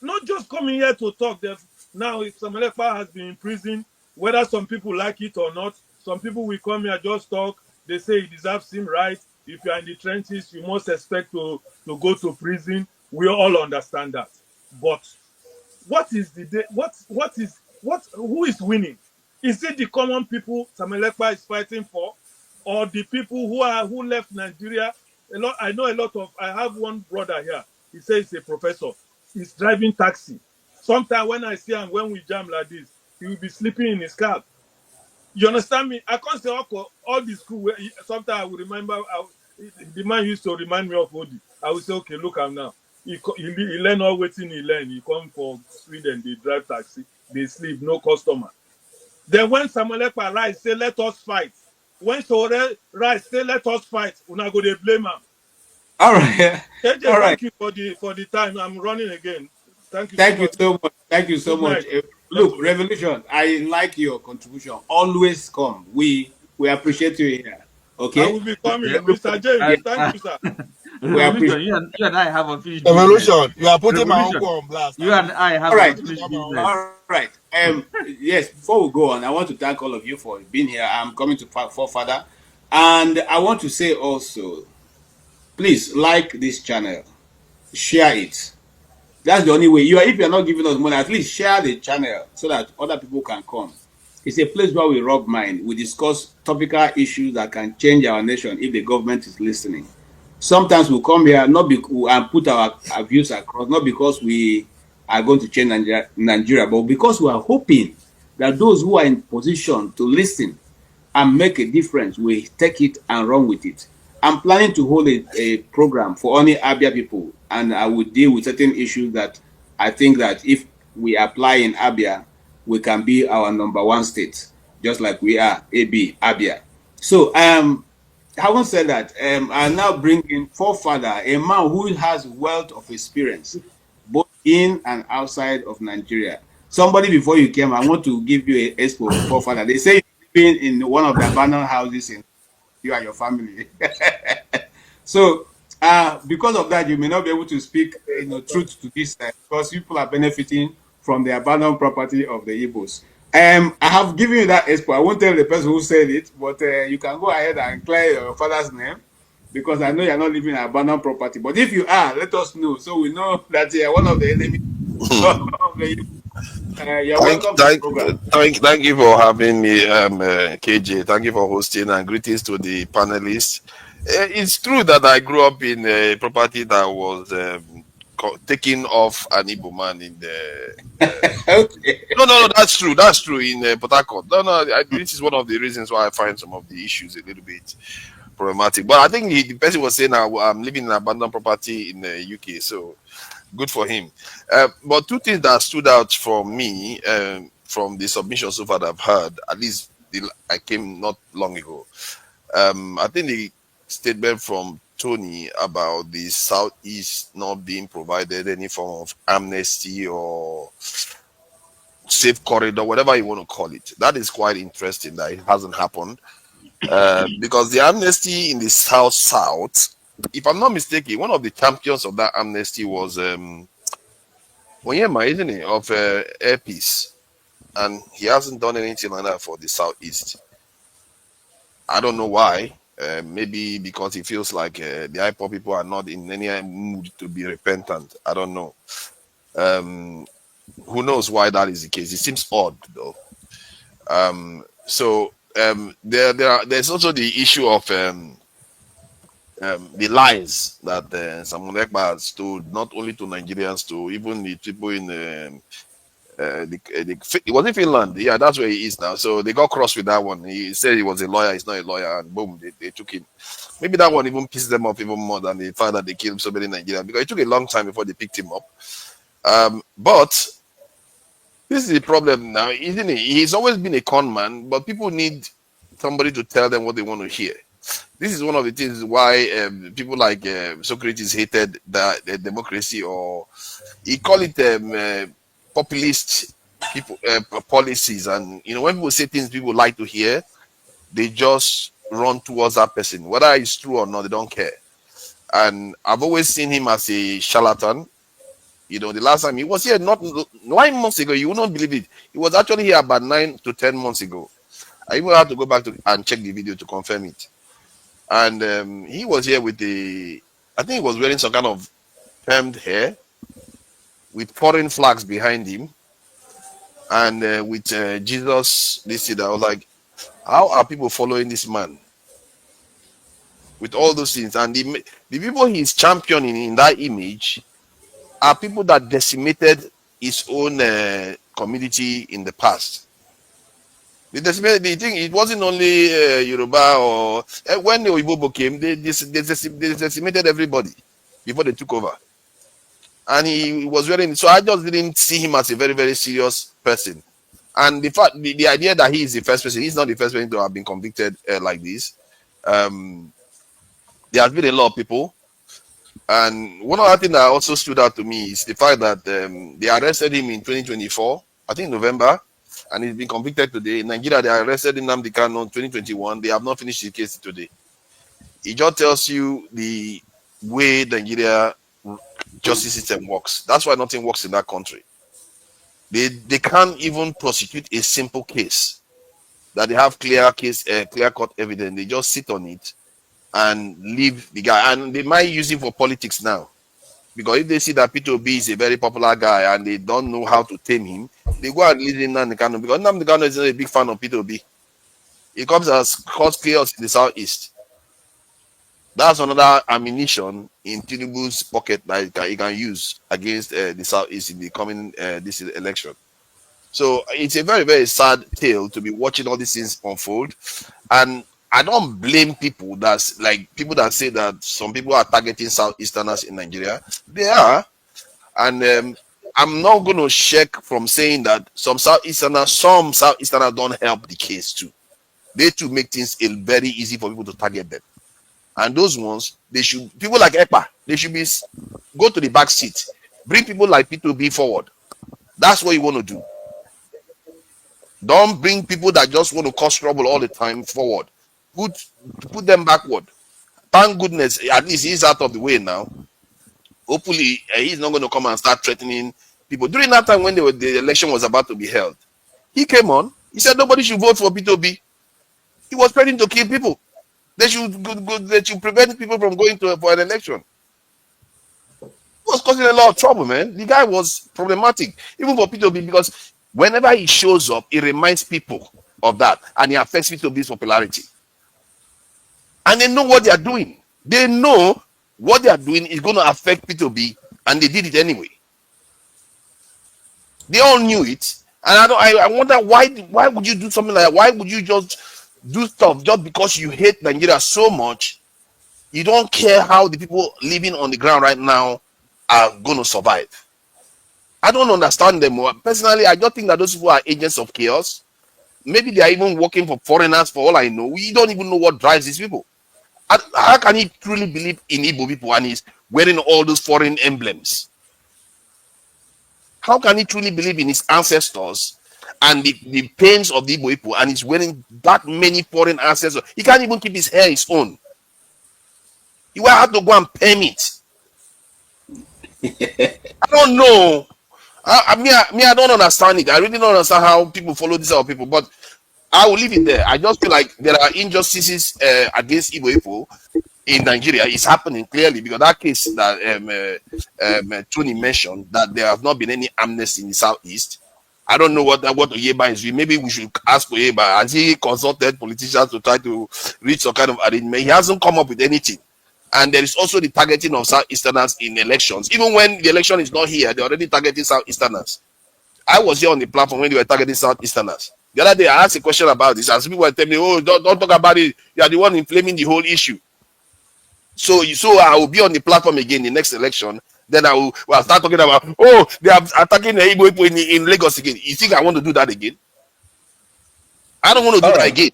Not just coming here to talk. Now, if Samuel Ekpa has been in prison, whether some people like it or not, some people will come here just talk. They say he deserves him right. If you are in the trenches, you must expect to go to prison. We all understand that. But what is who is winning? Is it the common people Samuel Ekpa is fighting for, or the people who left Nigeria? I know a lot of. I have one brother here. He says he's a professor. He's driving taxi. Sometimes when I see him, when we jam like this, he will be sleeping in his car. You understand me? I can't say all the school. Sometimes I will remember. The man used to remind me of Odi. I will say, okay, look him now. He learn all waiting. He learn. He come from Sweden. They drive taxi. They sleep. No customer. Then when Samuel Ekpa rise, say let us fight. When Sore rise, say let us fight. Una go they blame him. All right. AJ, All right. thank you for the time. I'm running again. Thank you Thank so you much. so much. Thank you so Good much. night, Look, gentlemen. Revolution, I like your contribution. Always come. We appreciate you here. I Okay? will be coming. Mr. Yeah. James, thank you, sir. We appreciate. Revolution, you and I have unfinished business. Evolution, you are putting my Revolution, uncle on blast. you and I All have right. unfinished business. All right. Yes, before we go on, I want to thank all of you for being here. I'm coming to Forefather. And I want to say also, please like this channel, share it. That's the only way. If you're not giving us money, at least share the channel so that other people can come. It's a place where we rub mind. We discuss topical issues that can change our nation if the government is listening. Sometimes we come here and put our views across, not because we are going to change Nigeria, but because we are hoping that those who are in position to listen and make a difference will take it and run with it. I'm planning to hold a program for only Abia people, and I will deal with certain issues that I think that if we apply in Abia, we can be our #1 state, just like we are Abia. So, having said that, I now bring in forefather, a man who has wealth of experience, both in and outside of Nigeria. Somebody before you came, I want to give you a expo forefather. They say you're living in one of the abandoned houses in you and your family. So, because of that, you may not be able to speak, truth to this, because people are benefiting from the abandoned property of the Igbos. I have given you that expo. I won't tell the person who said it, but you can go ahead and clear your father's name, because I know you're not living in abandoned property. But if you are, let us know, so we know that you're one of the enemies of the Igbos. You're welcome to the program. Thank you for having me, KJ. Thank you for hosting, and greetings to the panelists. It's true that I grew up in a property that was taken off an Igbo man in the. Okay. No, that's true. That's true in Port Harcourt. This is one of the reasons why I find some of the issues a little bit problematic. But I think the person was saying I'm living in an abandoned property in the UK, so good for him. But two things that stood out for me from the submission so far that I've heard, at least I came not long ago. I think the statement from Tony about the Southeast not being provided any form of amnesty or safe corridor, whatever you want to call it, that is quite interesting that it hasn't happened. Because the amnesty in the South, if I'm not mistaken, one of the champions of that amnesty was Onyema, isn't it, of Air Peace, and he hasn't done anything like that for the Southeast. I don't know why. Maybe because he feels like the IPOB people are not in any mood to be repentant. I don't know. Who knows why that is the case? It seems odd, though. There's also the issue of the lies that Samuel Ekpa has told, not only to Nigerians, to even the people in it was in Finland. Yeah, that's where he is now. So they got cross with that one. He said he was a lawyer. He's not a lawyer, and boom, they took him. Maybe that one even pissed them off even more than the fact that they killed so many Nigerians, because it took a long time before they picked him up. But this is the problem now, isn't it? He's always been a con man, but people need somebody to tell them what they want to hear. This is one of the things why people like Socrates hated the democracy, or he called it populist people policies. And when people say things people like to hear, they just run towards that person, whether it's true or not. They don't care. And I've always seen him as a charlatan. The last time he was here, not 9 months ago, you will not believe it. He was actually here about 9 to 10 months ago. I even had to go back and check the video to confirm it. And he was here with I think he was wearing some kind of permed hair with foreign flags behind him, and with Jesus listed. I was like, how are people following this man with all those things? And the people he's championing in that image are people that decimated his own community in the past. They thing, it wasn't only Yoruba, or when the Oyibo came, they decimated everybody before they took over. And he was wearing, so I just didn't see him as a very, very serious person. And the fact, the idea that he is the first person, he's not the first person to have been convicted like this. There has been a lot of people. And one other thing that also stood out to me is the fact that they arrested him in 2024, I think November, and he's been convicted today. In Nigeria, they arrested him in 2021. They have not finished the case today. It just tells you the way Nigeria justice system works. That's why nothing works in that country. They can't even prosecute a simple case that they have clear cut evidence. They just sit on it and leave the guy, and they might use him for politics now, because if they see that P2B is a very popular guy and they don't know how to tame him, they go and leave him Nnamdi Kanu, because Nnamdi Kanu is not a big fan of P2B. He comes as cause chaos in the Southeast. That's another ammunition in Tinubu's pocket that he can use against the Southeast in the coming this election. So it's a very, very sad tale to be watching all these things unfold. And I don't blame people that say that some people are targeting Southeasterners in Nigeria. They are. And I'm not going to shake from saying that some Southeasterners don't help the case too. they too make things very easy for people to target them. And those ones, they should, people like Ekpa, they should be go to the back seat, bring people like P2B forward. That's what you want to do. Don't bring people that just want to cause trouble all the time forward. Put them backward. Thank goodness, at least he's out of the way now. Hopefully, he's not going to come and start threatening people. During that time when the election was about to be held, he came on. He said nobody should vote for P2B. He was threatening to kill people. They should prevent people from going for an election. He was causing a lot of trouble, man. The guy was problematic, even for P2B, because whenever he shows up, he reminds people of that, and he affects P2B's popularity. And they know what they are doing. They know what they are doing is going to affect P2B, and they did it anyway. They all knew it, and I wonder why would you do something like that? Why would you just do stuff just because you hate Nigeria so much? You don't care how the people living on the ground right now are going to survive. I don't understand them. Personally, I just think that those people are agents of chaos. Maybe they are even working for foreigners, for all I know. We don't even know what drives these people. How can he truly believe in Igbo people and he's wearing all those foreign emblems? How can he truly believe in his ancestors and the pains of the Igbo people and he's wearing that many foreign ancestors? He can't even keep his hair his own. He will have to go and permit. I don't know. I don't understand it. I really don't understand how people follow these other people, but I will leave it there. I just feel like there are injustices against Igbo people in Nigeria. It's happening clearly because that case that Tony mentioned, that there have not been any amnesty in the southeast. I don't know what Oyeba is doing. Maybe we should ask Oyeba. Has he consulted politicians to try to reach some kind of arrangement? He hasn't come up with anything. And there is also the targeting of Southeasterners in elections. Even when the election is not here, they're already targeting Southeasterners. I was here on the platform when they were targeting Southeasterners. The other day, I asked a question about this, and people were telling me, "Oh, don't talk about it. You are the one inflaming the whole issue." So I will be on the platform again the next election. Then I'll start talking about, "Oh, they are attacking the Igbo people in Lagos again." You think I want to do that again? I don't want to do that again.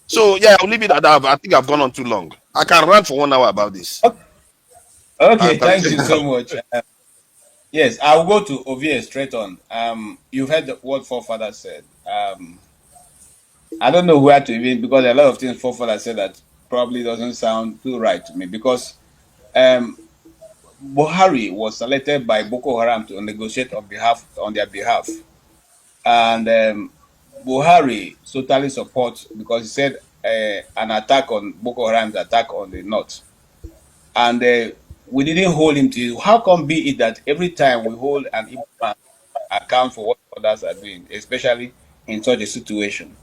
So yeah, I'll leave it at that. I think I've gone on too long. I can rant for 1 hour about this. Okay, thank you so much. Yes, I'll go to Ovie straight on. You've heard what forefathers said. I don't know where to even, because a lot of things forefathers said that probably doesn't sound too right to me, because Buhari was selected by Boko Haram to negotiate on their behalf, and Buhari totally supports, because he said an attack on Boko Haram's attack on the north, and we didn't hold him to. How come be it that every time we hold an Igbo man account for what others are doing, especially in such a situation?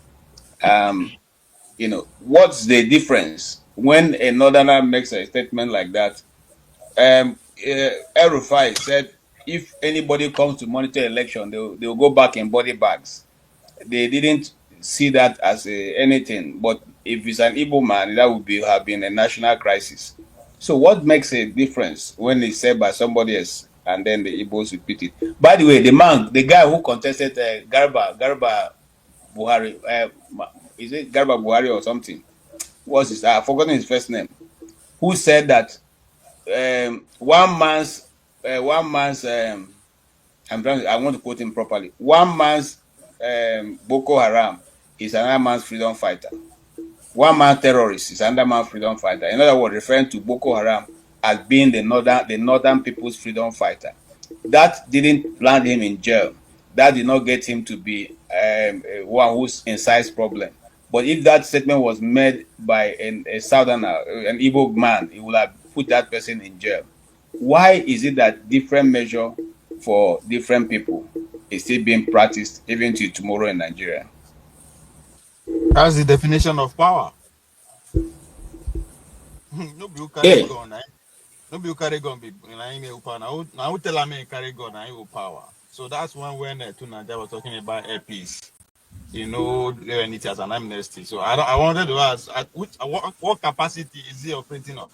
What's the difference when a northerner makes a statement like that? El-Rufai said if anybody comes to monitor election, they'll go back in body bags. They didn't see that as anything, but if it's an Igbo man, that would have been a national crisis. So what makes a difference when it's said by somebody else and then the Igbos repeat it? By the way, the guy who contested Garba Buhari, is it Garba Buhari or something? What's his? I've forgotten his first name. Who said that one man's I want to quote him properly. One man's Boko Haram is another man's freedom fighter. One man terrorist is another man's freedom fighter. In other words, referring to Boko Haram as being the northern people's freedom fighter. That didn't land him in jail. That did not get him to be one who's incites problem. But if that statement was made by a southerner, an Igbo man, he would have put that person in jail. Why is it that different measure for different people is still being practiced even to tomorrow in Nigeria? That's the definition of power. Nobody who carry gun. Nobody who carry gun be power. Now who tell me carry gun and you power. So that's when Tunanja was talking about peace. It as an amnesty. So I wanted to ask, what capacity is he operating on?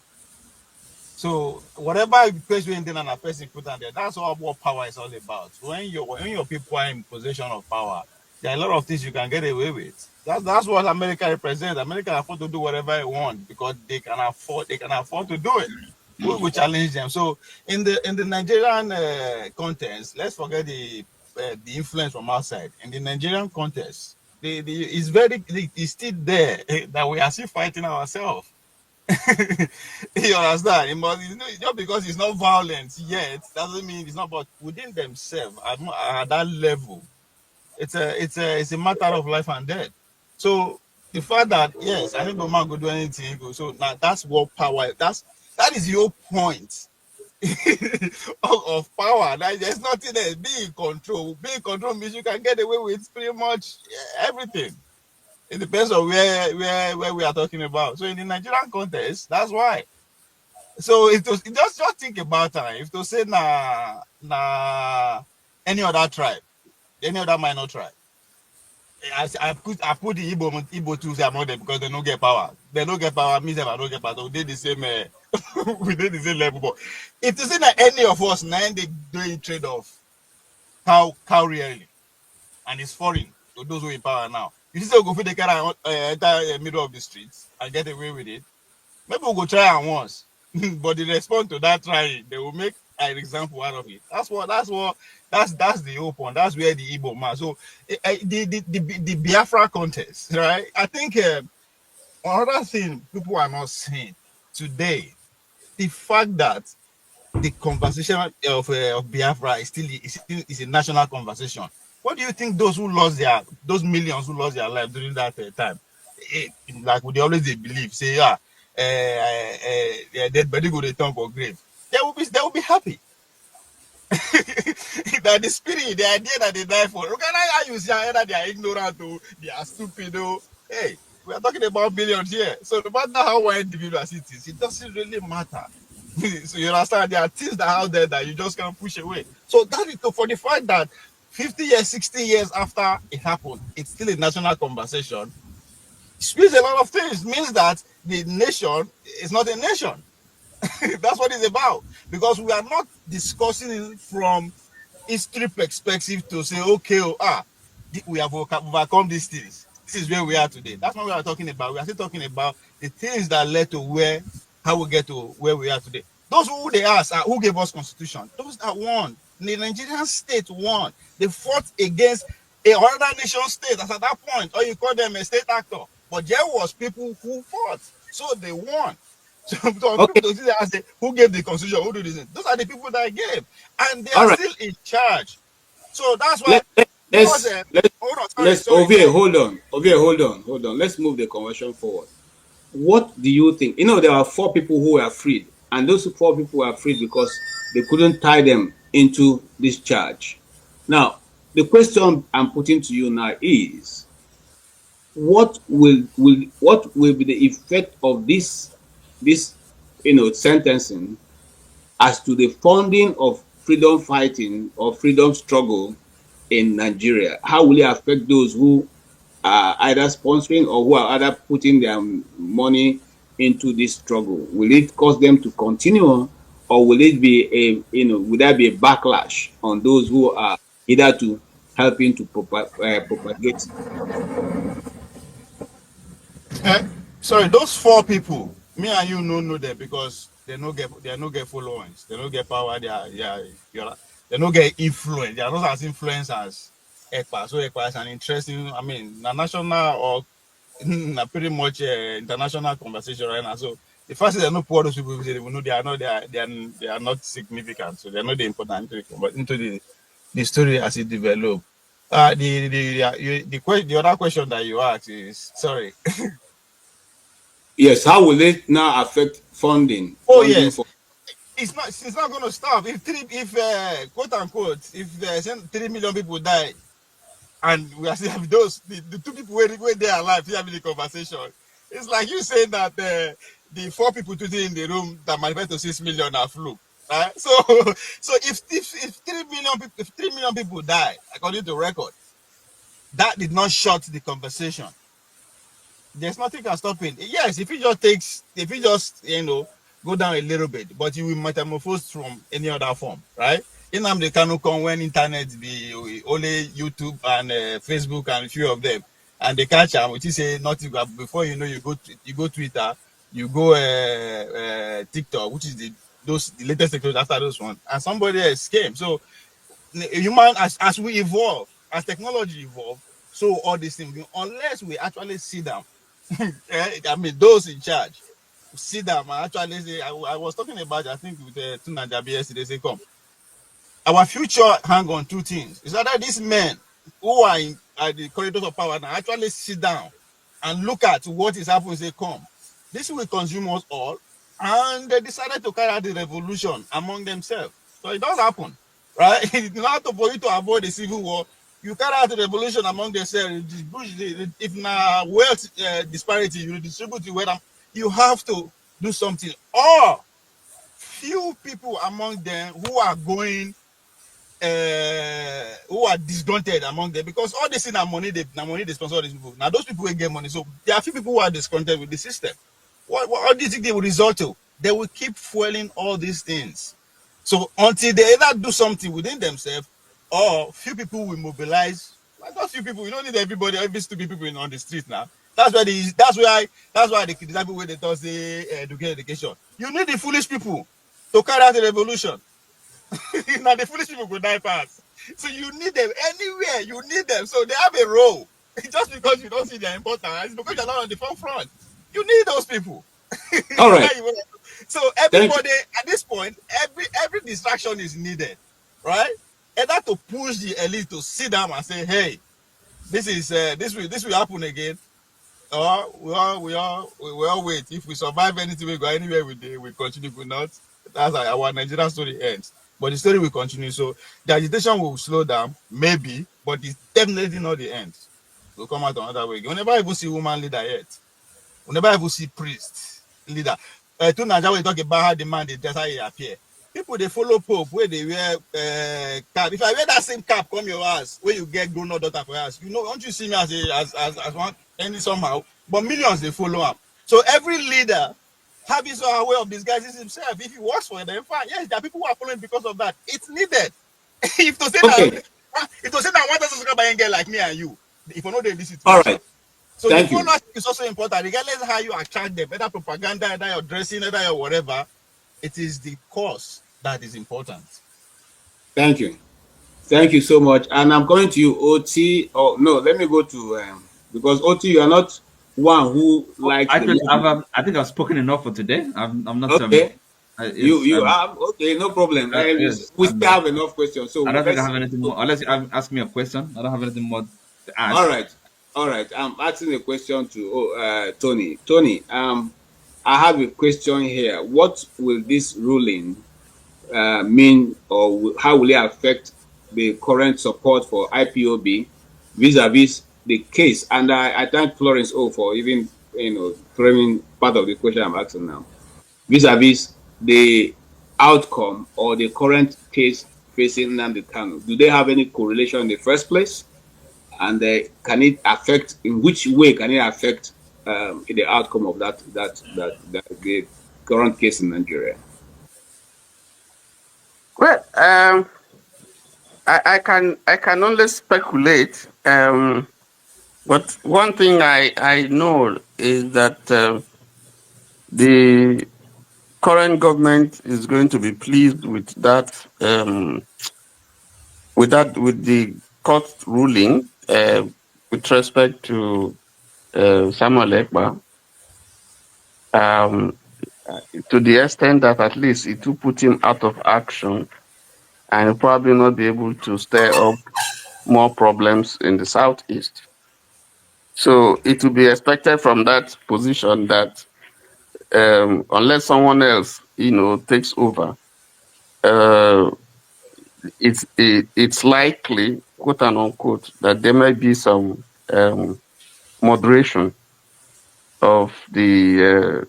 So whatever place you in and a person put on there, that's all what power is all about. When your people are in possession of power, there are a lot of things you can get away with. That's what America represents. America can afford to do whatever they want because they can afford to do it. We will challenge them. So in the Nigerian context, let's forget the influence from outside. In the Nigerian context, it's still there that we are still fighting ourselves. You understand? Just because it's not violent yet doesn't mean it's not. But within themselves, at that level, it's a matter of life and death. So the fact that yes, I think the man could do anything. So now that's what power. That is your point of power. There's nothing there. Be in control. Be in control means you can get away with pretty much everything. It depends on where we are talking about. So in the Nigerian context, that's why. So just think about it. If to say any other tribe, any other minor tribe, I put the Igbo tools among them because they don't get power. They don't get power, means they don't get power. So we did the same we did the same level. But if to say that any of us now they doing trade-off, cow rearing, and it's foreign to those who in power now. You just go for the car enter middle of the streets and get away with it. Maybe we'll go try it once. But the response to that trying, they will make an example out of it. That's the whole point. That's where the Igbo man. So the Biafra contest, right? I think another thing people are not saying today, the fact that the conversation of Biafra is a national conversation. What do you think those millions who lost their life during that time, like would they always believe, say, dead body go return for grave? They will be happy. That the spirit, the idea that they die for. Look at how you see either they are ignorant or they are stupid. Hey, we are talking about billions here. So no matter how one individual it is, it doesn't really matter. So you understand, there are things that are out there that you just can't push away. So that is for the fact that 50 years, 60 years after it happened, it's still a national conversation. It means a lot of things. It means that the nation is not a nation. That's what it's about. Because we are not discussing it from history perspective to say, okay, we have overcome these things. This is where we are today. That's not what we are talking about. We are still talking about the things that led to how we get to where we are today. Those who they ask are who gave us constitution. Those that won. The Nigerian state won. They fought against another nation state. That's at that point. Or you call them a state actor. But there was people who fought. So they won. So okay. People to ask who gave the constitution, who did this? Those are the people that gave. And they are still in charge. So that's why hold on. Let's move the conversation forward. What do you think? There are 4 people who were freed, and those 4 people were freed because they couldn't tie them into this charge. Now, the question I'm putting to you now is, what will be the effect of this sentencing as to the funding of freedom fighting or freedom struggle in Nigeria? How will it affect those who are either sponsoring or who are either putting their money into this struggle? Will it cause them to continue, or will it be would there be a backlash on those who are either to helping to propagate? Sorry, those 4 people, me and you know them because they no get followers, they no get power, they no get influence, they are not as influenced as Ekpa. So Ekpa is an interesting, national or pretty much international conversation right now. So the first thing they know, poor those people, they will know they are not significant, so they are not the important into the story as it develops. The other question that you asked is, sorry. Yes, how will it now affect funding? Yes, it's not going to stop. If quote unquote, if 3 million people die, and we are still having the 2 people where they are alive, still having the conversation. It's like you saying that the 4 people today in the room that manifest to 6 million are flu. Right? So if 3 million people die, according to record, that did not shut the conversation. There's nothing can stop it. Yes, if it just go down a little bit, but you will metamorphose from any other form, right? They cannot come when internet be only YouTube and Facebook and a few of them. and they catch him, which is say nothing. Before you know, you go Twitter, you go TikTok, which is the latest technology after those ones, and somebody else came. So human, as we evolve, as technology evolve, so all these things, unless we actually sit down, I mean, those in charge sit down and actually say, I was talking about, I think with Tuna Jabi yesterday, say, come, our future hang on two things. It's either these men who are at the corridors of power now actually sit down and look at what is happening, say, come, this will consume us all, and they decided to carry out the revolution among themselves. So it does happen, right? In order for you to avoid a civil war, you carry out the revolution among themselves. If now wealth disparity, you distribute the wealth, you have to do something. Or few people among them who are going, who are disgruntled among them, because all this in our money, they sponsor these people. Now those people will get money. So there are few people who are disgruntled with the system. What do you think they will result to? They will keep fueling all these things. So until they either do something within themselves, or few people will mobilize. Like those few people, you don't need everybody, every stupid people on the street now. That's why they criticize people when they talk say education. You need the foolish people to carry out the revolution. Now the foolish people will die fast. So you need them anywhere. You need them. So they have a role. Just because you don't see their importance, because you're not on the front. You need those people. All right. So everybody at this point, every distraction is needed, right? Either to push the elite to sit down and say, "Hey, this will happen again," or we all wait. If we survive anything, we go anywhere we continue. We not. That's how our Nigerian story ends. But the story will continue. So the agitation will slow down, maybe, but it's definitely not the end. We'll come out another way. We'll never even see woman leader yet. We'll never even see priest leader. To Nigeria, we talk about how the man they just how he appear. People they follow Pope where they wear cap. If I wear that same cap, come your house where you get grown up daughter for house. You know, don't you see me as one any somehow? But millions they follow up. So every leader have his own way of disguising himself. If he works for them, fine. Yes, there are people who are following because of that. It's needed. If to say that one doesn't subscribe by a girl like me and you, if you know this situation. All right. So Thank the you. follow is also important, regardless of how you attract them, either propaganda, either your dressing, either your whatever. It is the cause that is important. Thank you. Thank you so much. And I'm coming to you, OT. Oh no, let me go to because OT, you are not one who likes. Actually, I think I've spoken enough for today. I'm not. Okay. You have okay, no problem. Yes, we still have enough questions. So I don't think I have anything more. Unless you ask me a question, I don't have anything more to ask. All right. I'm asking a question to Tony. Tony, I have a question here. What will this ruling mean, or how will it affect the current support for IPOB vis-a-vis the case? And I thank Florence O for even framing part of the question I'm asking now. Vis-a-vis the outcome or the current case facing Nnamdi Kanu. Do they have any correlation in the first place? And can it affect, in which way can it affect the outcome of that the current case in Nigeria? Well, I can only speculate. But one thing I know is that the current government is going to be pleased with that with the court ruling with respect to Samuel Ekpa, to the extent that at least it will put him out of action and probably not be able to stir up more problems in the southeast. So it will be expected from that position that unless someone else, takes over, it's likely, quote and unquote, that there might be some moderation of the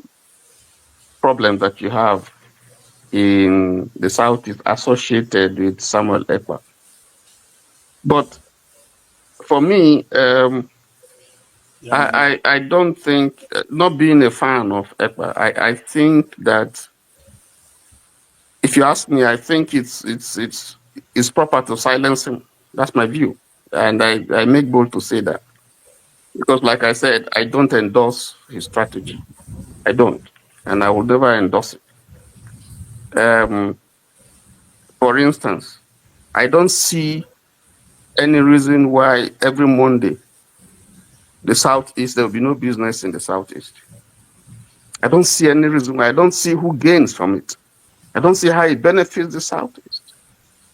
problem that you have in the southeast associated with Samuel Ekpa. But for me, I don't think, not being a fan of Ekpa, I think that, if you ask me, I think it's proper to silence him. That's my view, and I make bold to say that. Because like I said, I don't endorse his strategy. I don't. And I will never endorse it. For instance, I don't see any reason why every Monday, the Southeast, there will be no business in the Southeast. I don't see any reason why. I don't see who gains from it. I don't see how it benefits the Southeast.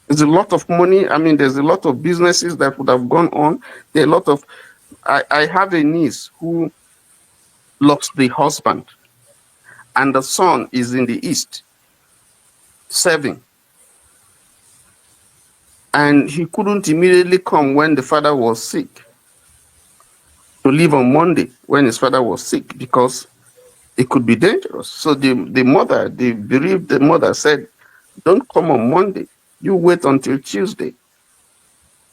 There's a lot of money. I mean, there's a lot of businesses that would have gone on. There are a lot of, I have a niece who lost the husband, and the son is in the East serving. And he couldn't immediately come when the father was sick, to leave on Monday when his father was sick, because it could be dangerous. So the mother, the bereaved mother said, don't come on Monday. You wait until Tuesday.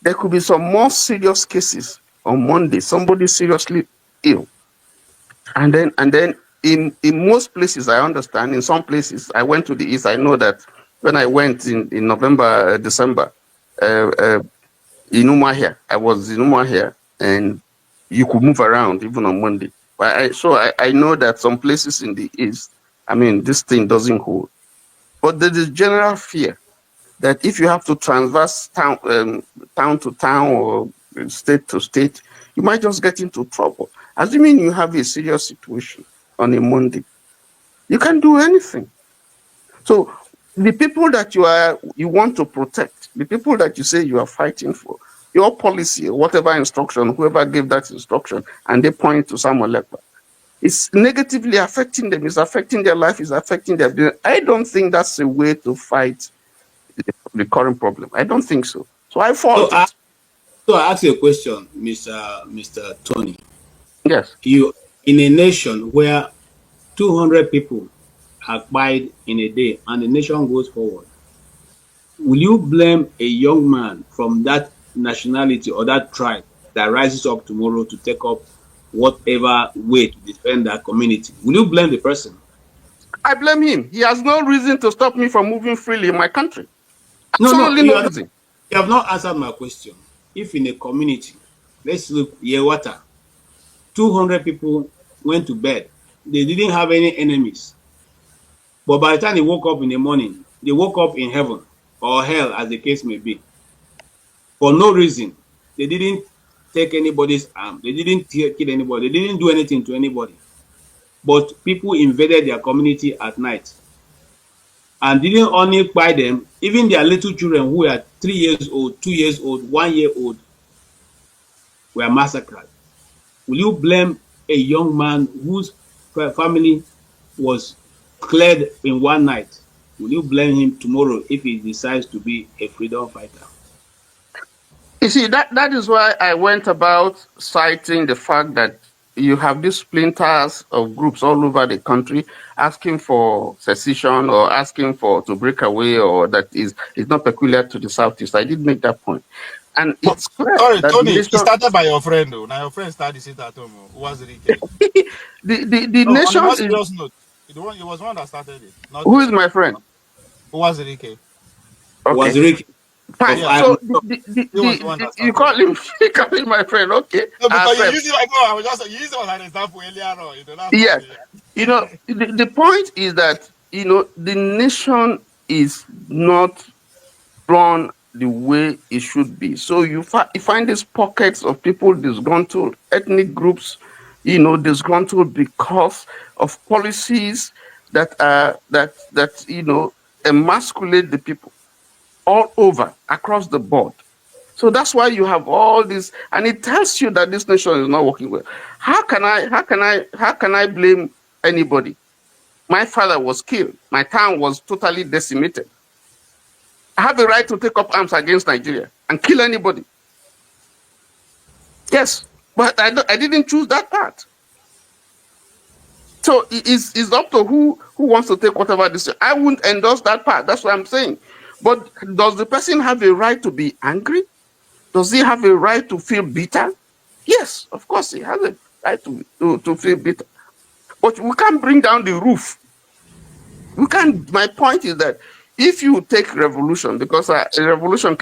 There could be some more serious cases on Monday, somebody seriously ill. And then in most places, I understand, in some places, I went to the East, I know that when I went in November, December, in Umuahia, I was in Umuahia, and you could move around even on Monday. So I know that some places in the East, I mean, this thing doesn't hold. But there is general fear that if you have to transverse town to town or state to state, you might just get into trouble. Assuming you have a serious situation on a Monday, you can't do anything. So the people that you want to protect, the people that you say you are fighting for, your policy, whatever instruction, whoever gave that instruction, and they point to Samuel Ekpa, it's negatively affecting them, it's affecting their life, it's affecting their business. I don't think that's a way to fight the current problem. I don't think so. So I fault it. So I ask you a question, Mr. Tony. Yes. You, in a nation where 200 people are died in a day and the nation goes forward, will you blame a young man from that nationality or that tribe that rises up tomorrow to take up whatever way to defend that community? Will you blame the person? I blame him. He has no reason to stop me from moving freely in my country. No, no reason. You have not answered my question. If in a community, let's look Yewata, 200 people went to bed. They didn't have any enemies. But by the time they woke up in the morning, they woke up in heaven or hell, as the case may be. For no reason. They didn't take anybody's arm. They didn't kill anybody. They didn't do anything to anybody. But people invaded their community at night. And didn't only buy them, even their little children who were 3 years old, 2 years old, 1 year old were massacred. Will you blame a young man whose family was cleared in one night? Will you blame him tomorrow if he decides to be a freedom fighter? You see, that is why I went about citing the fact that you have these splinters of groups all over the country asking for secession or asking to break away, or that is not peculiar to the Southeast. I did make that point. And it's clear. Sorry, that Tony, it started by your friend, though. Now your friend started to at home. Who was it? the no, nation on a serious note, it was one that started it. Not who is my friend? Who was it? Okay. Was Ricky? Fine. Yeah, so you call him my friend, okay? No, because you use it like I was just you used it as an example earlier on. Yes. The point is that the nation is not run the way it should be. So you find these pockets of people disgruntled, ethnic groups, disgruntled because of policies that emasculate the people all over, across the board. So that's why you have all this, and it tells you that this nation is not working well. How can I blame anybody? My father was killed. My town was totally decimated. I have a right to take up arms against Nigeria and kill anybody. Yes, but I didn't choose that path. So it's up to who wants to take whatever decision. I wouldn't endorse that path. That's what I'm saying. But does the person have a right to be angry? Does he have a right to feel bitter? Yes, of course he has a right to feel bitter. But we can't bring down the roof. We can't. My point is that if you take revolution, because a revolution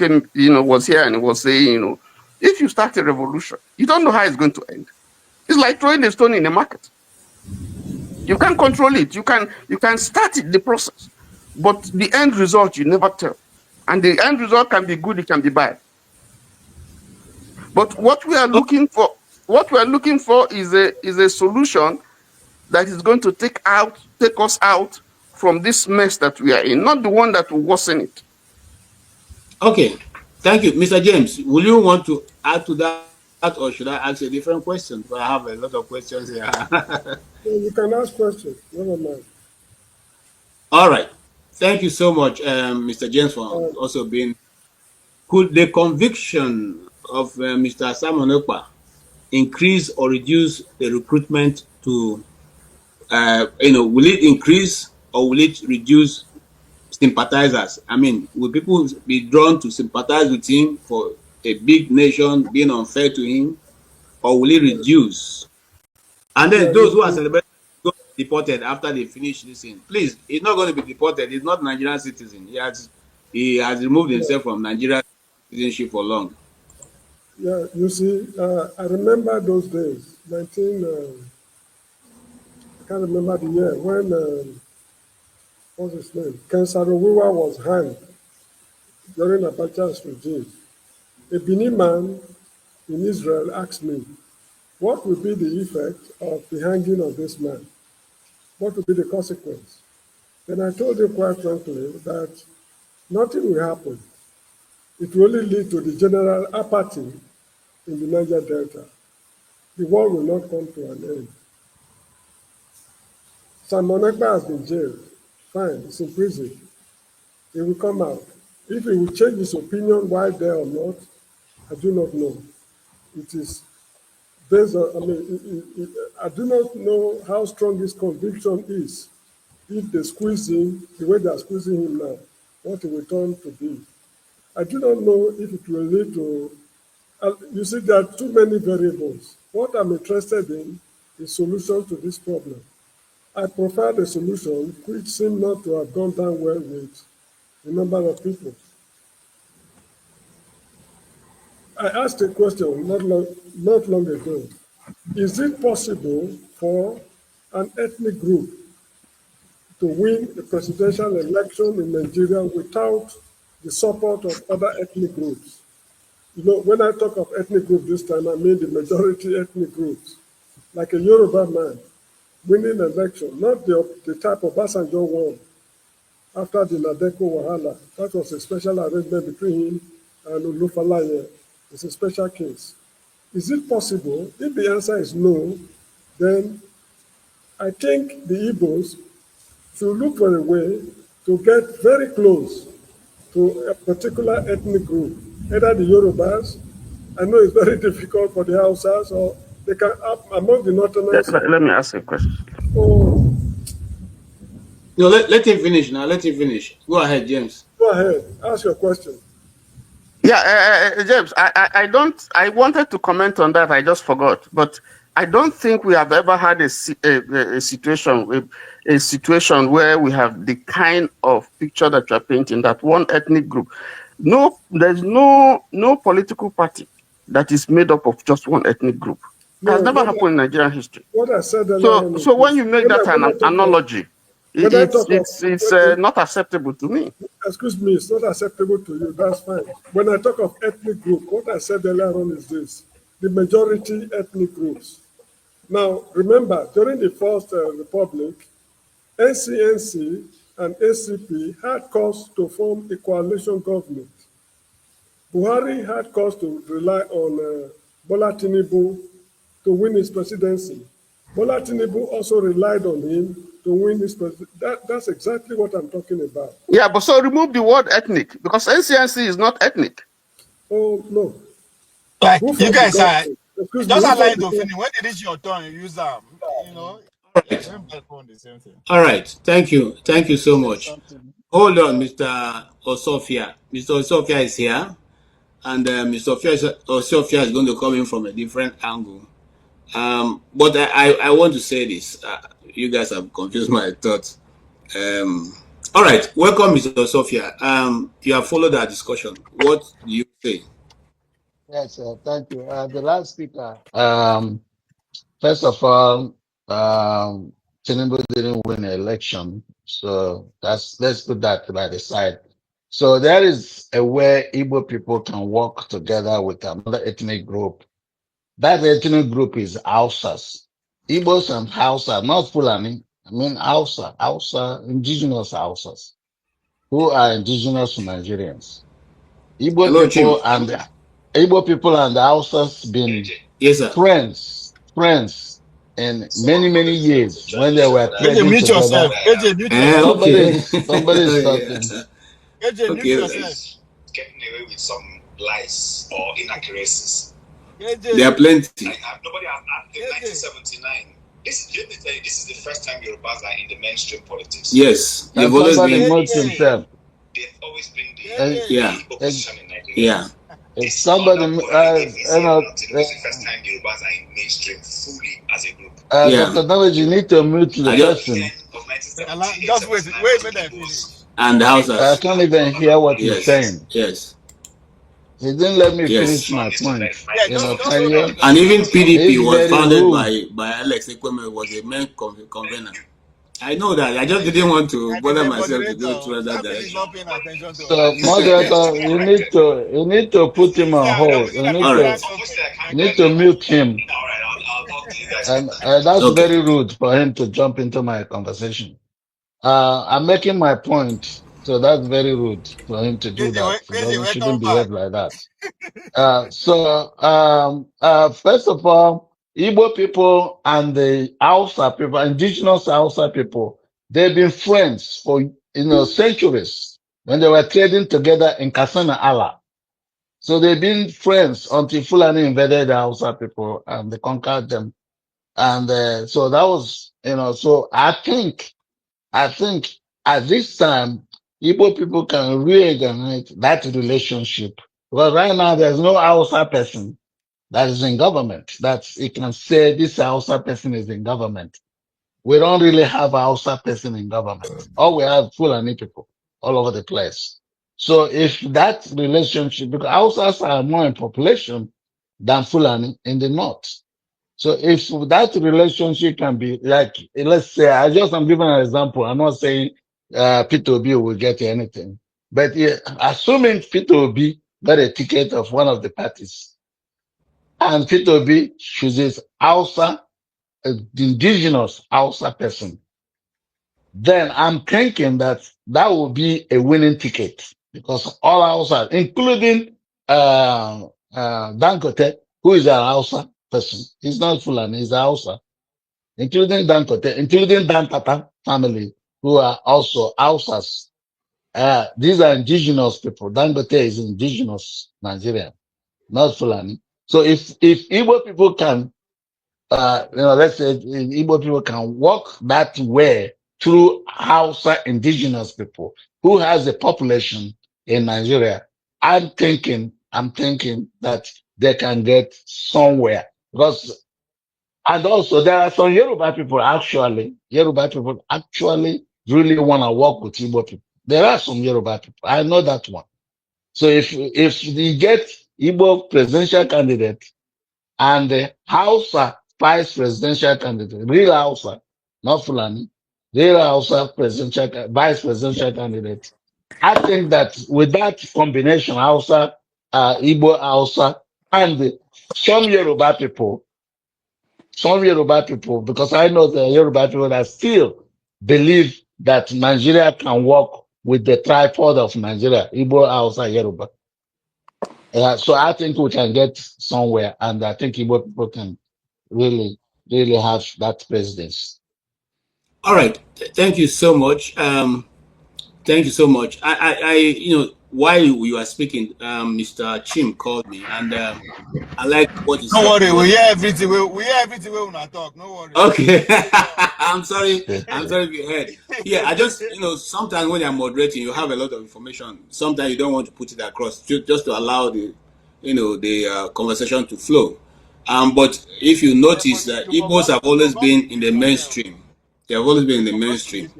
was here and it was saying, if you start a revolution, you don't know how it's going to end. It's like throwing a stone in a market. You can't control it. You can start it, the process, but the end result you never tell. And the end result can be good, it can be bad. But what we are looking for, is a solution that is going to take us out from this mess that we are in, not the one that will worsen it. Okay, thank you, Mr. James. Will you want to add to that, or should I ask a different question? Well, I have a lot of questions here. You can ask questions. Never mind. All right. Thank you so much, Mr. James, for also being. Could the conviction of Mr. Simon Ekpa increase or reduce the recruitment to, will it increase or will it reduce sympathizers? I mean, will people be drawn to sympathize with him for a big nation being unfair to him, or will it reduce? And then those who are celebrating go deported after they finish this thing. Please, he's not going to be deported. He's not a Nigerian citizen. He has removed himself from Nigerian citizenship for long. Yeah, you see, I remember those days, I can't remember the year, when, what's his name? Ken Saro-Wiwa was hanged during Abacha's regime. A Benin man in Israel asked me, what will be the effect of the hanging of this man? What will be the consequence? Then I told him quite frankly that nothing will happen. It will only lead to the general apathy in the Niger Delta. The war will not come to an end. Simon Ekpa has been jailed. Fine, he's in prison. He will come out. If he will change his opinion while there or not, I do not know. It is based on, I do not know how strong his conviction is. If they squeeze him the way they are squeezing him now, what he will turn to be. I do not know if it will lead to, you see, there are too many variables. What I'm interested in is solution to this problem. I prefer the solution which seemed not to have gone down well with a number of people. I asked a question not long ago. Is it possible for an ethnic group to win a presidential election in Nigeria without the support of other ethnic groups? You know, when I talk of ethnic group this time, I mean the majority ethnic groups, like a Yoruba man winning an election, not the type of Obasanjo won after the Nadeko Wahala. That was a special arrangement between him and Olufalaye. It's a special case. Is it possible? If the answer is no, then I think the Igbos should look for a way to get very close to a particular ethnic group, either the Yorubas. I know it's very difficult for the Hausas, or they can, among the Northerners. Let me ask a question. Oh. No, let him finish now. Let him finish. Go ahead, James. Go ahead. Ask your question. Yeah, James, I wanted to comment on that. I just forgot. But I don't think we have ever had a situation where we have the kind of picture that you're painting, that one ethnic group. No, there's no political party that is made up of just one ethnic group. It has never happened in Nigerian history. What I said so when you make that an analogy, it's not acceptable to me. Excuse me, it's not acceptable to you, that's fine. When I talk of ethnic group, what I said earlier on is this: the majority ethnic groups. Now, remember, during the First Republic, NCNC and ACP had cause to form a coalition government. Buhari had cause to rely on Bola Tinubu to win his presidency. Bola Tinubu also relied on him to win his presidency. That's exactly what I'm talking about. Yeah, but so remove the word ethnic, because NCNC is not ethnic. Oh, no. Like, you guys are just allow it to finish. When it is your turn, you use them. You know, all right. Thank you. Thank you so much. Hold on, Mr. Osofia. Mr. Osofia is here, and Mr. Osofia is going to come in from a different angle. But I want to say this. You guys have confused my thoughts. All right. Welcome, Mr. Osofia. You have followed our discussion. What do you say? Yes, thank you. The last speaker, First of all, Tinubu didn't win the election, so let's put that by the side. So there is a way Igbo people can work together with another ethnic group. That ethnic group is Hausas. Igbos and Hausa, not Fulani. I mean Hausa, indigenous Hausas, who are indigenous to Nigerians. Igbo Hello, Chim. people and the Hausas been Yes, sir. friends in many years when they were AJ, trading mute together. yourself. AJ, mute yourself. Okay. Somebody is talking. AJ, mute Okay. yourself. Getting away with some lies or inaccuracies. AJ. There are plenty. Nobody has in 1979. Let me tell you, this is the first time Yorubas are in the mainstream politics. Yes, Can they've always somebody been. mute himself? They've always been the Yeah. opposition in Nigeria. Yeah. If somebody, This is the first time Yorubas are in mainstream fully as a group. Yeah. Dr. Damage, you need to mute the person. Just wait, let them finish. And the I houses. can't even hear what he's Yes. saying. Yes. He didn't let me Yes. finish my point. Yeah, You know, just can hold you? on. And even PDP It's was very founded rude. by Alex Ekweme, was the main convener. I know that. I just didn't want to bother myself to go through that direction. So, moderator, you need to put him on hold. You need to mute him. And that's very rude for him to jump into my conversation. I'm making my point, so that's very rude for him to do that. He shouldn't behave like that. First of all, Igbo people and the Hausa people, indigenous Hausa people, they've been friends for centuries when they were trading together in Kasana Allah. So they've been friends until Fulani invaded the Hausa people and they conquered them. And so that was, so I think at this time, Igbo people can reignite that relationship. Because right now there's no Hausa person that is in government that you can say this Hausa person is in government. We don't really have a Hausa person in government. All we have Fulani people all over the place. So if that relationship, because Hausas are more in population than Fulani in the north. So if that relationship can be like, let's say, I'm giving an example. I'm not saying Peter Obi will get anything, but assuming Peter Obi got a ticket of one of the parties, and Peter Obi chooses Hausa, the indigenous Hausa person, then I'm thinking that will be a winning ticket because all Hausa, including Dangote, who is a Hausa person, he's not Fulani, he's a Hausa, including Dangote, including Dan Tata family, who are also Hausas. These are indigenous people. Dangote is indigenous Nigerian, not Fulani. So if Igbo people can, let's say Igbo people can walk that way through Hausa indigenous people who has a population in Nigeria, I'm thinking that they can get somewhere because, and also there are some Yoruba people actually really want to work with Igbo people. There are some Yoruba people. I know that one. So if we get Igbo presidential candidate and the Hausa vice presidential candidate, real Hausa, not Fulani, real Hausa vice presidential candidate, I think that with that combination, Hausa, Igbo Hausa, and some Yoruba people, because I know the Yoruba people that still believe that Nigeria can work with the tripod of Nigeria, Igbo, Hausa, Yoruba. So I think we can get somewhere, and I think Igbo people can really have that presidency. All right. Thank you so much. Thank you so much. I while you are speaking, Mr. Chim called me, and I like what he said. Don't worry, we hear everything. We hear everything when we talk. No worry. Okay. I'm sorry if you heard. Yeah, I just, sometimes when you're moderating, you have a lot of information. Sometimes you don't want to put it across just to allow the conversation to flow. But if you notice that Igbos have always been in the mainstream. They have always been in the mainstream.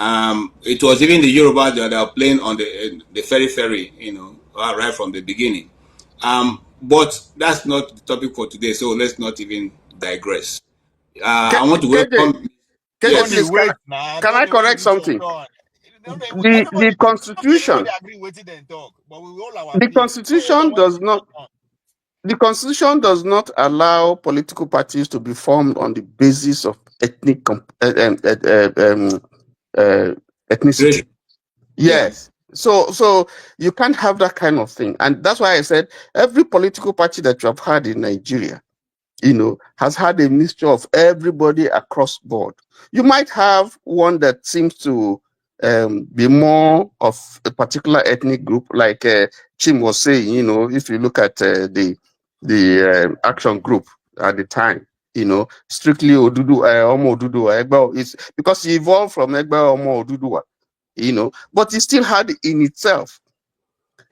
It was even the Yoruba that are playing on the ferry, right from the beginning. But that's not the topic for today, so let's not even digress. I want to welcome. KJ, please, wait now. can I correct something? The Constitution, Agree with it and talk, but we all our the Constitution does not. The Constitution does not allow political parties to be formed on the basis of ethnicity. Yes. So you can't have that kind of thing. And that's why I said every political party that you have had in Nigeria, has had a mixture of everybody across board. You might have one that seems to be more of a particular ethnic group, like Chim was saying, if you look at the action group at the time, strictly Oduduwa, Omo Oduduwa, Egba, it's because he evolved from Egba Omo Oduduwa, but he still had it in itself.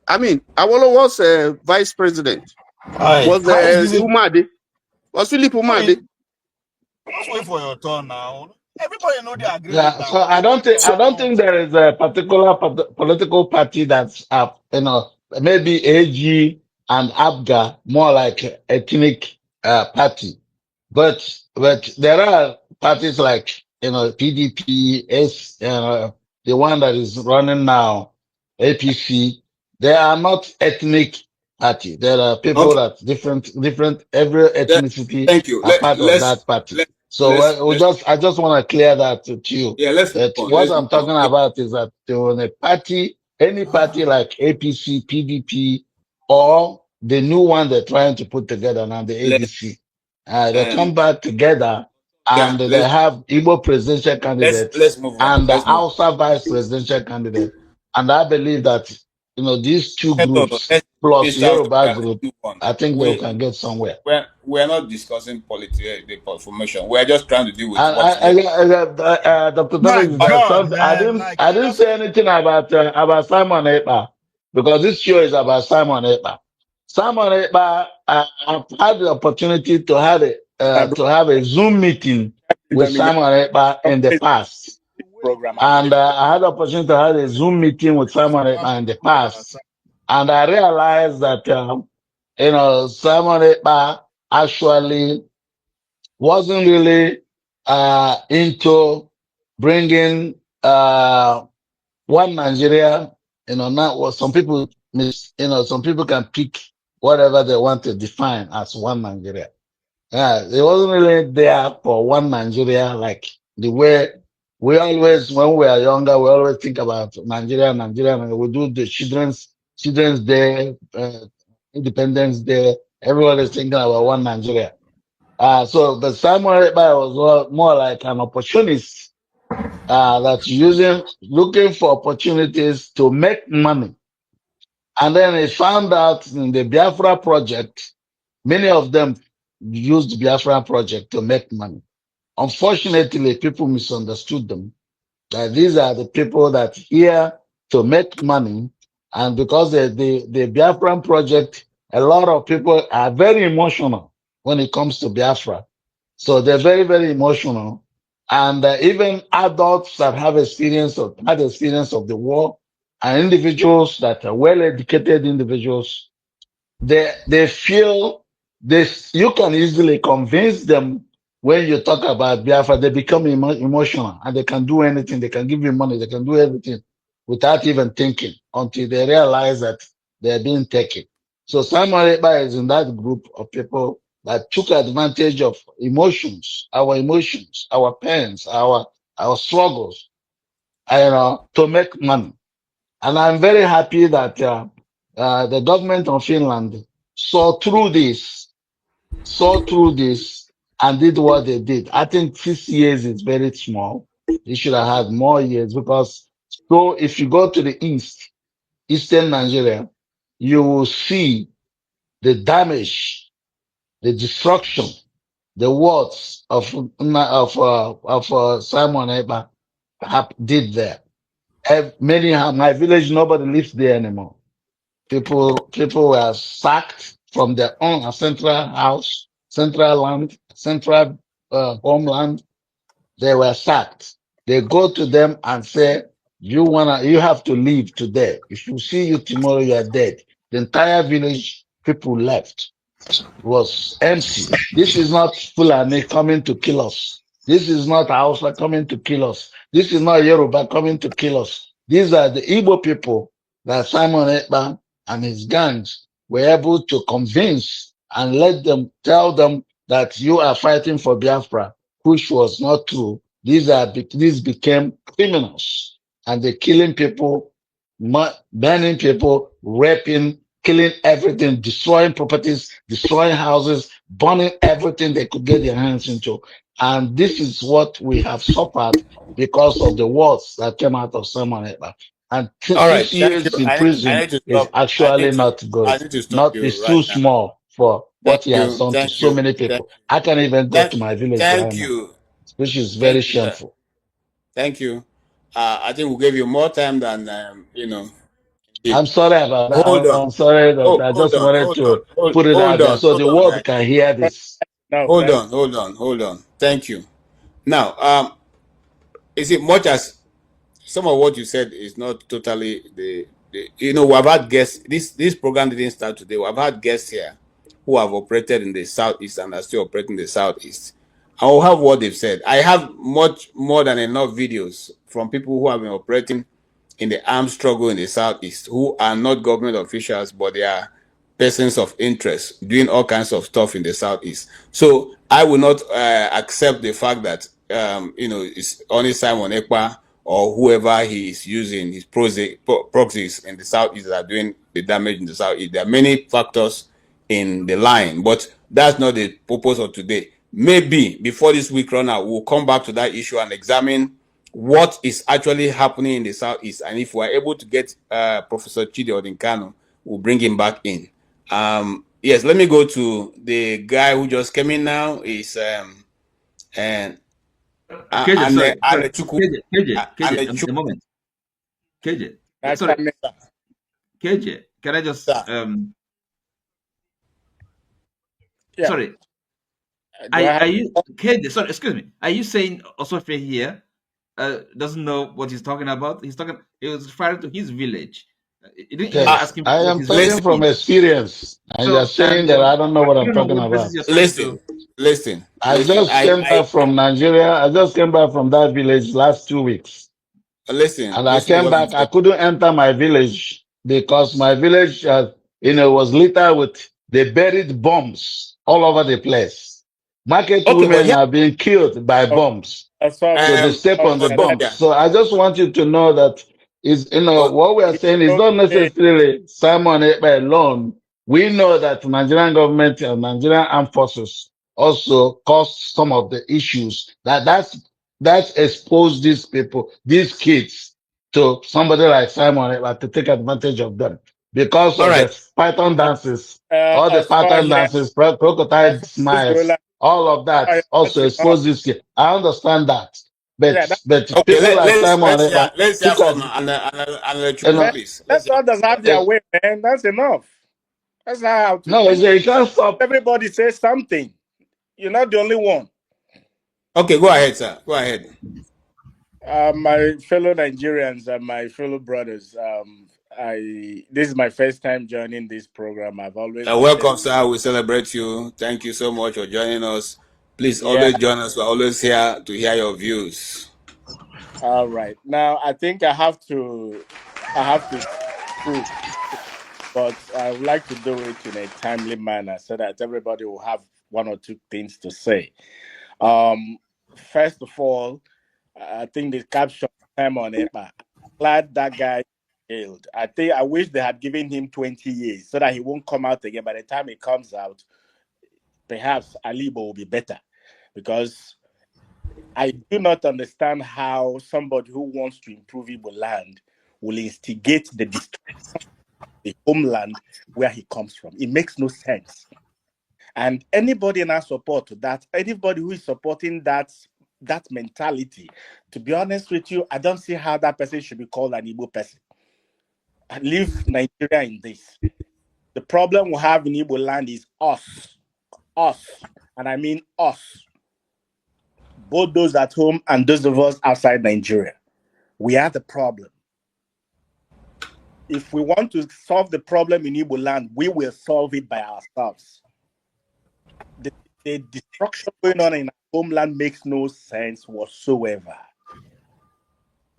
I mean, Awolowo was vice president. Was Umade. Was Philip Umade. Just wait for your turn now. Everybody know they agree. Yeah, so I don't think there is a particular political party that's maybe AG and ABGA more like ethnic party, but there are parties like PDP, the one that is running now, APC. They are not ethnic party. There are people that different every ethnicity Thank you. are part of that party. So I just want to clear that to you. Yeah, let's move on. What I'm talking about is that when a party, any party like APC, PDP, or the new one they're trying to put together now, the ADC, they come back together and they have Igbo presidential candidate let's move on. and the Hausa vice presidential candidate. And I believe that, these two groups plus Yoruba group, I think they can get somewhere. We're not discussing the formation. We're just trying to deal with Dr. I didn't say anything about Simon Ekpa, because this show is about Simon Ekpa. Simon Ekpa, I've had the opportunity to have a Zoom meeting with Simon Ekpa in the past. And I had the opportunity to have a Zoom meeting with Simon Ekpa in the past. And I realized that, Simon Ekpa actually wasn't really into bringing one Nigeria. Not what some people some people can pick whatever they want to define as one Nigeria. It wasn't really there for one Nigeria, like the way we always, when we are younger, we always think about Nigeria, and we do the Children's Day, Independence Day. Everyone is thinking about one Nigeria. So the Samuel Ekpa was more like an opportunist that's looking for opportunities to make money. And then he found out in the Biafra project, many of them used the Biafra project to make money. Unfortunately, people misunderstood them. That these are the people that here to make money. And because the Biafran project, a lot of people are very emotional when it comes to Biafra. So they're very, very emotional. And even adults that had experience of the war, and individuals that are well-educated individuals, they feel this. You can easily convince them when you talk about Biafra. They become emotional and they can do anything. They can give you money. They can do everything without even thinking until they realize that they're being taken. So Simon Ekpa is in that group of people that took advantage of our pains, our struggles, to make money. And I'm very happy that the government of Finland saw through this and did what they did. I think 6 years is very small. They should have had more years, because if you go to the eastern Nigeria, you will see the damage, the destruction, the words of Simon Ekpa did there. My village, nobody lives there anymore. People were sacked from their own central house, central land, central homeland. They were sacked. They go to them and say, you have to leave today. If you see you tomorrow, you are dead. The entire village, people left. was empty. This is not Fulani coming to kill us. This is not Hausa coming to kill us. This is not Yoruba coming to kill us. These are the Igbo people that Simon Ekpa and his gangs were able to convince and let them tell them that you are fighting for Biafra, which was not true. These became criminals, and they're killing people, burning people, raping, killing everything, destroying properties, destroying houses, burning everything they could get their hands into. And this is what we have suffered because of the words that came out of Simon Ekpa. And All right, 6 thank you. years in I prison need to is stop. actually not I good. need to stop Not you it's right too now. small for Thank what he has you. done to Thank so you. many people. I can't even go to my village right Thank now, you. which is very Thank you, sir. shameful. Thank you. I think we gave you more time than I'm sorry about that. Hold on. I'm sorry that Oh, I hold just on. wanted Hold on. to put it Hold out there on. so Hold the on. world can hear this. No, Hold thank on. Hold on. Hold on. Thank you. Now, is it much as some of what you said is not totally we've had guests. This program didn't start today. We've had guests here who have operated in the southeast and are still operating in the southeast. I will have what they've said. I have much more than enough videos from people who have been operating in the armed struggle in the southeast, who are not government officials, but they are persons of interest doing all kinds of stuff in the southeast. So I will not accept the fact that it's only Simon Ekpa or whoever he is using his proxies in the southeast that are doing the damage in the southeast. There are many factors in the line, but that's not the purpose of today. Maybe before this week run out, we'll come back to that issue and examine what is actually happening in the southeast, and if we're able to get Professor Chidi Odinkano, we'll bring him back in. Yes, let me go to the guy who just came in now. Is and KJ, sorry, KJ, a moment. KJ, That's sorry, KJ, can I just yeah. sorry, are you KJ? Sorry, excuse me. Are you saying Osofia here doesn't know what he's talking about? He was referring to his village. You didn't even ask Yes, him I what am his talking village from is. experience, and you're So, saying that I don't know what I I'm don't know talking what basis about. you're trying to. Listen. I just came back from Nigeria. I just came back from that village last 2 weeks. Listen And I to came what I'm back. I saying. couldn't enter my village because my village, was littered with they buried bombs all over the place. Market Okay, but women here, are being killed by bombs. So they step on the bombs. So I just want you to know that what we are saying is not necessarily Simon Ekpa alone. We know that Nigerian government and Nigerian armed forces also caused some of the issues that's exposed these people, these kids, to somebody like Simon Ekpa to take advantage of them because all of right. the python dances, all the python dances, crocodile smiles, all of that also expose these kids. I understand that. But Okay, people like Simon Ekpa let's hear took from ad- you Chukwu, know, please. Let's others have their way, man. That's enough. That's not how to no, be. you can't stop. Everybody say something. You're not the only one. Okay, go ahead, sir. Go ahead. My fellow Nigerians and my fellow brothers, this is my first time joining this program. I've always been there. Welcome, sir. We celebrate you. Thank you so much for joining us. Please Yeah. always join us. We're always here to hear your views. All right. Now I think I have to prove, but I would like to do it in a timely manner so that everybody will have one or two things to say. First of all, I think the caption time on it, but glad that guy jailed. I wish they had given him 20 years so that he won't come out again. By the time he comes out, perhaps Alibo will be better, because I do not understand how somebody who wants to improve Igbo land will instigate the destruction of the homeland where he comes from. It makes no sense. And anybody in our support to that, anybody who is supporting that mentality, to be honest with you, I don't see how that person should be called an Igbo person. I leave Nigeria in this. The problem we have in Igbo land is us, and I mean us, both those at home and those of us outside Nigeria. We are the problem. If we want to solve the problem in Igbo land, we will solve it by ourselves. The destruction going on in our homeland makes no sense whatsoever.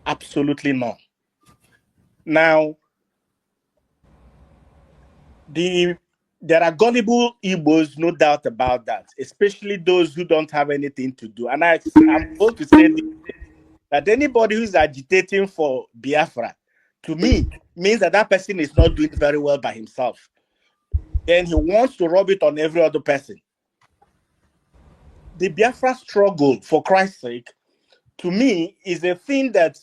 Absolutely none. Now, there are gullible Igbos, no doubt about that, especially those who don't have anything to do. And I'm going to say this, that anybody who is agitating for Biafra, to me, means that that person is not doing very well by himself. Then he wants to rub it on every other person. The Biafra struggle, for Christ's sake, to me, is a thing that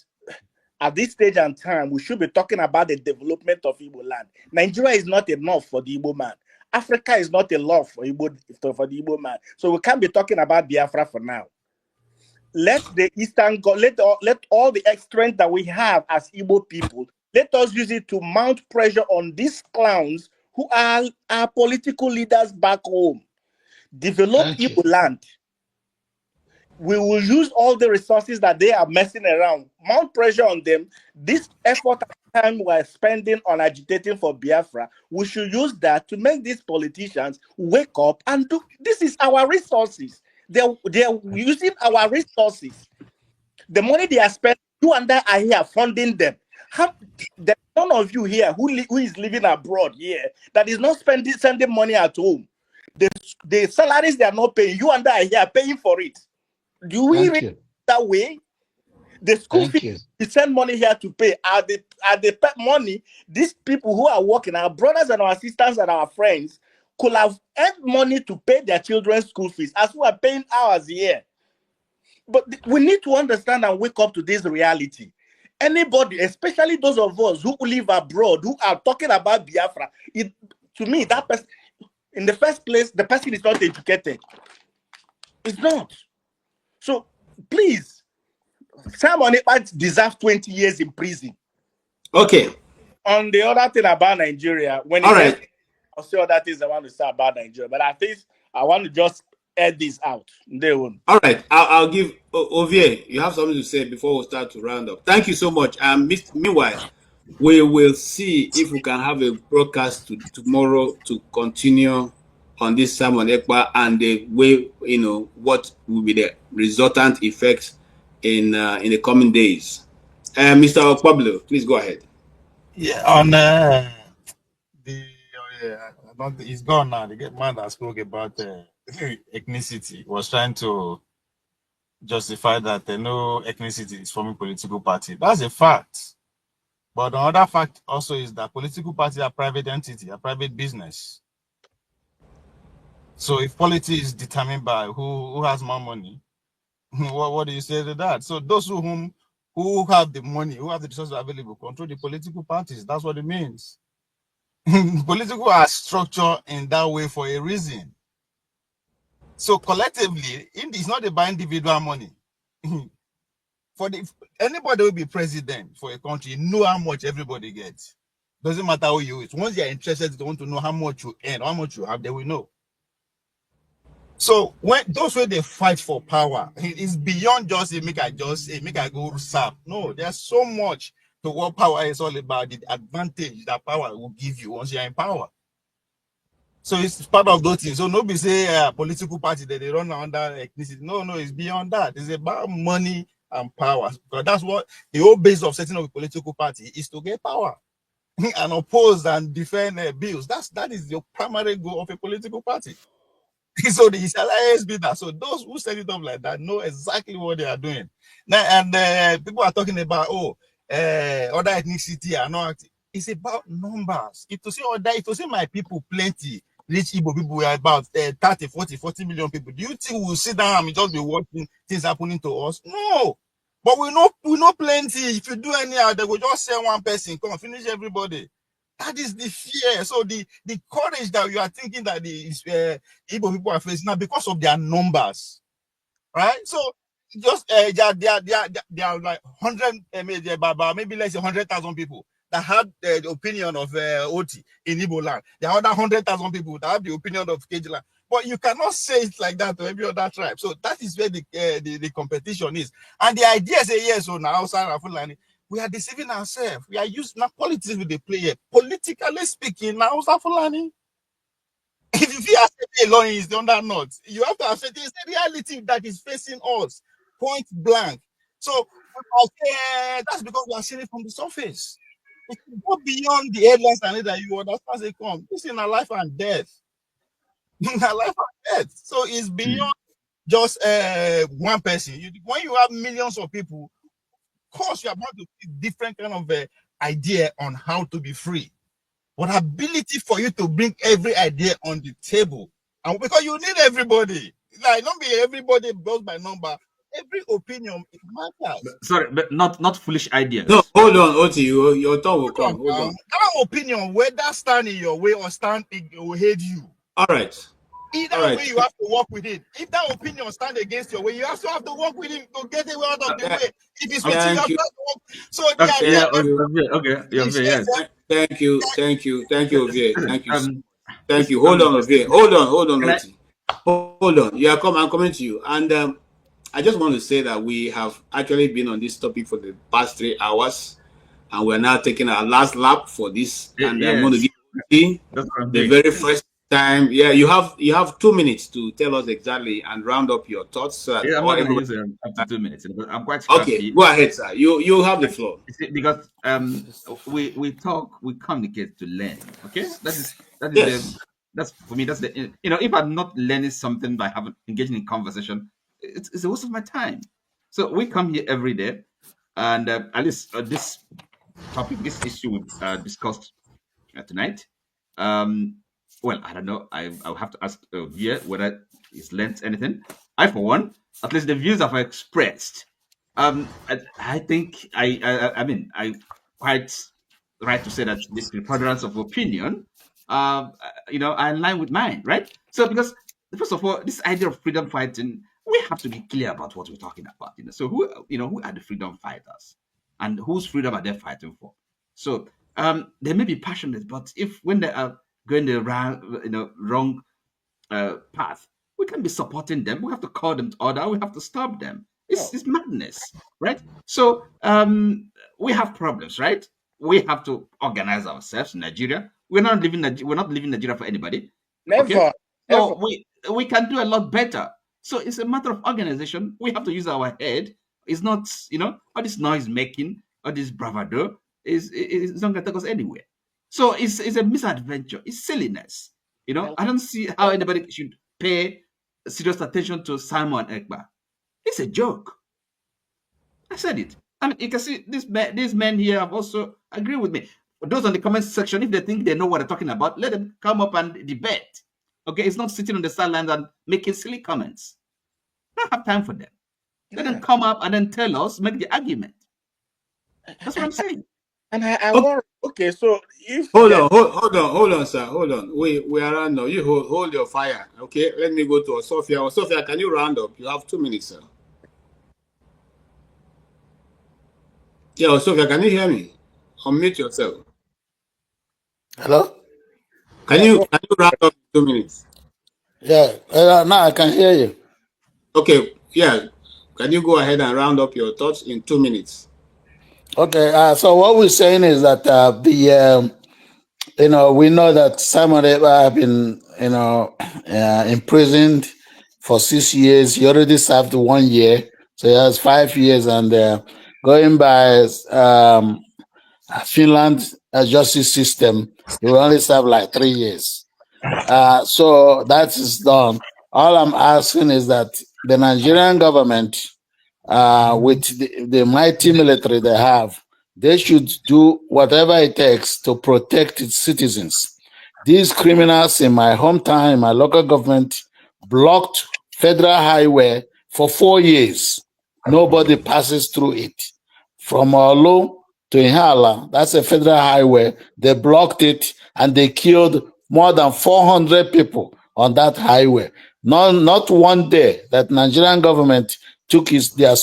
at this stage and time, we should be talking about the development of Igbo land. Nigeria is not enough for the Igbo man. Africa is not enough for the Igbo man. So we can't be talking about Biafra for now. Let the Eastern go. Let all the strength that we have as Igbo people, let us use it to mount pressure on these clowns who are our political leaders back home. Develop Igbo land. We will use all the resources that they are messing around, mount pressure on them. This effort and time we're spending on agitating for Biafra, we should use that to make these politicians wake up and do. This is our resources. They're using our resources. The money they are spending, you and I are here funding them. There's none of you here who is living abroad here that is not sending money at home. The salaries they are not paying, you and I are here paying for it. Do we read that way? The school fees we send money here to pay are the money these people who are working, our brothers and our sisters and our friends, could have earned money to pay their children's school fees as we are paying ours here. But we need to understand and wake up to this reality. Anybody, especially those of us who live abroad, who are talking about Biafra, to me, that person, in the first place, the person is not educated. It's not. So please, Simon Ekpa deserves 20 years in prison. Okay. On the other thing about Nigeria, I'll say other things I want to say about Nigeria, but at least I want to just add this out. They won't. All right, I'll give Ovie. You have something to say before we start to round up. Thank you so much. Meanwhile, we will see if we can have a broadcast tomorrow to continue on this Simon Ekpa and the way, what will be the resultant effects in the coming days. Mr. Pablo, please go ahead. Yeah, on he's gone now. The man that spoke about ethnicity was trying to justify that no ethnicity is forming political party. That's a fact. But another fact also is that political parties are private entity, a private business. So if politics is determined by who has more money, what do you say to that? So those who have the money, who have the resources available, control the political parties. That's what it means. Political are structured in that way for a reason. So collectively, it's not about individual money. Anybody will be president for a country, you know how much everybody gets. Doesn't matter who you is. Once you're interested, they want to know how much you earn, how much you have, they will know. So when those way they fight for power, it's beyond just make I go serve. No, there's so much to what power is all about, the advantage that power will give you once you're in power. So it's part of those things. So nobody say political party that they run under ethnicity. No, it's beyond that. It's about money and power. Because that's what the whole base of setting up a political party is, to get power and oppose and defend bills. That is your primary goal of a political party. So the alliance be that. So those who set it up like that know exactly what they are doing. Now, and people are talking about other ethnicity are not. It's about numbers. If to say my people plenty, rich Igbo people are about 30, 40 million people. Do you think we'll sit down and just be watching things happening to us? No. But we know plenty. If you do anyhow, they will just say one person, come finish everybody. That is the fear. So the courage that you are thinking that the Igbo people are facing now because of their numbers, right? So just they are like 100, maybe let's say 100,000 people that had the opinion of Oti in Igbo land. There are other 100,000 people that have the opinion of Kejiland. But you cannot say it like that to every other tribe. So that is where the competition is. And the idea is, yes, so now outside of Fulani, we are deceiving ourselves. We are using now politics with the player. Politically speaking, now Fulani. If you accept it alone is under not, you have to accept it's a reality that is facing us, point blank. So I'll say that's because we are seeing it from the surface. It can go beyond the headlines and that you understand they come. This is a life and death. Life and death. So it's beyond just one person. When you have millions of people, of course you are about to see different kind of idea on how to be free. But ability for you to bring every idea on the table, and because you need everybody, like don't be everybody goes by number. Every opinion it matters. Sorry, but not foolish ideas. No, hold on, Oti, your turn will come. Hold on. That opinion, whether stand in your way or stand will hate you. All right. Either way, you have to work with it. If that opinion stand against your way, you also have to work with it to get it out of the way. If it's with you, have to work. So Thank you, Ovie. Thank you. Hold on, Ovie. Hold on, Oti. Hold on. Yeah, I'm coming to you. And I just want to say that we have actually been on this topic for the past 3 hours, and we're now taking our last lap for this. And I'm going to give you the very first time. Yeah, you have 2 minutes to tell us exactly and round up your thoughts. So that I'm not going to use up to 2 minutes. I'm quite okay. Go ahead, sir. You have the floor. Because we talk, we communicate to learn. Okay, that's for me. That's the if I'm not learning something by engaging in conversation, it's a waste of my time. So we come here every day, and at least this topic, this issue we discussed tonight. Well, I don't know. I'll have to ask Via whether he's learned anything. I, for one, at least the views I've expressed, I think I quite right to say that this preponderance of opinion, are in line with mine, right? So because first of all, this idea of freedom fighting, we have to be clear about what we're talking about. So who are the freedom fighters, and whose freedom are they fighting for? So they may be passionate, but when they are going the wrong path, we can be supporting them. We have to call them to order. We have to stop them. It's madness, right? So we have problems, right? We have to organize ourselves in Nigeria. We're not leaving Nigeria for anybody. Never. So we can do a lot better. So it's a matter of organization. We have to use our head. It's not, all this noise making, all this bravado is not going to take us anywhere. So it's a misadventure. It's silliness. I don't see how anybody should pay serious attention to Simon Ekpa. It's a joke. I said it. I mean, you can see these men here have also agreed with me. Those on the comment section, if they think they know what they're talking about, let them come up and debate. Okay, it's not sitting on the sidelines and making silly comments. I don't have time for them. Let them come up and then tell us, make the argument. That's what I'm saying. And I worry. Okay, so if hold on, sir. Hold on. We are around now. You hold your fire. Okay, let me go to Sophia. Sophia, can you round up? You have 2 minutes, sir. Yeah, Sophia, can you hear me? Unmute yourself. Hello? Can you round up 2 minutes? Yeah, now I can hear you. Okay, yeah. Can you go ahead and round up your thoughts in 2 minutes? Okay, so what we're saying is that we know that Simon Ekpa have been, imprisoned for 6 years. He already served 1 year, so he has 5 years, and going by Finland justice system, he will only serve like 3 years. So that is done. All I'm asking is that the Nigerian government, with the mighty military they have, they should do whatever it takes to protect its citizens. These criminals in my hometown, in my local government, blocked federal highway for 4 years. Nobody passes through it. From Olu to Ihala, that's a federal highway. They blocked it and they killed more than 400 people on that highway. Not one day that Nigerian government took the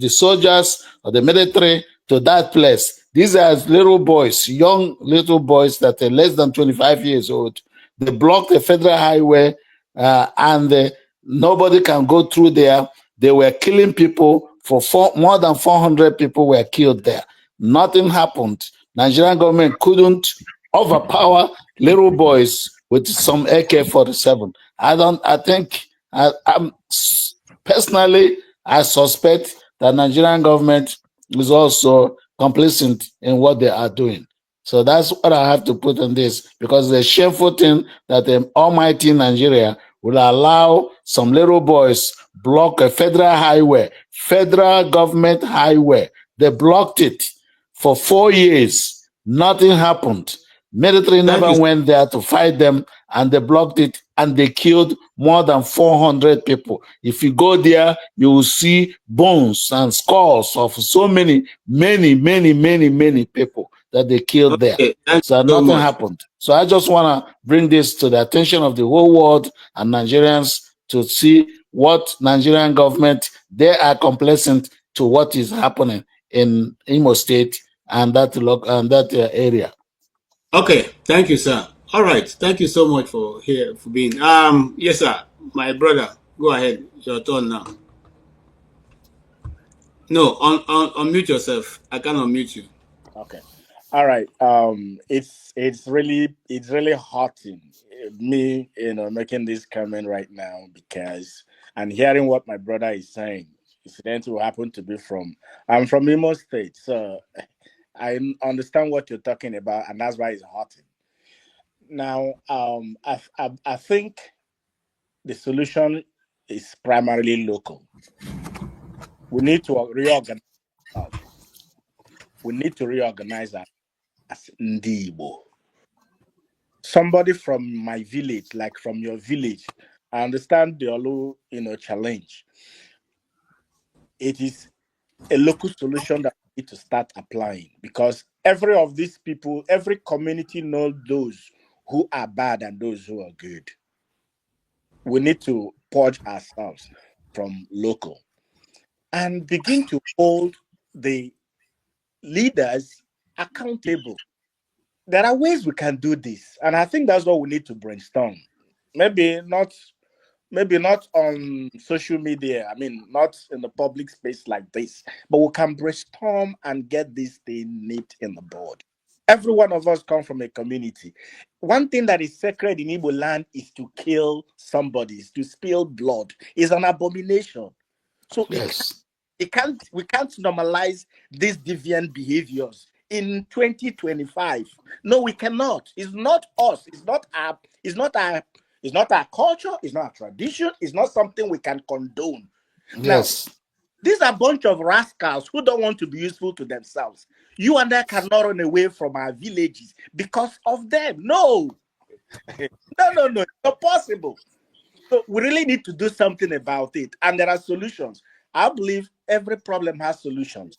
soldiers or the military to that place. These are little boys, young little boys that are less than 25 years old. They blocked the federal highway and nobody can go through there. They were killing people. More than 400 people were killed there. Nothing happened. Nigerian government couldn't overpower little boys with some AK-47. I'm personally, I suspect the Nigerian government is also complicit in what they are doing. So that's what I have to put on this, because the shameful thing that the almighty Nigeria will allow some little boys block a federal government highway. They blocked it for 4 years. Nothing happened. Military never went there to fight them, and they blocked it, and they killed more than 400 people. If you go there, you will see bones and skulls of so many people that they killed there. So nothing happened. So I just want to bring this to the attention of the whole world and Nigerians to see what Nigerian government, they are complacent to what is happening in Imo State and that area. Okay, thank you, sir. All right, thank you so much for being. Yes, sir. My brother, go ahead. Your turn now. No, unmute yourself. I can't unmute you. Okay. All right. It's really hurting me, making this comment right now, because and hearing what my brother is saying. Incident who happen to be I'm from Imo State, so I understand what you're talking about, and that's why it's hurting. Now, I think the solution is primarily local. We need to reorganize ourselves. We need to reorganize as Ndibo. Somebody from my village, like from your village, I understand the Olu, challenge. It is a local solution that we need to start applying, because every of these people, every community knows those who are bad and those who are good. We need to purge ourselves from local and begin to hold the leaders accountable. There are ways we can do this, and I think that's what we need to brainstorm. Maybe not on social media, not in the public space like this, but we can brainstorm and get this thing nipped in the bud. Every one of us come from a community. One thing that is sacred in Igbo land is to kill somebody, is to spill blood. It's an abomination. So yes, we can't normalize these deviant behaviors in 2025. No, we cannot. It's not us. It's not our culture. It's not our tradition. It's not something we can condone. Yes. Now, these are a bunch of rascals who don't want to be useful to themselves. You and I cannot run away from our villages because of them. No. No. It's not possible. So we really need to do something about it. And there are solutions. I believe every problem has solutions.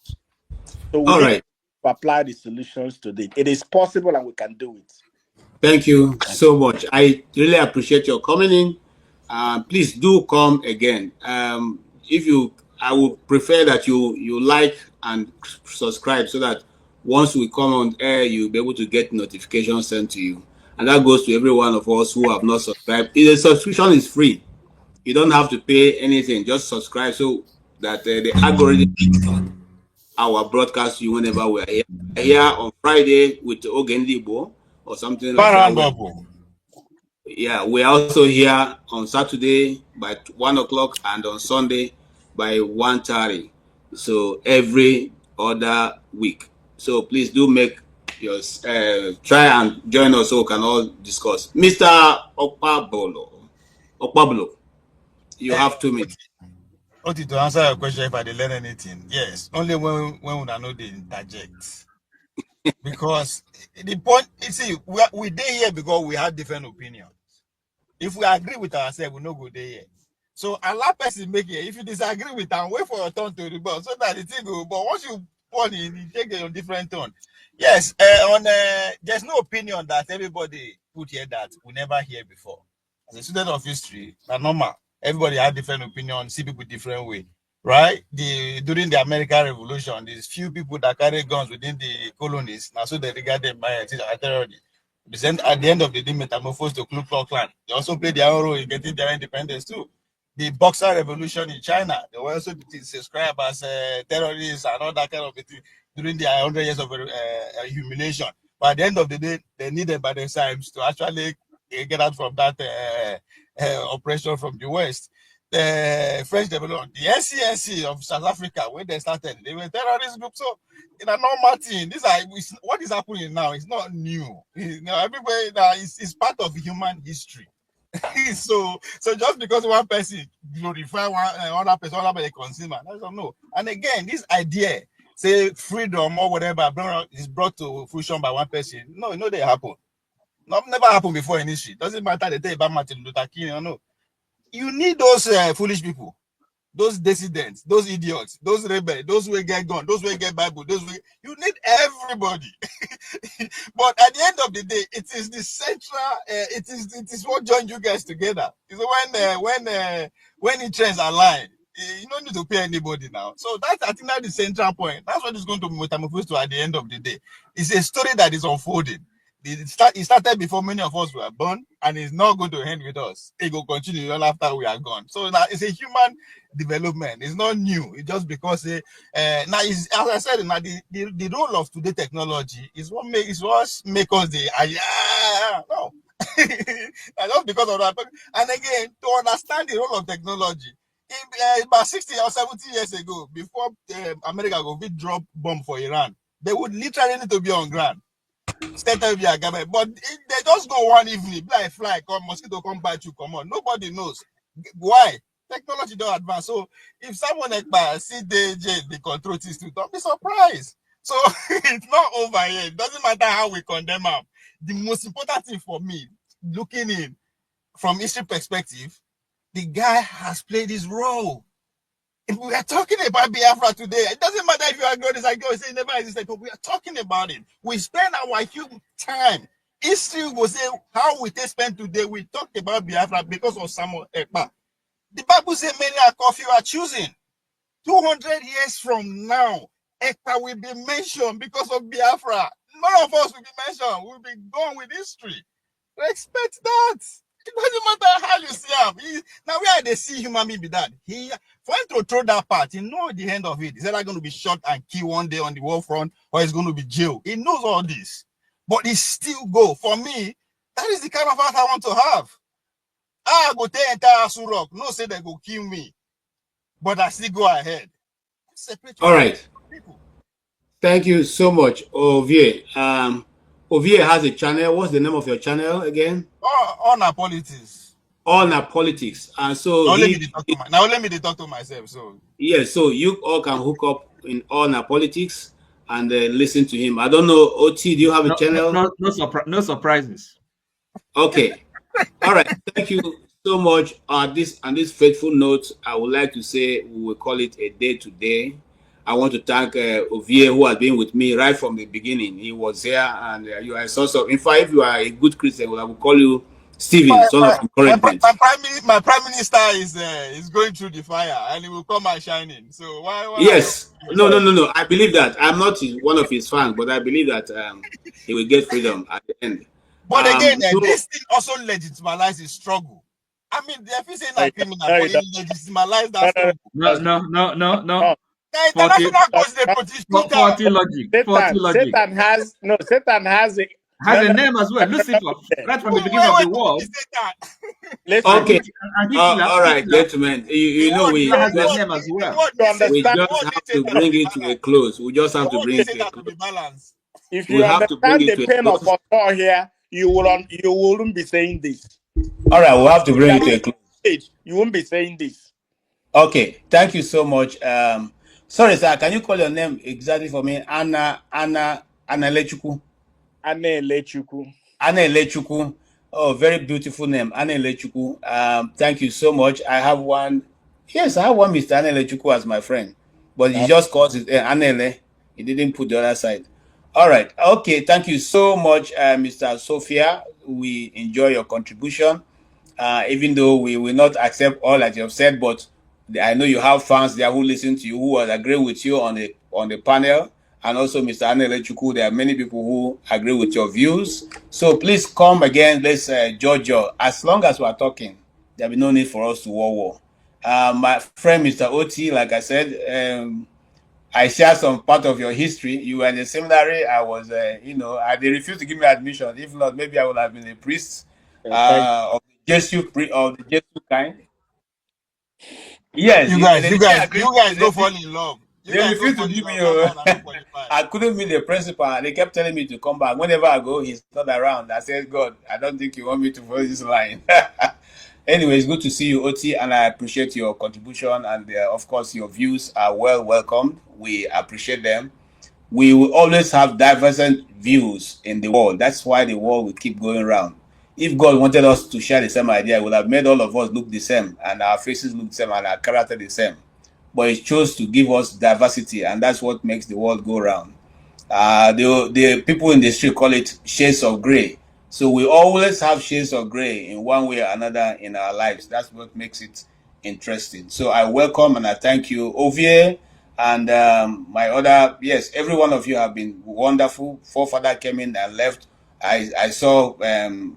So we need to apply the solutions to it. It is possible and we can do it. Thank you so much. I really appreciate your coming in. Please do come again. I would prefer that you like and subscribe, so that once we come on air, you'll be able to get notifications sent to you. And that goes to every one of us who have not subscribed. The subscription is free. You don't have to pay anything. Just subscribe so that the algorithm our broadcast you whenever we're here. Here on Friday with Ogendibo or something like that. Yeah, we're also here on Saturday by 1 o'clock and on Sunday by 1:30. So every other week. So please do make your try and join us so we can all discuss. Mr. Okpabolo, you have 2 minutes. Okay, to answer your question, if I did learn anything, yes, only when we know they interject. Because the point, you see, we there here because we have different opinions. If we agree with ourselves, we no go there here. So allow person make it. If you disagree with them, wait for your turn to rebut so that the thing go. But once you point in, you take a different tone. Yes, there's no opinion that everybody put here that we never hear before. As a student of history, that's normal. Everybody had different opinions, see people different way, right? During the American Revolution, there's few people that carry guns within the colonies. Now, so they regard them by terrorists. At the end of the day, metamorphosed to Ku Klux Klan. They also played their own role in getting their independence too. The Boxer Revolution in China, they were also described as terrorists and all that kind of thing during their 100 years of humiliation. But at the end of the day, they needed by themselves to actually get out from that oppression from the West. The French development, the NCNC of South Africa, when they started, they were terrorist group. So, in a normal thing, what is happening now is not new. Everybody now is part of human history. so just because one person glorify one other person, consumer, I don't know. And again, this idea, say freedom or whatever, is brought to fruition by one person. No, they happen. Never happened before in history. Doesn't matter the day about Martin Luther King, no. You need those foolish people, those dissidents, those idiots, those rebels, those who get gun, those who get Bible, you need everybody. But at the end of the day, it is the central, it is what joined you guys together. It's when the trends align, you don't need to pay anybody now. So I think that's the central point. That's what it's going to metamorphose to at the end of the day. It's a story that is unfolding. It started before many of us were born, and it's not going to end with us. It will continue even after we are gone. So now it's a human development. It's not new. It's just because now, as I said, now the role of today technology is what make us the no. Just because of that. And again, to understand the role of technology, about 60 or 70 years ago, before America go drop bomb for Iran, they would literally need to be on ground. But they just go one evening, fly, come, mosquito come bite you, come on. Nobody knows why. Technology don't advance. So if someone see the control system, don't be surprised. So it's not over here. It doesn't matter how we condemn them. The most important thing for me, looking in from history perspective, the guy has played his role. If we are talking about Biafra today, it doesn't matter if you are going to say it never existed, but we are talking about it. We spend our human time. History will say how we spend today. We talked about Biafra because of Samuel Ekpa. The Bible says many are coffee you are choosing. 200 years from now, Ekpa will be mentioned because of Biafra. None of us will be mentioned. We'll be gone with history. Expect that. It doesn't matter how you see him. Now, where they see human being be that? For him to throw that part, he knows the end of it. Is either going to be shot and killed one day on the war front, or he's going to be jailed. He knows all this. But he still go. For me, that is the kind of heart I want to have. I go take entire Surok. No say they go kill me. But I still go ahead. All right. Thank you so much, Ovie. Ovie has a channel. What's the name of your channel again? Honor Politics. Honor Politics. And so now let me talk to myself. So yes, so you all can hook up in Honor Politics and listen to him. I don't know, OT, do you have a channel? No surprises. Okay. All right. Thank you so much. On this faithful note, I would like to say we will call it a day today. I want to thank Ovie, who has been with me right from the beginning. He was here, and you are a source of. In fact, if you are a good Christian, I will call you Stephen, son of encouragement. My prime minister is going through the fire, and he will come out shining. So why yes, no. I believe that. I'm not one of his fans, but I believe that he will get freedom at the end. But again, this thing also legitimizes his struggle. I mean, if you say not criminal, but it legitimizes that struggle. No. International courts they produce faulty logic. Satan has a name as well. Lucifer, right from the beginning of the world. Okay. All right, gentlemen. You know we just name as well. We just have to bring it to a close. We just have to bring it to a close. If you understand the pain of us all here, you wouldn't be saying this. All right, we'll have to bring it to a close. You won't be saying this. Okay, thank you so much. Sorry, sir, can you call your name exactly for me? Anna Lechukwu. Anna Lechukwu. Anna Lechukwu. Oh, very beautiful name, Anna Lechukwu. Thank you so much. I have one. Yes, I have one Mr. Anna Lechukwu as my friend, but he just calls it Anele. He didn't put the other side. All right. Okay. Thank you so much, Mr. Sophia. We enjoy your contribution, even though we will not accept all that you have said, but I know you have fans there who listen to you, who will agree with you on the panel, and also Mr. Anele Chukwu. There are many people who agree with your views. So please come again. Let's judge your. As long as we are talking, there will be no need for us to war. My friend, Mr. Oti, like I said, I share some part of your history. You were in the seminary. I was, they refused to give me admission. If not, maybe I would have been a priest. Of the Jesus kind. Yes, You they guys, you didn't guys, agree. you guys don't fall in love. You They guys don't refused to fall in give me. love. That's why I don't qualify. I couldn't meet the principal. They kept telling me to come back. Whenever I go, he's not around. I said, God, I don't think you want me to follow this line. Anyway, it's good to see you, Oti, and I appreciate your contribution. And of course, your views are well welcomed. We appreciate them. We will always have divergent views in the world. That's why the world will keep going around. If God wanted us to share the same idea, He would have made all of us look the same, and our faces look the same, and our character the same. But He chose to give us diversity, and that's what makes the world go round. The people in the street call it shades of gray. So we always have shades of gray in one way or another in our lives. That's what makes it interesting. So I welcome and I thank you, Ovie, and my other, yes, every one of you have been wonderful. Forefather came in and left. I saw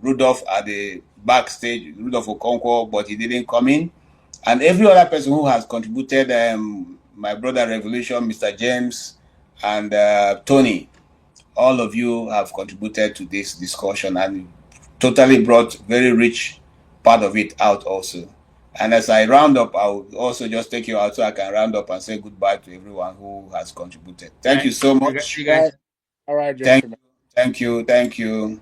Rudolph at the backstage, Rudolph Okonkwo, but he didn't come in. And every other person who has contributed, my brother Revolution, Mr. James, and Tony, all of you have contributed to this discussion and totally brought very rich part of it out also. And as I round up, I'll also just take you out so I can round up and say goodbye to everyone who has contributed. Thank you so much. You guys. All right, Thank gentlemen. you. Thank you.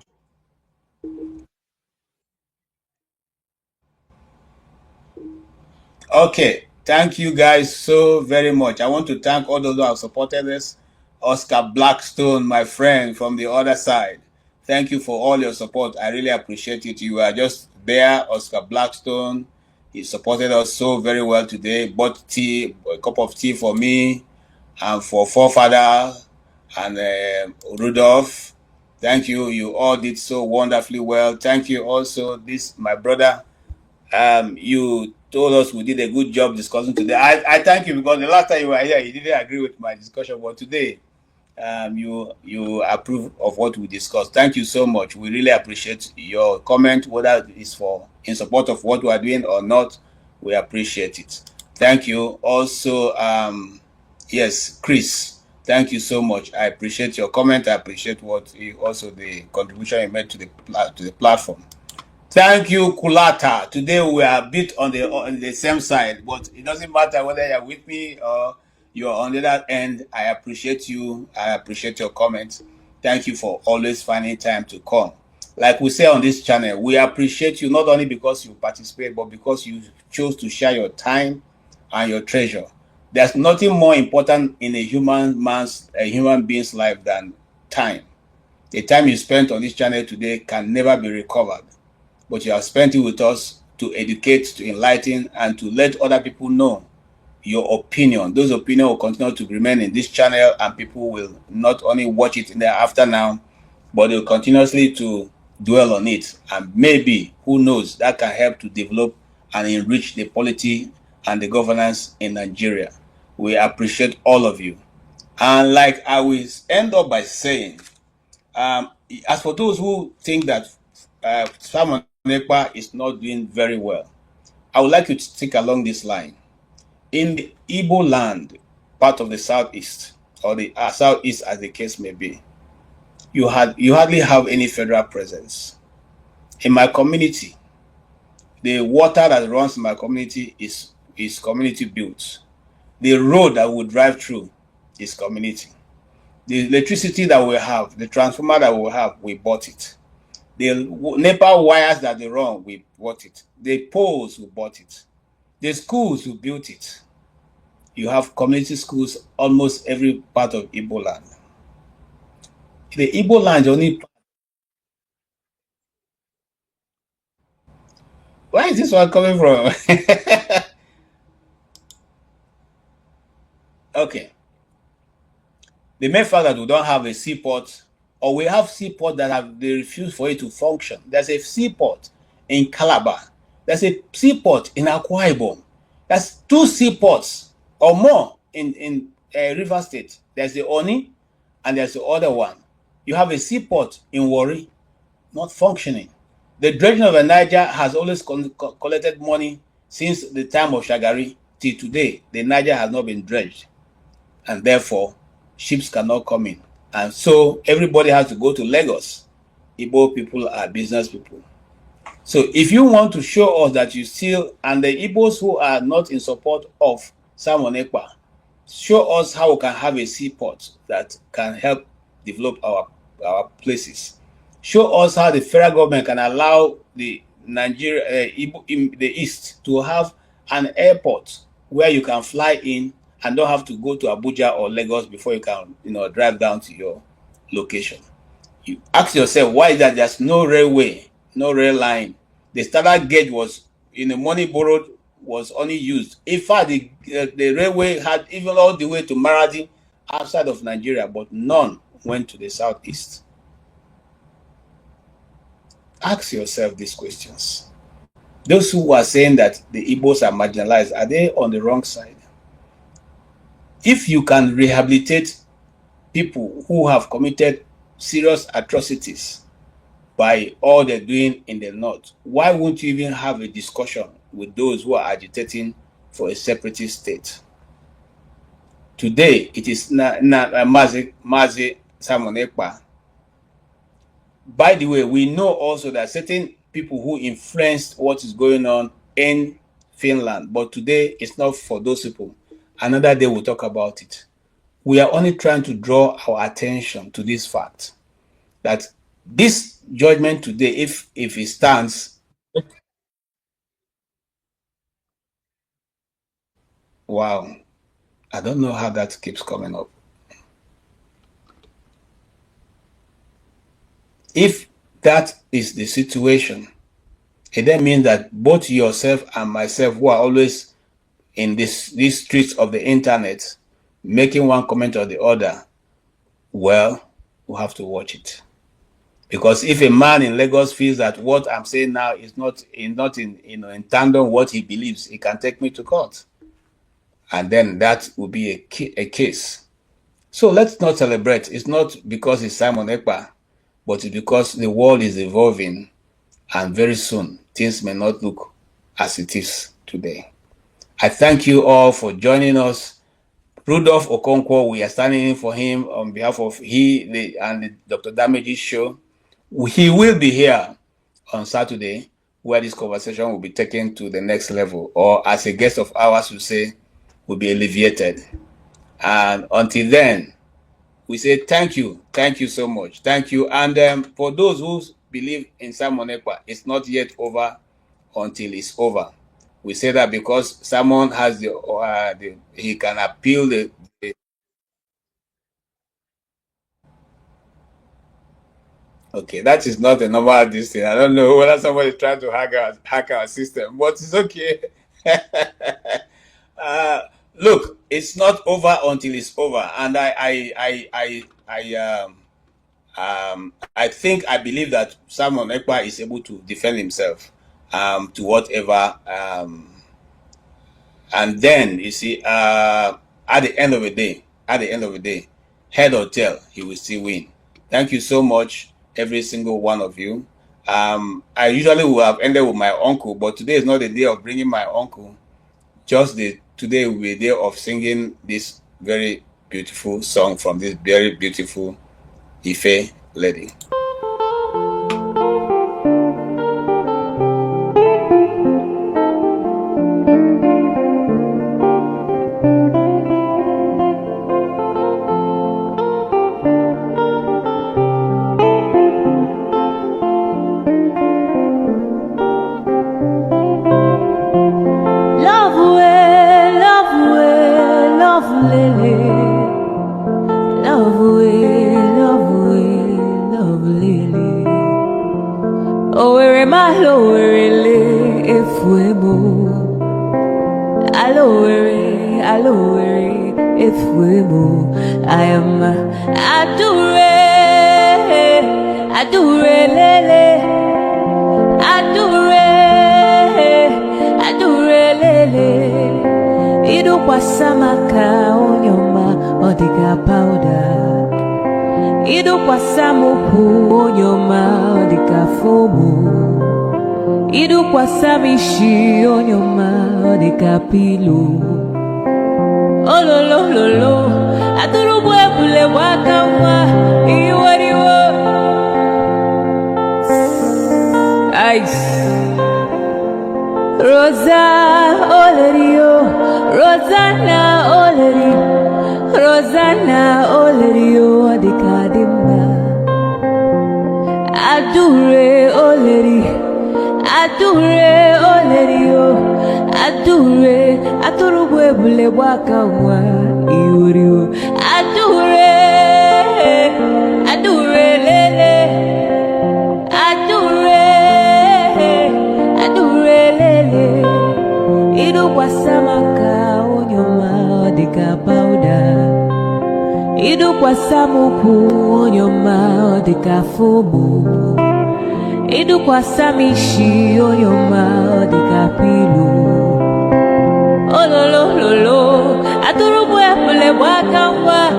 Okay, thank you guys so very much. I want to thank all those who have supported us. Oscar Blackstone, my friend from the other side. Thank you for all your support. I really appreciate it. You are just there, Oscar Blackstone. He supported us so very well today. Bought tea, a cup of tea for me and for Forefather and Rudolph. Thank you. You all did so wonderfully well. Thank you also, this my brother. You told us we did a good job discussing today. I thank you because the last time you were here, you didn't agree with my discussion, but today, you approve of what we discussed. Thank you so much. We really appreciate your comment, whether it's for in support of what we are doing or not. We appreciate it. Thank you. Also, yes, Chris. Thank you so much. I appreciate your comment. I appreciate what also the contribution you made to the platform. Thank you, Kulata. Today we are a bit on the same side, but it doesn't matter whether you're with me or you're on the other end. I appreciate you. I appreciate your comments. Thank you for always finding time to come. Like we say on this channel, we appreciate you not only because you participate, but because you chose to share your time and your treasure. There's nothing more important in a human being's life than time. The time you spent on this channel today can never be recovered. But you have spent it with us to educate, to enlighten, and to let other people know your opinion. Those opinions will continue to remain in this channel, and people will not only watch it in the after now, but they'll continuously to dwell on it. And maybe, who knows, that can help to develop and enrich the polity and the governance in Nigeria. We appreciate all of you. And like I will end up by saying, as for those who think that Simon Ekpa is not doing very well, I would like you to think along this line. In the Igbo land, part of the southeast, or the southeast as the case may be, you hardly have any federal presence. In my community, the water that runs in my community is community built. The road that we drive through is community. The electricity that we have, the transformer that we have, we bought it. The NEPA wires that they run, we bought it. The poles, we bought it. The schools, we built it. You have community schools almost every part of Igbo land. The Igbo land only. Where is this one coming from? Okay. The main fact that we don't have a seaport, or we have seaport that they refuse for it to function. There's a seaport in Calabar. There's a seaport in Akwa Ibom. There's 2 seaports or more in River State. There's the Oni and there's the other one. You have a seaport in Warri, not functioning. The dredging of the Niger has always collected money since the time of Shagari till today. The Niger has not been dredged, and therefore ships cannot come in. And so everybody has to go to Lagos. Igbo people are business people. So if you want to show us that you still, and the Igbos who are not in support of Simon Ekpa, show us how we can have a seaport that can help develop our places. Show us how the federal government can allow the Nigeria, in the East, to have an airport where you can fly in and don't have to go to Abuja or Lagos before you can, drive down to your location. You ask yourself, why is that there's no railway, no rail line? The standard gauge was, money borrowed was only used. In fact, the railway had even all the way to Maradi outside of Nigeria, but none went to the southeast. Ask yourself these questions. Those who are saying that the Igbos are marginalized, are they on the wrong side? If you can rehabilitate people who have committed serious atrocities by all they're doing in the north, why won't you even have a discussion with those who are agitating for a separatist state? Today, it is Mazi Simon Ekpa. By the way, we know also that certain people who influenced what is going on in Finland, but today it's not for those people. Another day we'll talk about it. We are only trying to draw our attention to this fact that this judgment today, if it stands, wow, I don't know how that keeps coming up. If that is the situation, it then means that both yourself and myself, who are always in these streets of the internet, making one comment or the other, well, we'll have to watch it. Because if a man in Lagos feels that what I'm saying now is not in tandem with what he believes, he can take me to court. And then that will be a case. So let's not celebrate. It's not because it's Simon Ekpa, but it's because the world is evolving, and very soon things may not look as it is today. I thank you all for joining us. Rudolph Okonkwo, we are standing in for him on behalf of the Dr. Damage's show. He will be here on Saturday, where this conversation will be taken to the next level, or as a guest of ours will say, will be alleviated. And until then, we say thank you so much, thank you. And for those who believe in Simon Ekpa, it's not yet over until it's over. We say that because Simon has he can appeal the okay, that is not a normal this thing. I don't know whether somebody is trying to hack our system, but it's okay. Look, it's not over until it's over, and I believe that Simon Ekpa is able to defend himself to whatever, and then you see at the end of the day, head or tail, he will still win. Thank you so much, every single one of you. I usually would have ended with my uncle, but today is not the day of bringing my uncle. Today will be a day of singing this very beautiful song from this very beautiful Ife lady. I am Idu kwasamaka onyoma odiga powder. Idu kwasamupu onyoma odiga fomu. Idu kwasamishi onyoma odiga pilu. Ololololo aturu bwebule wakamwa iwariwo. Ice. Rosa Olerio, Rosanna Olerio, Rosanna Olerio de Kadimba. Adure Oleri, Adure Olerio, Adure, Adure Bule Wakawa, Iurio, Adure, Adure Lele, Adure, Adure Lele, Ido Wasamaka, Onyoma, Dika Powder. Idu kwa samuku onyoma odika fumu. Idu kwa samishi onyoma odika pilu. Ololo lolo, aturubu epule wakawa.